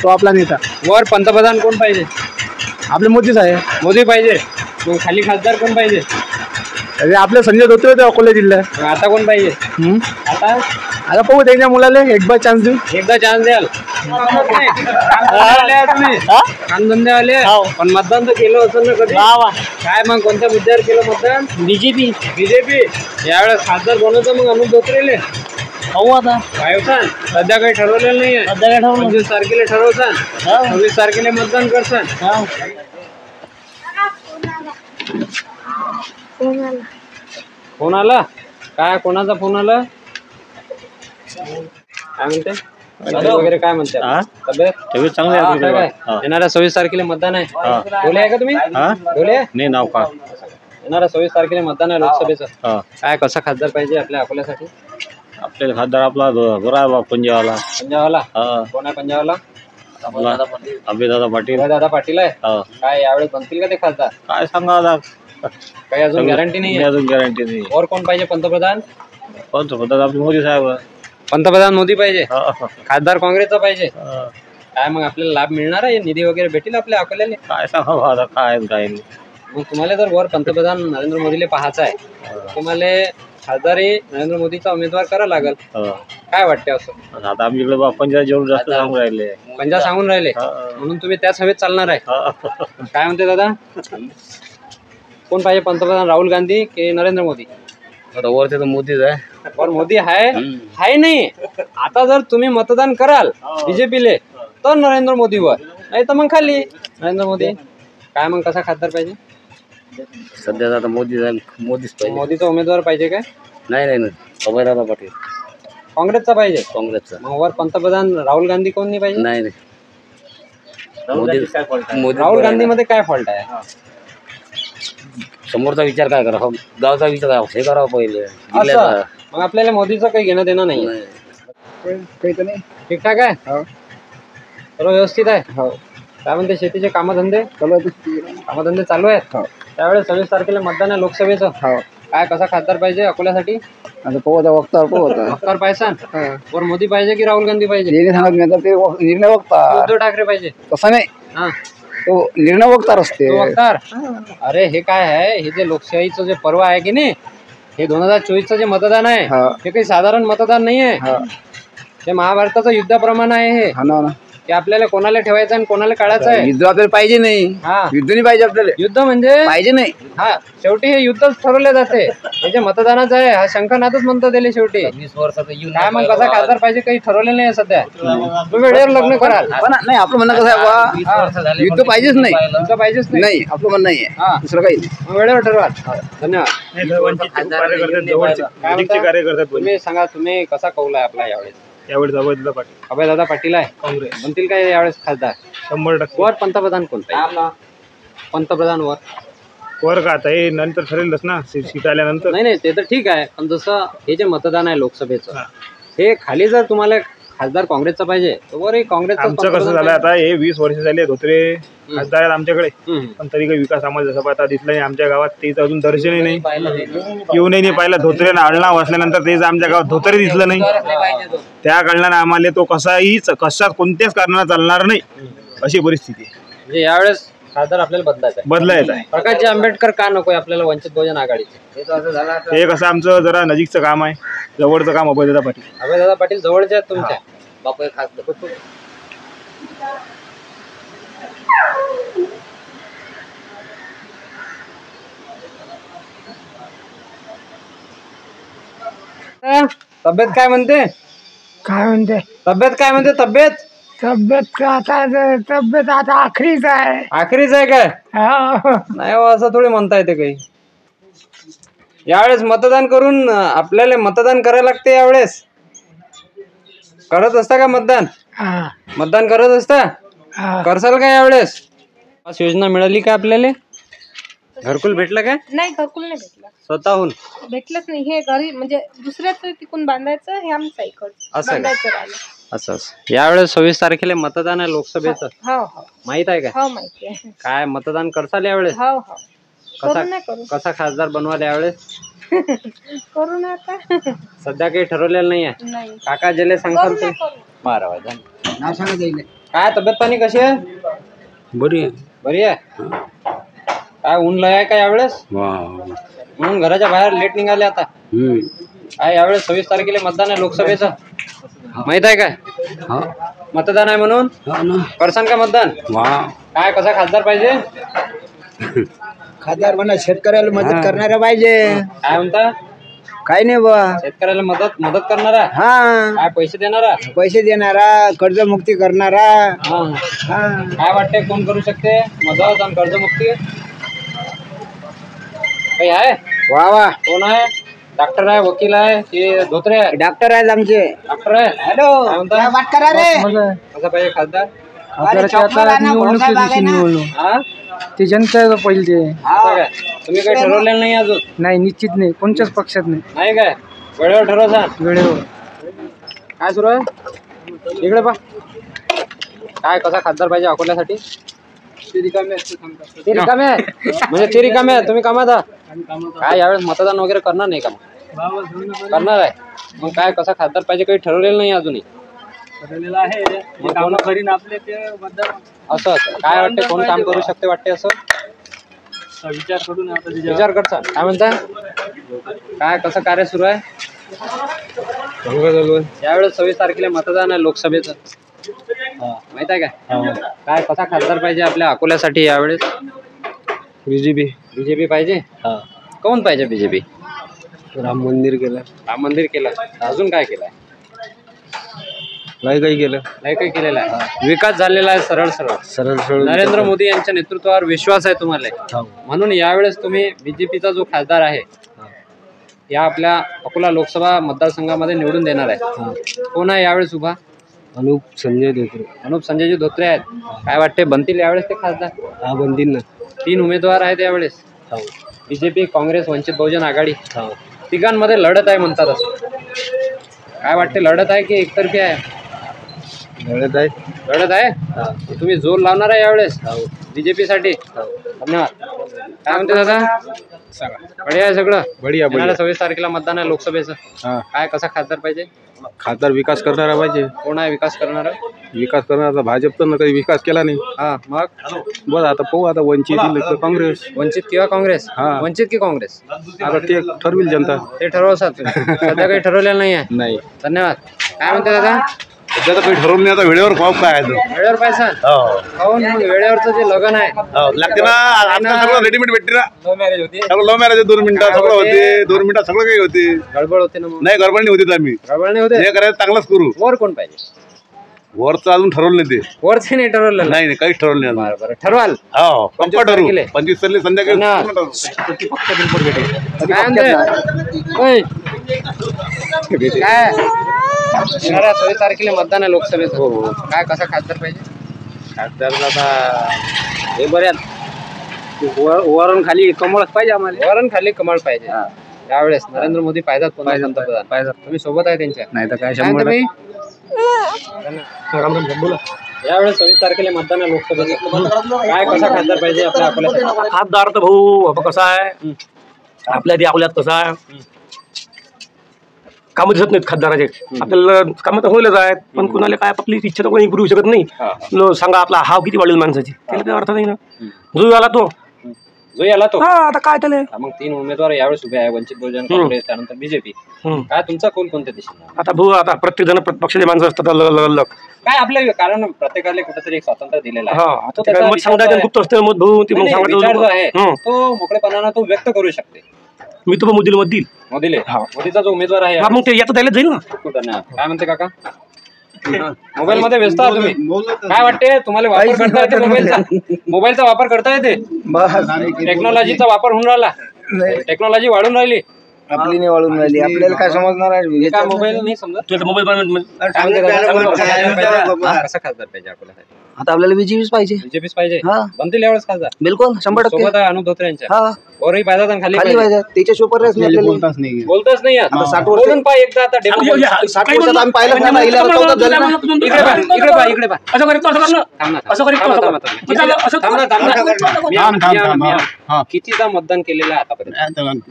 तो आपला नेता. वर पंतप्रधान कोण पाहिजे? आपले मोदीच आहे. मोदी पाहिजे. मग खाली खासदार कोण पाहिजे? अरे आपले संजय धोत्रे होते अकोला जिल्ह्यात. आता कोण पाहिजे? आता पाहू त्यांच्या मुलाला एकदा चान्स देऊ. एकदा चान्स द्याल. तुम्ही कामधंदेवाले पण मतदान तर केलं असेल ना कधी? काय मग कोणत्या मुद्द्यावर केलं मतदान? बीजेपी. यावेळेस खासदार बनवतो मग अनुप धोत्रेले. पाहू आता काय होता? सध्या काही ठरवलेलं नाहीये. 25 तारखेला ठरवसान. 26 तारखेला मतदान करसान. फोन आला? काय कोणाचा फोन आला? काय म्हणते तब्येत वगैरे? काय म्हणते तब्येत चांगली आहे. येणाऱ्या 26 तारखेला मतदान आहे. डोले आहे का तुम्ही? डोले नाही नाव का? येणाऱ्या 26 तारखेला मतदान आहे लोकसभेचं. काय कसा खासदार पाहिजे आपल्या अकोल्यासाठी? आपल्याला खासदार आपला बरा पंजाबवाला. पंजाबवाला कोण आहे? पंजाबवाला अभयदादा पाटील. दादा पाटील आहे. काय यावेळेस बनतील का ते खासदार? काय सांगा आता काही अजून गॅरंटी नाही. अजून गॅरंटी नाही. और कोण पाहिजे पंतप्रधान? पंतप्रधान आपले मोदी साहेब. पंतप्रधान मोदी पाहिजे. खासदार काँग्रेसचा पाहिजे. काय मग आपल्याला लाभ मिळणार आहे? निधी वगैरे भेटेल आपल्या अकोल्याला? काय सांगा आता काय काय नाही. मग तुम्हाला जर वर पंतप्रधान नरेंद्र मोदीला पाहायचं आहे तुम्हाला खासदारी नरेंद्र मोदीचा उमेदवार करावा लागेल. काय वाटते असं? आता आम्ही इकडे पंजाब जेवढं जास्त सांगून राहिले. पंजाब सांगून राहिले म्हणून तुम्ही त्याच हवेत चालणार आहे. काय म्हणते दादा कोण पाहिजे पंतप्रधान? राहुल गांधी की नरेंद्र मोदी? आता वर ते तर मोदीच आहे. वर मोदी आहे नाही. आता जर तुम्ही मतदान कराल बीजेपीले तर नरेंद्र मोदीवर, नाही तर मग खाली नरेंद्र मोदी. काय मग कसा खासदार पाहिजे? सध्या आता मोदीच पाहिजे. मोदीचा उमेदवार पाहिजे काय? नाही अभयदादा पाटील. काँग्रेसचा पाहिजे. काँग्रेसचा. मग वर पंतप्रधान राहुल गांधी कोण नाही पाहिजे? नाही राहुल गांधी मध्ये काय फॉल्ट आहे? समोरचा विचार काय करा, गावचा विचार हे करावा पहिले. मग आपल्याला मोदीचं काही घेणं देणं नाही काही तर नाही. ठीकठाक आहे सर्व व्यवस्थित आहे काय म्हणते शेतीचे कामधंदे कामधंदे चालू आहेत त्यावेळेस 26 तारखेला मतदान आहे लोकसभेचं काय कसा खासदार पाहिजे अकोल्यासाठी आता पोहता वक्तार पायसान वर मोदी पाहिजे की राहुल गांधी पाहिजे निर्णय वक्तार उद्धव ठाकरे पाहिजे तसा नाही हा तो निर्णय वक्तार असते तो वक्तार अरे हे काय आहे हे जे लोकशाहीचं जे पर्व आहे की नाही हे 2024चं जे मतदान आहे हे काही साधारण मतदान नाही आहे हे महाभारताचं युद्धाप्रमाणे आहे हे की आपल्याला कोणाला ठेवायचं आणि कोणाला काढायचं आहे युद्ध आपल्याला पाहिजे नाही युद्ध नाही पाहिजे आपल्याला युद्ध म्हणजे पाहिजे नाही हा शेवटी हे युद्धच ठरवले जाते हे जे मतदानाचं आहे हा शंखनादच म्हणतो त्याला शेवटी काय मग कसा खासदार पाहिजे काही ठरवलेलं नाही सध्या तुम्ही वेळेवर लग्न कराल नाही आपलं म्हणणं कसं आहे बा युद्ध पाहिजेच नाही युद्ध पाहिजेच नाही आपलं म्हणणं नाही आहे दुसरं काही नाही वेळेवर ठरवाल धन्यवाद तुम्ही सांगा तुम्ही कसा कौल आहे आपला यावेळेस यावेळेस अभयदादा पाटील आहे काँग्रेस बनतील काय यावेळेस खासदार 100% वर पंतप्रधान कोणता पंतप्रधान वर का आता हे नंतर ठरेलच ना सीट आल्यानंतर नाही ते तर ठीक आहे पण जसं हे जे मतदान आहे लोकसभेचं हे खाली जर तुम्हाला खासदार काँग्रेसचा पाहिजे तर वरही काँग्रेस आमचं कसं झालं आता हे 20 वर्ष झाले धोत्रे खासदार आहेत आमच्याकडे पण तरी काही विकास आम्हाला जसा आता दिसला नाही आमच्या गावात तेच अजून दर्शनही नाही येऊनही नाही पाहिलं धोत्रेनं आडनाव वाचल्यानंतर तेच आमच्या गावात धोत्रे दिसलं नाही त्या कारणाने आम्हाला तो कशात कोणत्याच कारणाला चालणार नाही अशी परिस्थिती म्हणजे यावेळेस खासदार आपल्याला बदलायचं आहे प्रकाशजी आंबेडकर का नकोय आपल्याला वंचित बहुजन आघाडीचे हे कसं आमचं जरा नजीकचं काम आहे जवळचं काम अभयदादा पाटील जवळचे आहेत तुमच्या बापू खासदार तब्येत काय म्हणते तब्येत काय म्हणते तब्येत आता आखरीच आहे काय नाही असं थोडी म्हणता येते काही यावेळेस मतदान करून आपल्याला मतदान करायला लागते यावेळेस करत असता का मतदान करत असता करसाल का यावेळेस योजना मिळाली का आपल्याला घरकुल भेटलं काय नाही घरकुल नाही भेटलं स्वतःहून भेटलंच नाही हे घरी म्हणजे दुसऱ्याच तिकून बांधायचं हे आमचं इकडचं बांधायचं राहिलं असं यावेळेस 26 तारखेला मतदान आहे लोकसभेचं हो माहित आहे का हो माहिती आहे काय मतदान करसाल यावेळेस हो कसा खासदार बनवाल यावेळेस करू ना आता सध्या काही ठरवलेलं नाहीये काका जेले सांगताल ते नाव सांगा काय तब्येत पाणी कशी आहे बरी आहे काय ऊन लय आहे का यावेळेस म्हणून घराच्या बाहेर लेट निघाले आता काय यावेळेस 26 तारखेला मतदान आहे लोकसभेचं माहित आहे काय मतदान आहे म्हणून करसान का मतदान काय कसा खासदार पाहिजे खासदार म्हणा शेतकऱ्याला मदत करणारा पाहिजे काय म्हणता काय नाही बा शेतकऱ्याला मदत करणारा काय पैसे देणारा कर्जमुक्ती करणारा काय वाटते कोण करू शकते मदत आणि कर्जमुक्ती काही आहे वा कोण आहे डॉक्टर आहे वकील आहे की धोत्रे आहे डॉक्टर आहेत आमचे डॉक्टर आहे हॅलो कसा पाहिजे खासदार ते जनता पहिले तुम्ही काही ठरवलेलं नाही अजून नाही निश्चित नाही कोणत्याच पक्षात नाही काय वेळेवर ठरवसा वेळेवर काय सुरू आहे इकडे पा काय कसा खासदार पाहिजे अकोल्यासाठी ते रिकामे म्हणजे ते रिकामे आहे तुम्ही कामात काय यावेळेस मतदान वगैरे करणार नाही का करणार आहे मग काय कसा खासदार पाहिजे काही ठरवलेलं नाही अजूनही असं काय वाटते कोण काम करू शकते वाटते असं विचार करता काय म्हणता काय कसं कार्य सुरू आहे यावेळेस 26 तारखेला मतदान आहे लोकसभेचं माहित आहे काय कसा खासदार पाहिजे आपल्या अकोल्यासाठी यावेळेस बीजेपी पाहिजे कोण पाहिजे बीजेपी राम मंदिर केलं अजून काय केलंय नाही काही केलेलं आहे विकास झालेला आहे सरळ नरेंद्र मोदी यांच्या नेतृत्वावर विश्वास आहे तुम्हाला म्हणून यावेळेस तुम्ही बीजेपीचा जो खासदार आहे या आपल्या अकोला लोकसभा मतदारसंघामध्ये निवडून देणार आहे कोण आहे यावेळेस उभा अनुप संजयजी धोत्रे आहेत काय वाटते बनतील यावेळेस ते खासदार बनतील ना 3 उमेदवार आहेत यावेळेस बीजेपी काँग्रेस वंचित बहुजन आघाडी तिघांमध्ये लढत आहे म्हणतात असं, काय वाटते? लढत आहे की एकतर्फी आहे? लढत आहे. लढत आहे. तुम्ही जोर लावणार आहे यावेळेस बीजेपी साठी? धन्यवाद. काय म्हणते दादा? बढिया आहे सगळं? बढिया. 26 तारखेला मतदान आहे लोकसभेचं. काय कसा खासदार पाहिजे? खासदार विकास करणारा पाहिजे. कोण आहे विकास करणारा? विकास करणारा भाजप तर कधी विकास केला नाही. मग बस आता पाहू, आता वंचित काँग्रेस. वंचित किंवा काँग्रेस? वंचित की काँग्रेस? आता ते ठरविल जनता. ते ठरवसाल तुम्ही? सध्या काही ठरवलेलं नाही आहे. नाही. धन्यवाद. काय म्हणते दादा? सध्या काही ठरवलं नाही. आता वेळेवर खाऊ काय आहे? वेळेवर पैसा खाऊन मग वेळेवरचं जे लग्न आहे लागते ना. आता सगळं रेडीमेड भेटते ना. लव्ह मॅरेज होती. सगळं लव्ह मॅरेज 2 मिनिटात सगळं होते. 2 मिनिटात सगळं काही होते. गडबड होते ना. मग नाही गडबड नाही होती. आम्ही गडबड नाही होते. हे करायचं चांगलंच करू. वर कोण पाहिजे? वरचं अजून ठरवलं नाही. ते वरचे नाही ठरवलं? नाही काहीच ठरवलं नाही. बरं ठरवाल. हो पक्का ठरवू. 25 तारखेला संध्याकाळी काय येणाऱ्या 26 तारखेला मतदान आहे लोकसभेचं. काय कसा खासदार पाहिजे? खासदार आता हे बऱ्याच वरून खाली कमळच पाहिजे आम्हाला. वरून खाली कमळ पाहिजे. यावेळेस नरेंद्र मोदी पाहिजेत पंतप्रधान. तुम्ही सोबत आहे त्यांच्या? नाही तर काय यावेळेस 26 तारखेला मतदान आहे लोकसभेचं. काय कसा खासदार पाहिजे आपल्या अकोल्यासाठी? खासदार तर भाऊ कसा आहे आपल्या ते अकोल्यात कसं आहे, कामं दिसत नाहीत खासदाराचे. आपल्याला कामं तर होईलच आहेत, पण कुणाला काय आपली इच्छा तर कोणी पुरवू शकत नाही. सांगा आपला हाव किती वाढेल माणसाची, त्याला काही अर्थ नाही ना. जो आला तो आता काय त्याला. मग 3 उमेदवार यावेळेस उभे आहे. वंचित बहुजन काँग्रेस, त्यानंतर बीजेपी. काय तुमचा कौल कोणत्या दिशेने? आता भाऊ आता प्रत्येक जण पक्षाचे माणसं असतात अलग. काय आपल्या कारण प्रत्येकाला कुठेतरी एक स्वातंत्र्य दिलेलं आहे. मत सांगता गुप्त असते मत भाऊ ते मग सांगतो तो मोकळेपणानं तो व्यक्त करू शकते. मी तर मोदीला मत देईल. मोदीचा जो उमेदवार आहे मग ते याचं त्याला जाईल ना. काय म्हणते काका? मोबाईल मध्ये व्यस्त आहात तुम्ही? काय वाटते तुम्हाला? वापर करता येते मोबाईलचा? मोबाईलचा वापर करता येते? टेक्नॉलॉजीचा वापर होऊन राहिला? टेक्नॉलॉजी वाढून राहिली? आपली नाही वाढून राहिली. आपल्याला काय समजणार आहे? काय मोबाईल नाही समजत? मोबाईल कसा खासदार पाहिजे आपल्याला? आता आपल्याला बीजेपीच पाहिजे. बीजेपीच पाहिजे. बनतील यावेळेस खासदार? बिलकुल 100%. सोबत आहे अनुप धोत्रे यांच्या. वरही पाहिजे आणि खाली पाहिजे. त्याच्याशिवाय पर्यायच नाही. बोलतच नाही. आता 60 वर्ष बोलून पाय एकदा. आता 60 वर्षात आम्ही पाहिलं नाही. इकडे कितीदा मतदान केलेलं आहे आतापर्यंत?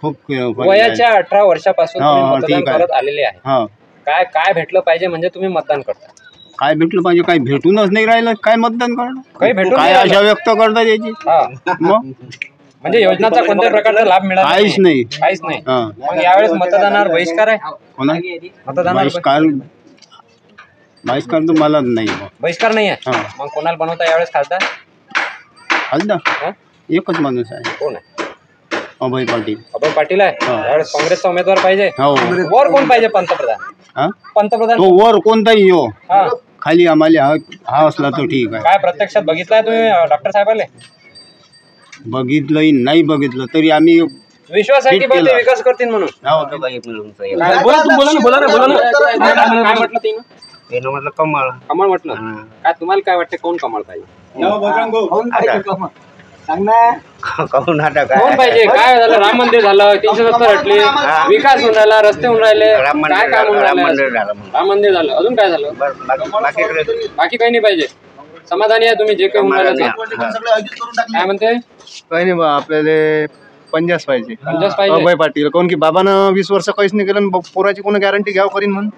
खूप वयाच्या 18 वर्षापासून मतदान करत आलेले आहे. काय भेटलं पाहिजे म्हणजे तुम्ही मतदान करता? काय भेटलं पाहिजे? काही भेटूनच नाही राहिलं. काय मतदान करणं? काही भेटून काय आशा व्यक्त करता याची? मग म्हणजे योजनाचा कोणत्या प्रकारचा लाभ मिळाला? काहीच नाही. काहीच नाही. मग यावेळेस मतदानावर बहिष्कार आहे? मतदानावर बहिष्कार तर मला नाही. बहिष्कार नाही आहे. मग कोणाला बनवता यावेळेस खासदार? खासदार एकच माणूस आहे. कोण आहे? अभय पाटील. अभय पाटील आहे. यावेळेस काँग्रेसचा उमेदवार पाहिजे. वर कोण पाहिजे? पंतप्रधान. तो वर कोणताही हो, खाली आम्हाला हा असला तर ठीक आहे. काय प्रत्यक्षात बघितलाय तुम्ही डॉक्टर साहेबांना? बघितलं नाही बघितलं तरी आम्ही विश्वास आहे की ते विकास करतील म्हणून. काय म्हटलं तिनं? म्हटलं कमळ. कमळ म्हटलं. काय तुम्हाला काय वाटतं कोण कमळ पाहिजे? कोण पाहिजे? काय झालं? राम मंदिर झालं, 370 हटले, विकास होऊन राहिला, रस्ते होऊन राहिले, काय काम होऊन राहिलं? राम मंदिर झालं. अजून काय झालं? बाकी काही नाही पाहिजे. समाधानी आहे तुम्ही जे काही होऊन राहिलं? काय म्हणते? काही नाही बा, आपल्याला 50 पाहिजे. 50 पाहिजे. अभय पाटील. काऊन की बाबानं 20 वर्ष काहीच नाही केलं. पोराची कोण गॅरंटी घ्यावं करीन म्हणून.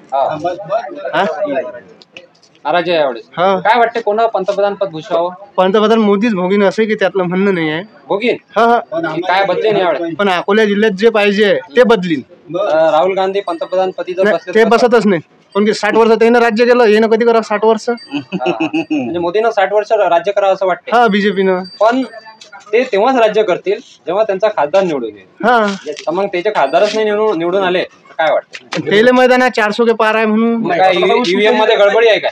नाराजी आहे यावेळेस. काय वाटते कोणा पंतप्रधान पद भूषवावं? पंतप्रधान मोदीच भोगीन असं की त्यातलं म्हणणं नाही आहे. भोगीन काय बदलेन यावेळेस? पण अकोला जिल्ह्यात जे पाहिजे ते बदलीन. राहुल गांधी पंतप्रधान पदी जर बसले ते बसतच नाही. पण की 60 वर्ष त्यानं राज्य केलं. हे ना कधी करा 60 वर्ष. म्हणजे मोदीनं 60 वर्ष राज्य करावं असं वाटतं. हा बीजेपीनं. पण ते तेव्हाच राज्य करतील जेव्हा त्यांचा खासदार निवडून येईल. मग त्याचे खासदारच नाही निवडून आले काय वाटतं? तेले मैदानात 400 के पार आहे म्हणून. ईव्हीएम मध्ये गडबडी आहे काय?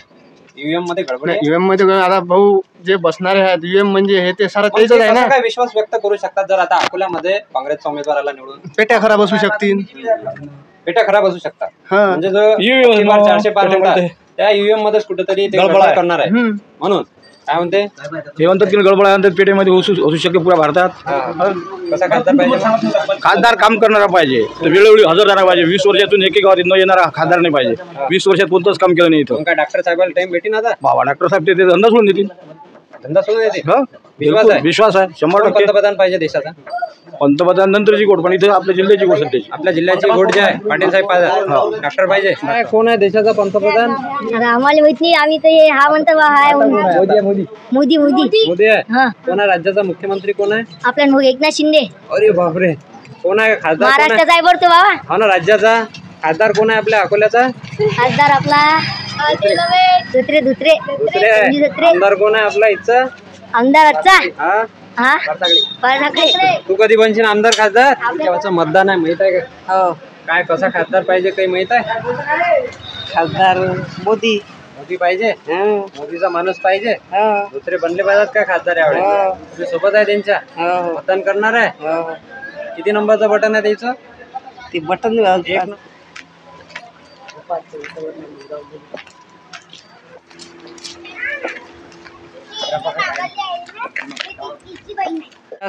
ईव्हीएम मध्ये गडबड? ईव्हीएम मध्ये आता भाऊ जे बसणारे आहेत ईव्हीएम म्हणजे हे ते सारा तेच आहे ना. काय विश्वास व्यक्त करू शकतात जर आता अकोल्यामध्ये काँग्रेसच्या उमेदवाराला निवडून? पेट्या खराब असू शकतील. पेट्या खराब असू शकतात. म्हणजे जो 400 पार म्हणतात त्या ईव्हीएम मध्येच कुठेतरी ते गडबड करणार आहे म्हणून. काय म्हणते हे म्हणतात की गडबड आहे पेटेमध्ये असू शकते पुऱ्या भारतात. कसा खासदार पाहिजे खासदार काम करणारा पाहिजे, वेळोवेळी हजर राहणार पाहिजे. 20 वर्षातून एक गावात न येणारा खासदार नाही पाहिजे. 20 वर्षात कोणतंच काम केलं नाही इथं. काय डॉक्टर साहेबाला टाइम भेटीन आता बाबा डॉक्टर साहेब ते धंदा सोडून देतील. धंदा सोडून देतील विश्वास आहे, विश्वास आहे 100%. पंतप्रधान पाहिजे देशाचा पंतप्रधान नंतरची गोट पण इथं आपल्या जिल्ह्याची गोट सध्याची. आपल्या जिल्ह्याची गोट जे आहे पाटील साहेब पाहिजे डॉक्टर पाहिजे. काय कोण आहे देशाचा पंतप्रधान आता आम्हाला माहित नाही. आम्ही तर हा म्हणतो बा हाय मोदी मोदी मोदी आहे. कोण आहे राज्याचा मुख्यमंत्री कोण आहे आपला एकनाथ शिंदे. अरे बापरे कोण आहे खासदार महाराष्ट्राचा आहे बरं तो बाबा. हो ना राज्याचा खासदार कोण आहे आपल्या अकोल्याचा खासदार आपला दुसरे दुसरे आमदार कोण आहे आपला इथचा आमदारचा हा तू कधी बनशील आमदार खासदार केव्हाचं मतदान आहे माहित आहे का हो काय कसा खासदार पाहिजे काही माहित आहे खासदार मोदी पाहिजे मोदीचा माणूस पाहिजे दुसरे बनले पाहिजेत का खासदार यावेळेस तुम्ही सोबत आहे त्यांच्या मतदान करणार आहे किती नंबरचं बटन आहे त्याचं ते बटन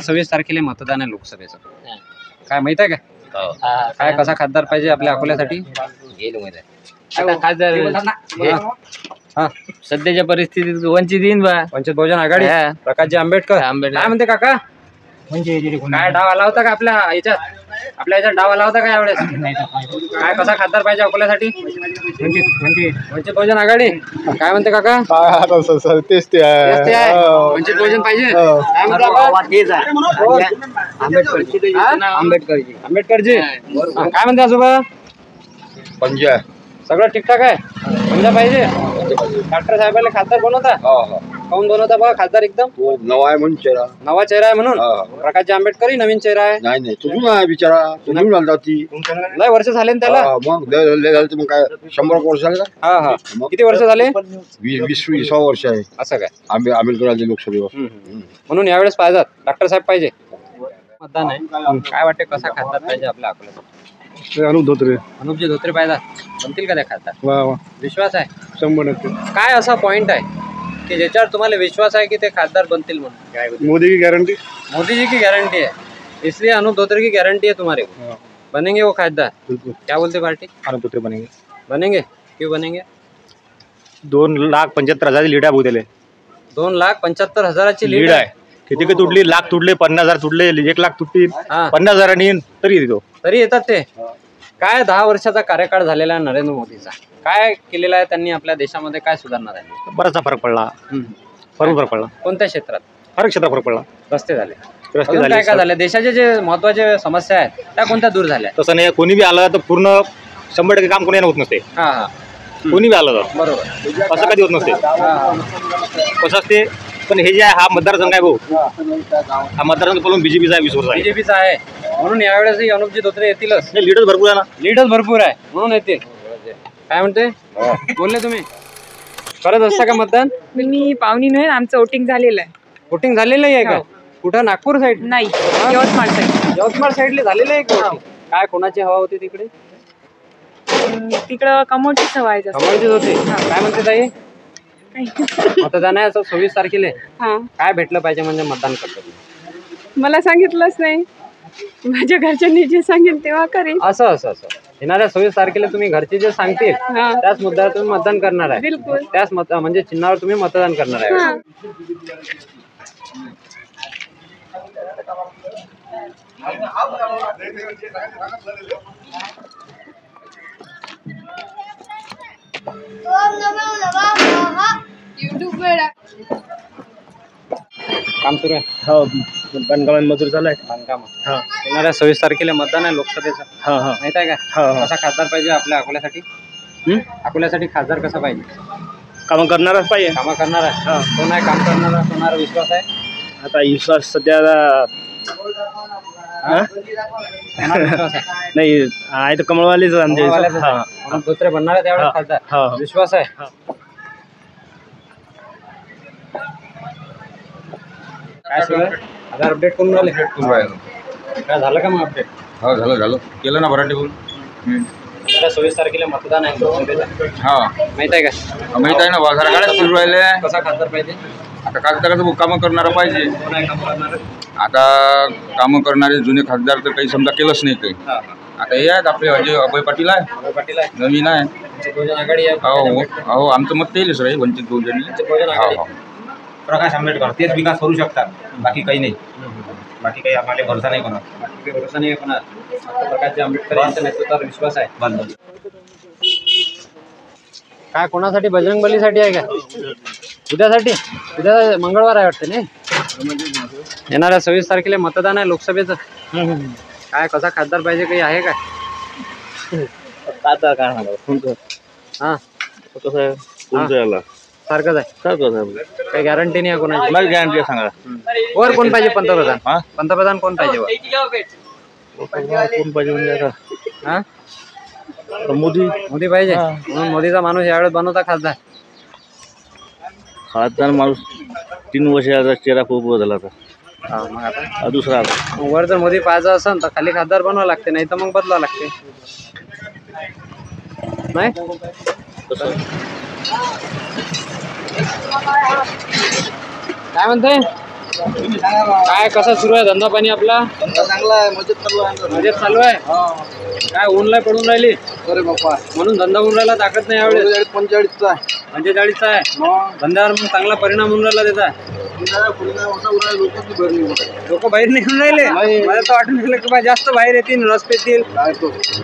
सव्वीस तारखेला मतदान आहे लोकसभेचं काय माहित आहे का काय कसा खासदार पाहिजे आपल्या अकोल्यासाठी खासदार सध्याच्या परिस्थितीत वंचित येईन बा वंचित बहुजन आघाडी प्रकाशजी आंबेडकर काय म्हणते काका म्हणजे काय डाव आला होता का आपल्या याच्यात डाव आला होता का यावेळेस काय कसा खासदार पाहिजे अकोल्यासाठी वंचित बहुजन आघाडी काय म्हणते काका तेच ते वंचित बहुजन पाहिजे आंबेडकरजी काय म्हणते आजोबा पंजा सगळं ठीकठाक आहे पंजा पाहिजे डॉक्टर साहेबांना खासदार बनवता काऊन बनवता बघा खासदार एकदम नवा आहे म्हणून चेहरा नवा चेहरा आहे म्हणून प्रकाशजी आंबेडकर नवीन चेहरा आहे नाही तुझून आहे बिचारा तुम्ही आणला ती लय वर्ष झाले ना त्याला मग झालं मग काय 100 वर्ष झाले का किती वर्ष झाले 20 वर्ष आहे असं काय आंबेडकर आले लोकसभेवर म्हणून यावेळेस पाहिजेत डॉक्टर साहेब पाहिजे मतदान आहे काय वाटते कसा खासदार पाहिजे आपल्या अकोल्यात अनुपजी धोत्रे पाहिजे बनतील का त्या खासदार विश्वास आहे 100%. काय असा पॉइंट आहे की ज्याच्यावर तुम्हाला विश्वास आहे की ते खासदार बनतील म्हणून मोदी की गारंटी मोदी जी की गारंटी है इसलिए अनूप धोत्रे की गारंटी है तुम्हारे को बनेंगे वो खासदार क्या बोलते पार्टी अनूप धोत्रे बनेंगे क्यों बनेंगे 2,75,000 लीड आहे बोलले 2,75,000 लीड आहे किती काही तुटली लाख तुटले 50,000 तुटले 1 लाख तुटली 50,000 तरी येतो तरी येतात ते काय 10 वर्षाचा कार्यकाळ झालेला आहे नरेंद्र मोदीचा काय केलेला आहे त्यांनी आपल्या देशामध्ये काय सुधारणा झाली बराचसा फरक पडला फरक पडला कोणत्या क्षेत्रात हर क्षेत्रात फरक पडला रस्ते झाले काय काय झाले देशाचे जे महत्वाचे समस्या आहेत त्या कोणत्या दूर झाल्या तसं नाही कोणी बी आलं तर पूर्ण 100% काम कोणी होत नसते कोणी बी आलं तर बरोबर असं कधी होत नसते कसं असते पण हे जे आहे हा मतदारसंघ आहे भाऊ हा मतदारसंघ बोलून बीजेपीचा आहे 20 वर्ष बीजेपीचा आहे म्हणून यावेळेस अनुपजी धोत्रे येतीलच लीडच भरपूर आहे ना लीडच भरपूर आहे म्हणून येतील काय म्हणते बोलले तुम्ही करत असता का मतदान मी पाहुणी नाही आमचं वोटिंग झालेलं आहे वोटिंग झालेलं आहे का कुठं नागपूर साईड नाही यवतमाळ साईडला झालेलं आहे काय कोणाची हवा होती तिकडे तिकडं कमोडचीच हवा आहे कमोडचीच होती काय म्हणते ताई मतदान आहे 26 तारखेला काय भेटलं पाहिजे म्हणजे मतदान करतात मला सांगितलंच नाही माझ्या घरच्यांनी जे सांगेल तेव्हा करेल असं येणाऱ्या 26 तारखेला तुम्ही घरचे जे सांगतील त्याच मुद्द्यावर तुम्ही मतदान करणार आहे बिलकुल त्याच म्हणजे चिन्हावर तुम्ही मतदान करणार आहे काम सुरू आहे हो बांधकाम मजूर चालू आहे बांधकाम येणाऱ्या 26 तारखेला मतदान आहे लोकसभेचं माहित आहे का कसा खासदार पाहिजे आपल्या अकोल्यासाठी खासदार कसा पाहिजे काम करणारच पाहिजे काम करणार आहे कोण आहे काम करणारा कोणावर विश्वास आहे आता विश्वास सध्या नाही आहे तर कमळवालेच धोत्रे बनणार आहे त्यावेळेस खासदार विश्वास आहे काय सुरू आहे आधार अपडेट करून राहिले काय झालं का मग अपडेट हो झालं केलं ना भराटी बोल 26 तारखेला मतदान आहे लोकसभेचं हा माहित आहे का माहित आहे ना बाजार गाड्या सुरू राहिले कसा खासदार पाहिजे आता खासदाराचं कामं करणारा पाहिजे. आता कामं करणारे जुने खासदार तर काही समजा केलंच नाही काही. आता हे आहेत आपले अभय पाटील आहे, नवीन आहे. हो आमचं मत तेच रे, वंचित बहुजन. हो प्रकाश आंबेडकर तेच विकास करू शकतात, बाकी काही नाही. बाकी काही आम्हाला भरोसा नाही कोणा, भरोसा नाही कोणा. प्रकाश आंबेडकर यांच्या नेतृत्वावर विश्वास आहे. काय कोणासाठी? बजरंग बलीसाठी आहे का? उद्यासाठी? उद्या मंगळवार आहे वाटतं नाही? येणाऱ्या 26 तारखेला मतदान आहे लोकसभेचं. काय कसा खासदार पाहिजे, काही आहे का? खासदार काय म्हणा हा कसं आहे सारखंच आहे. काही गॅरंटी नाही आहे कोणाची? मला गॅरंटी सांगा. वर कोण पाहिजे पंतप्रधान? पंतप्रधान कोण पाहिजे? कोण पाहिजे म्हणजे आता हा मोदी पाहिजे. म्हणून मोदीचा माणूस यावेळेस बनवता खासदार. खासदार माणूस 3 वर्षाचा चेहरा खूप बदलला आता. मग आता दुसरा आला. वर जर मोदी पाहायचा असेल तर खाली खासदार बनवावं लागते, नाही तर मग बदलावं लागते. नाही काय म्हणते? काय कसा सुरू आहे धंदा पाणी आपला? चांगला आहे, मजेत चालू आहे. काय ऊनला पडून राहिली? अरे बाप्पा, म्हणून धंदा होऊन राहिला. ताकद नाही यावेळेस. 45चा आहे. 45चा आहे. धंद्यावर मग चांगला परिणाम होऊन राहिला त्याचा. लोक बाहेर निघून राहिले. मला तर वाटून राहिलं की जास्त बाहेर येतील, रस पेतील.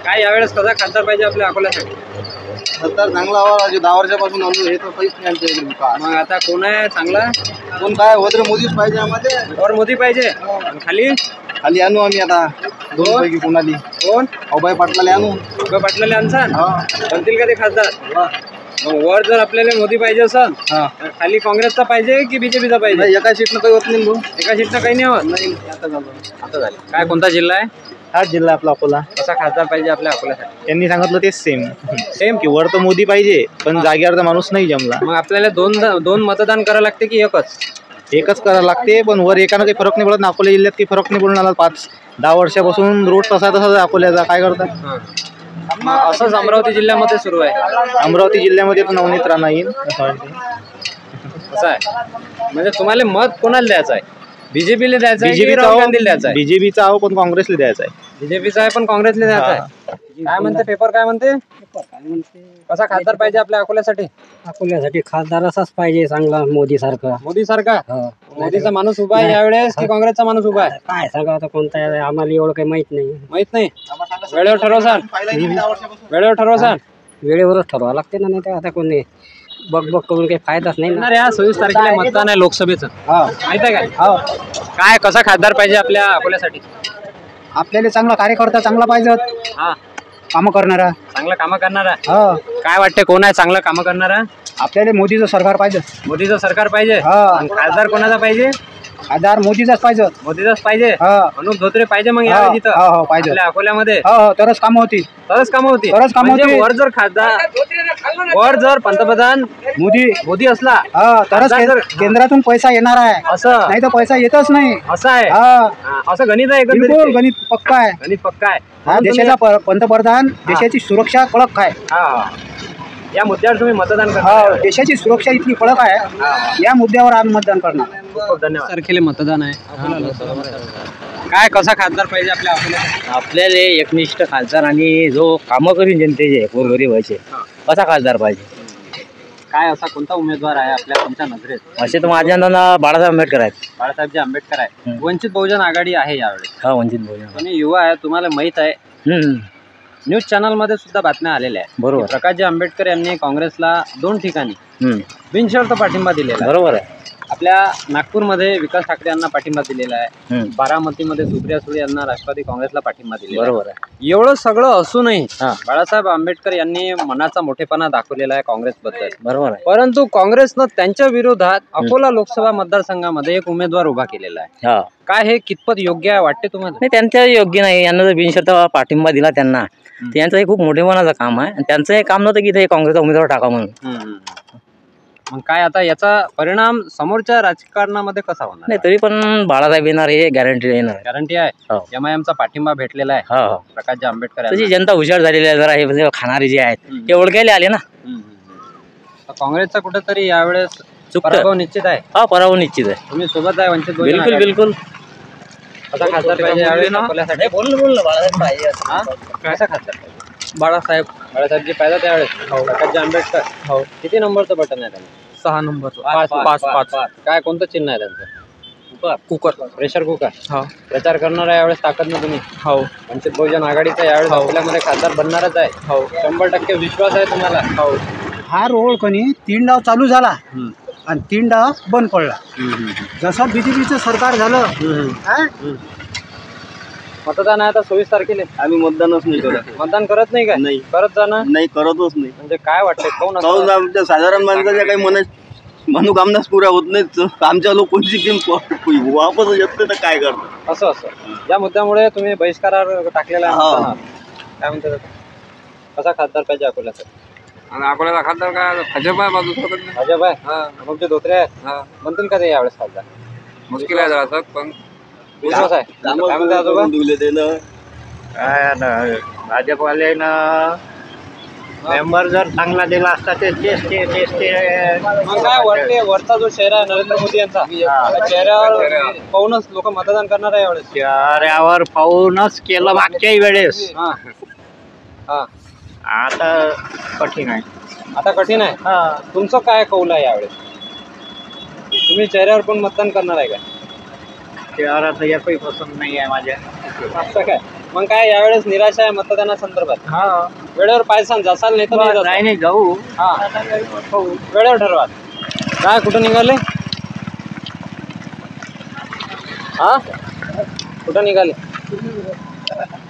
काय यावेळेस कसा खासदार पाहिजे आपल्या अकोल्यासाठी? सरकार चांगला हवा. 10 वर्षापासून हे तर काहीच नाही आमच्या इकडे. मग आता कोण आहे चांगला? कोण काय होत रे? मोदीच पाहिजे आम्हाला. वर मोदी पाहिजे. खाली आणू आम्ही आता 2 पैकी कोणाली. कोण? अभय पाटलाला आणू. अभय पाटलाला आणसान? बनतील का ते खासदार? मग वर जर आपल्याला मोदी पाहिजे असेल तर खाली काँग्रेसचा पाहिजे की बीजेपीचा पाहिजे? एका सीटनं काही होत नाही. एका सीटनं काही नाही होत. नाही आता झालं. काय कोणता जिल्हा आहे? हाच जिल्हा आपला अकोला. कसा खासदार पाहिजे आपल्या अकोल्यासाठी? त्यांनी सांगितलं तेच सेम की वर तर मोदी पाहिजे, पण जागेवर तर माणूस नाही जमला. मग आपल्याला दोन मतदान करावं लागते की एकच करावं लागते, पण वर एकानं काही फरक नाही पडत. अकोला जिल्ह्यात काही फरक नाही पडून आला. 5-10 वर्षापासून रोड तसा अकोल्याचा. काय करतात असंच अमरावती जिल्ह्यामध्ये सुरू आहे. अमरावती जिल्ह्यामध्ये पण नवनीत राणा येईल असं आहे. म्हणजे तुम्हाला मत कोणाला द्यायचं आहे? बीजेपीला द्यायचं आहे, राहुल गांधीला द्यायचं आहे? बीजेपीचा आहो, पण काँग्रेसला द्यायचा आहे. बीजेपीचा आहे पण काँग्रेसला द्यायचा आहे. काय म्हणते पेपर? काय म्हणते? कसा खासदार पाहिजे आपल्या अकोल्यासाठी? अकोल्यासाठी खासदार असाच पाहिजे, चांगला मोदी सारखा. मोदी सारखा? मोदीचा माणूस उभा आहे यावेळेस की काँग्रेसचा माणूस उभा आहे? काय सांगा आता कोणता आहे, आम्हाला एवढं काही माहित नाही. माहित नाही. वेळेवर ठरवसान? वेळेवर ठरवसान? वेळेवरच ठरवावं लागते ना, नाही तर आता कोणी बघ करून काही फायदाच नाही ना. या 26 तारखेला मतदान आहे लोकसभेचं, माहित आहे का? काय कसा खासदार पाहिजे आपल्या अकोल्यासाठी? आपल्याला चांगला कार्यकर्ता चांगला पाहिजे. काम करणारा, चांगलं काम करणारा. काय वाटते कोण आहे चांगलं काम करणारा? आपल्याला मोदीचं सरकार पाहिजे. मोदीचं सरकार पाहिजे. खासदार कोणाचा पाहिजे? खासदार मोदीचाच पाहिजे. मोदीचाच पाहिजे. अनुप धोत्रे पाहिजे मग यावेळी तिथं पाहिजे आपल्या अकोल्यामध्ये. तरच कामं होती. म्हणजे वर जर खासदार, वर जर पंतप्रधान मोदी असला तरच केंद्रातून पैसा येणार आहे. असं नाही तर पैसा येतच नाही. असं आहे. असं गणित आहे. गणित पक्का आहे. गणित पक्का आहे. हा देशाचा पंतप्रधान देशाची सुरक्षा कडक आहे. या मुद्द्यावर तुम्ही मतदान करा. देशाची सुरक्षा इतकी कडक आहे, या मुद्द्यावर आम्ही मतदान करणार. खूप धन्यवाद. तारखेला मतदान आहे. काय कसा खासदार पाहिजे आपल्या अकोल्यासाठी? आपल्याला एकनिष्ठ खासदार आणि जो कामं करीन जनतेचे गोरगरिबाचे असा खासदार पाहिजे. काय असा कोणता उमेदवार आहे आपल्या तुमच्या नजरेत? असे तर माझ्या नाव बाळासाहेब आंबेडकर आहेत. बाळासाहेबजी आंबेडकर आहे. वंचित बहुजन आघाडी आहे यावेळी. हा, वंचित बहुजन. तुम्ही युवा आहे, तुम्हाला माहित आहे. न्यूज चॅनल मध्ये सुद्धा बातम्या आलेल्या आहेत. बरोबर. प्रकाशजी आंबेडकर यांनी काँग्रेसला 2 ठिकाणी बिनशर्त पाठिंबा दिलेला. बरोबर आहे. आपल्या नागपूरमध्ये विकास ठाकरे यांना पाठिंबा दिलेला आहे. बारामतीमध्ये सुप्रिया सुळे यांना राष्ट्रवादी काँग्रेसला पाठिंबा दिलेला. बरोबर आहे. एवढं सगळं असूनही बाळासाहेब आंबेडकर यांनी मनाचा मोठेपणा दाखवलेला आहे काँग्रेसबद्दल. बरोबर आहे. परंतु काँग्रेसनं त्यांच्या विरोधात अकोला लोकसभा मतदारसंघामध्ये एक उमेदवार उभा केलेला आहे. काय हे कितपत योग्य आहे वाटते तुम्हाला? नाही, त्यांच्या योग्य नाही. यांना जर बिनशर्त पाठिंबा दिला त्यांना, त्यांचं हे खूप मोठेपणाचं काम आहे. त्यांचं हे काम नव्हतं की इथे काँग्रेसचा उमेदवार टाका म्हणून. मग काय आता याचा परिणाम समोरच्या राजकारणामध्ये कसा होणार? नाही, तरी पण बाळासाहेब येणार हे गॅरंटी येणार. गॅरंटी आहे. MIM चा पाठिंबा भेटलेला आहे प्रकाशजी आंबेडकर. तशी जनता हुशार झालेली आहे. जरा हे खाणारे जे आहेत ते ओळखायला आले ना. काँग्रेसचा कुठेतरी यावेळेस पराभव निश्चित आहे. हा पराभव निश्चित आहे. तुम्ही सोबत आहे वंचित बहुजन बिलकुल आघाडी. बिलकुल. कसा खासदार पाहिजे यावेळी अकोल्यासाठी? बोल ना बाळासाहेब पाहिजे. हा? कसा खासदार पाहिजे? बाळासाहेबजी पाहिजे त्यावेळेस प्रकाशजी आंबेडकर. हो. किती नंबरचं बटन आहे त्यांना? 6 नंबर. 5. काय कोणतं चिन्ह आहे त्यांचं? कुकर. Pressure cooker. हो. प्रचार करणार आहे यावेळेस ताकद ना तुम्ही? हो. वंचित बहुजन आघाडीचा यावेळेस अकोल्यामध्ये खासदार बनणारच आहे. हो. 100% विश्वास आहे तुम्हाला? हो. हा रोड कोणी 3 डाव चालू झाला आणि 3 डाव बंद पडला. जसं बीजेपीचं सरकार झालं हा? मतदान आहे आता 24 तारखेला. आम्ही मतदानच नाही करत. मतदान करत नाही का? नाही. करत जाणार नाही, करतच नाही. म्हणजे काय वाटतंय कोण असं? काहून आमच्या साधारण माणसाच्या काही मनोकामनाच पुऱ्या होत नाहीत. आमच्या लोक कोणची गेम वापस येत नाही तर काय करतात? असं या मुद्द्यामुळे तुम्ही बहिष्कारावर टाकलेला आहे मतदानावर. काय म्हणतात कसा खासदार पाहिजे अकोल्याचा? आणि अकोल्याला खासदार काय भाजप आहे बाजू. भाजप आहे. तुमचे धोत्रे आहेत म्हणतील का ते यावेळेस खासदार? मुश्किल आहे जरा पण विश्वास आहे. काय म्हणते आजोबा? भाजपवाल्यानं मेंबर जर चांगला दिला असता ते मग काय वाटते वरचा जो चेहरा आहे नरेंद्र मोदी यांचा त्या चेहऱ्यावर पाहूनच लोक मतदान करणार आहे यावेळेस? चेहऱ्यावर पाहूनच केलं मागच्याही वेळेस. आता कठीण आहे. आता कठीण आहे. तुमचं काय कौल आहे यावेळेस? तुम्ही चेहऱ्यावर पण मतदान करणार आहे का? चेहऱ्याचं एकही पसंत नाही आहे माझ्या. असं काय? मग काय यावेळेस निराशा आहे मतदानासंदर्भात? वेळेवर पायसान जासाल नाही तर नाही जाऊ. वेळेवर ठरवा. काय कुठं निघाले? हा कुठं निघाले?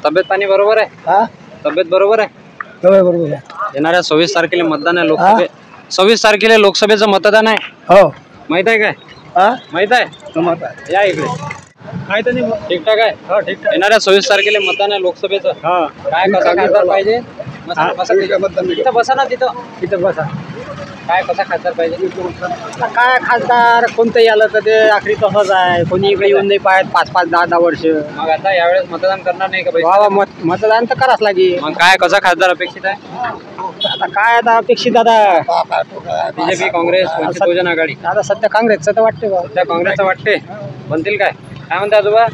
तब्येत पाणी बरोबर आहे? तब्येत बरोबर आहे? बरोबर आहे. येणाऱ्या 26 तारखेला मतदान आहे लोकसभे. 26 तारखेला लोकसभेचं मतदान आहे. हो. माहित आहे काय? माहित आहे? या इकडे. माहित नाही. ठीकठाक आहे. हो ठीक. येणाऱ्या 26 तारखेला मतदान आहे लोकसभेचं. काय कसा खासदार पाहिजे? तिथं बसा ना. तिथं बसा. काय कसा खासदार पाहिजे? काय खासदार कोणतंही आलं तर ते आखरी तसंच आहे. कोणी इकडे येऊन नाही पाहत 5-5, 10-10 वर्ष. मग आता यावेळेस मतदान करणार नाही का? मतदान तर करावंच लागेल. मग काय कसा खासदार अपेक्षित आहे? आता काय आता अपेक्षित आता बीजेपी, काँग्रेस, वंचित बहुजन आघाडी. आता सध्या काँग्रेसचं तर वाटते बा. सध्या काँग्रेसचं वाटते. बनतील काय? काय म्हणते आजोबा?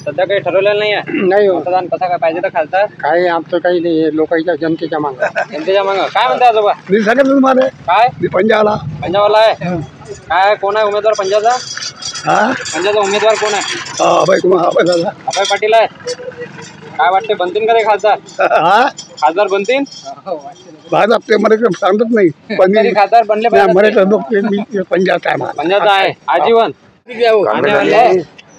सध्या काही ठरवलेलं नाही आहे. नाही. मतदान कसा काय पाहिजे तर खासदार? काही आमचं काही नाही. लोकांच्या जनतेच्या मागं. जनतेच्या मागं. काय म्हणते आजोबा? मी सांगितलं तुम्हाला. काय? मी पंजाबला. पंजाबला आहे. काय कोण आहे उमेदवार पंजाबचा? पंजाबचा उमेदवार कोण आहे? अभय पाटील आहे. काय वाटते बनतील का ते खासदार? खासदार बनतील? सांगत नाही. खासदार बनले पाहिजे. पंजाबचा आहे आजीवन.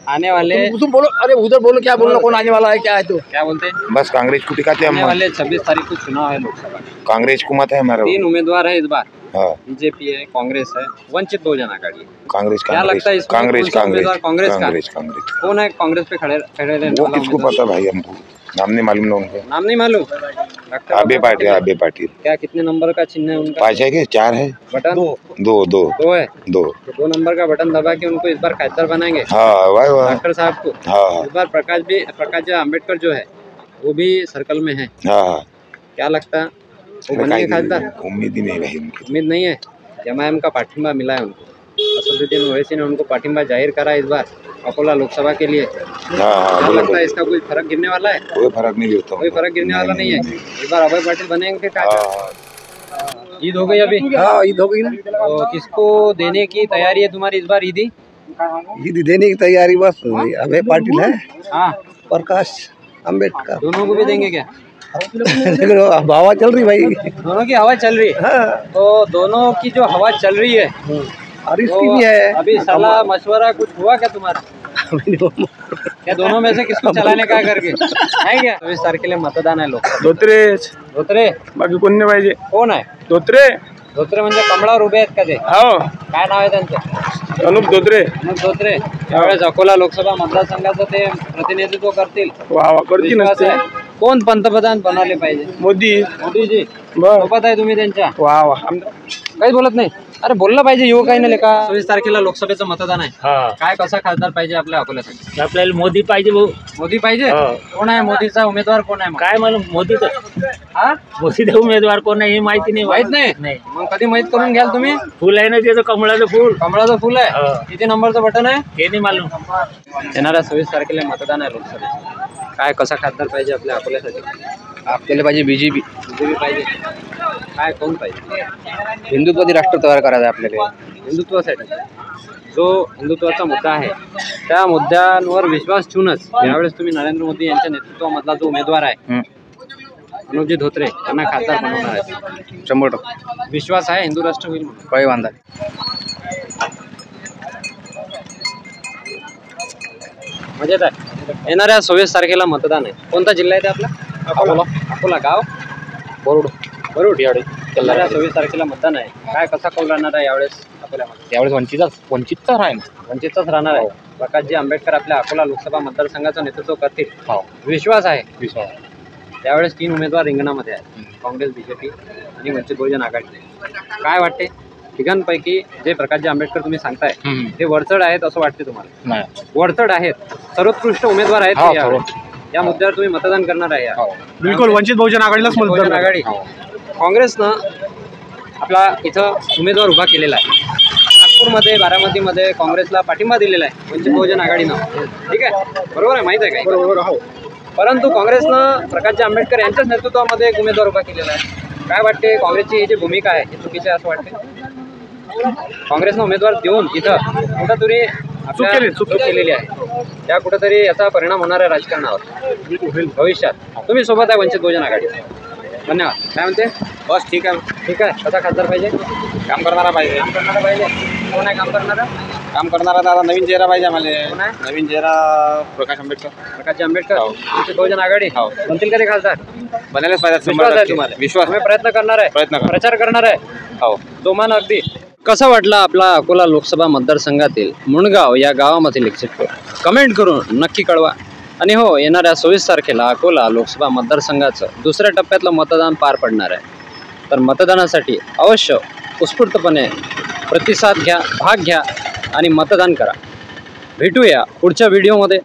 आने वाले तुम बोलो. अरे उधर बोलो. क्या बोलना? कौन आने वाला है? क्या है? तो क्या बोलते? बस कांग्रेस को टिकाते आने वाले 26 तारीख को चुनाव है लोकसभा. कांग्रेस को मत है हमारा. 3 उम्मीदवार है इस बार. हाँ. बीजेपी है, कांग्रेस है, वंचित बहुजन आघाड़ी. कांग्रेस. क्या लगता है इसमें? कांग्रेस कांग्रेस कांग्रेस कौन है कांग्रेस पे खड़े वो किसको पता भाई? हमको नाम नहीं मालूम ना उनका. नाम नहीं मालूम. आबे पाटिल. क्या कितने नंबर का चिन्ह है उनका? 5 है कि 4 है? बटन 2 है. 2 नंबर का बटन दबा के उनको इस बार खासदार बनाएंगे. हाँ वाह डॉक्टर साहब को. इस बार प्रकाश जी आम्बेडकर जो है वो भी सर्कल में है. क्या लगता है वो बनेंगे खासदार? उम्मीद ही नहीं रही. उम्मीद नहीं है. एमआईएम का पाठिंबा मिला है उनको. असदुद्दीन ओवैसी ने उनको पाठिंबा जाहिर करा इस बार अकोला लोकसभा के लिए. क्या लगता है इसका कोई फर्क गिरने वाला है? कोई फर्क नहीं गिरता. कोई फर्क गिरने वाला नहीं है. इस बार अभय पाटिल बनेंगे. ईद हो गई अभी? ईद हो गई ना. तो किसको देने की तैयारी है तुम्हारी इस बार ईदी? ईदी देने की तैयारी बस अभय पाटिल है. हाँ. प्रकाश आम्बेडकर. दोनों को भी देंगे क्या? हवा चल रही भाई. दोनों की हवा चल रही है. तो दोनों की जो हवा चल रही है और इसकी भी है. अभी सलाह मशवरा कुछ हुआ क्या तुम्हारा? क्या दोनों में से किसको चलाने का करके है क्या? 24 तारखेला मतदान आहे लोक. धोत्रे बाकी कोण नाही पाहिजे. कोण आहे? धोत्रे म्हणजे कमळावर उभे आहेत का ते? हो. काय नाव आहे त्यांचं? अनुप धोत्रे. त्यावेळेस अकोला लोकसभा मतदारसंघाचं ते प्रतिनिधित्व करतील. करतील. कोण पंतप्रधान बनाले पाहिजे? मोदीजी. सोबत आहे तुम्ही त्यांच्या? वा काहीच बोलत नाही. अरे बोललं पाहिजे युवकांना लेका 24 तारखेला लोकसभेचं मतदान आहे. काय कसा खासदार पाहिजे आपल्या अकोल्यासाठी? आपल्याला मोदी पाहिजे भाऊ. मोदी पाहिजे. कोण आहे मोदीचा उमेदवार कोण आहे? काय मला मोदीचा उमेदवार कोण आहे हे माहिती नाही. माहित नाही. मग कधी माहित करून घ्याल तुम्ही? फुल आहे ना त्याचं कमळाचं फुल. कमळाचं फुल आहे. किती नंबरचं बटन आहे हे नाही मालूम. येणाऱ्या 26 तारखेला मतदान आहे लोकसभेत. काय कसा खासदार पाहिजे आपल्या अकोल्यासाठी? आपल्याला पाहिजे बीजेपी पाहिजे. काय कोण पाहिजे? हिंदुत्वादी राष्ट्र तयार करायचं आहे आपल्याला. हिंदुत्वासाठी जो हिंदुत्वाचा मुद्दा आहे त्या मुद्द्यांवर विश्वास ठेवूनच यावेळेस तुम्ही नरेंद्र मोदी यांच्या नेतृत्वामधला जो उमेदवार आहे मनोजी धोत्रे यांना खासदार बनवणार आहे. 100% विश्वास आहे हिंदू राष्ट्र होईल म्हणून. काही वांधा मजेत आहे. येणाऱ्या 26 तारखेला मतदान आहे. कोणता जिल्हा आहे ते आपला? अकोला. गाव बरोड यावेळेस. येणाऱ्या 26 तारखेला मतदान आहे. काय कसा कौल राहणार आहे यावेळेस अकोल्यामध्ये? यावेळेस वंचितच राहणार आहे. प्रकाशजी आंबेडकर आपल्या अकोला लोकसभा मतदारसंघाचं नेतृत्व करतील. विश्वास आहे. त्यावेळेस 3 उमेदवार रिंगणामध्ये आहेत. काँग्रेस, बीजेपी आणि वंचित बहुजन आघाडी. काय वाटते तिघांपैकी जे प्रकाशजी आंबेडकर तुम्ही सांगताय ते वरचढ आहेत असं वाटते तुम्हाला? वरचढ आहेत. सर्वोत्कृष्ट उमेदवार आहेत. या मुद्द्यावर तुम्ही मतदान करणार आहे? बिलकुल वंचित बहुजन आघाडीलाच मतदान. आघाडी. काँग्रेसनं आपला इथं उमेदवार उभा केलेला आहे. नागपूरमध्ये, बारामतीमध्ये काँग्रेसला पाठिंबा दिलेला आहे वंचित बहुजन आघाडीनं. ठीक आहे, बरोबर आहे, माहित आहे काय? बरोबर. परंतु काँग्रेसनं प्रकाशजी आंबेडकर यांच्याच नेतृत्वामध्ये एक उमेदवार उभा केलेला आहे. काय वाटते काँग्रेसची ही जी भूमिका आहे ही चुकीची आहे असं वाटते? काँग्रेसनं उमेदवार देऊन इथं कुठंतरी चूक केलेली आहे. त्या कुठंतरी याचा परिणाम होणार आहे राजकारणावर भविष्यात. तुम्ही सोबत आहे वंचित बहुजन आघाडी. धन्यवाद. काय म्हणते? बस ठीक आहे. कसा खासदार पाहिजे? काम करणारा पाहिजे. कोण आहे काम करणारा? काम करणारा दादा नवीन चेहरा पाहिजे आम्हाला. नवीन चेहरा प्रकाशजी आंबेडकर. वंचित बहुजन आघाडी बनतील कधी खासदार? बनायलाच पाहिजे. विश्वास आहे तुम्हाला? विश्वास. प्रयत्न करणार आहे. प्रचार करणार आहे. जोमान अगदी. कसा वाटला आपला अकोला लोकसभा मतदारसंघातील मुणगाव या गावामधील एक्झिट पोल? कमेंट करून नक्की कळवा. आणि हो, येणाऱ्या 26 तारखेला अकोला लोकसभा मतदारसंघाचं दुसऱ्या टप्प्यातलं मतदान पार पडणार आहे. तर मतदानासाठी अवश्य उत्स्फूर्तपणे प्रतिसाद घ्या, भाग घ्या आणि मतदान करा. भेटूया पुढच्या व्हिडिओमध्ये.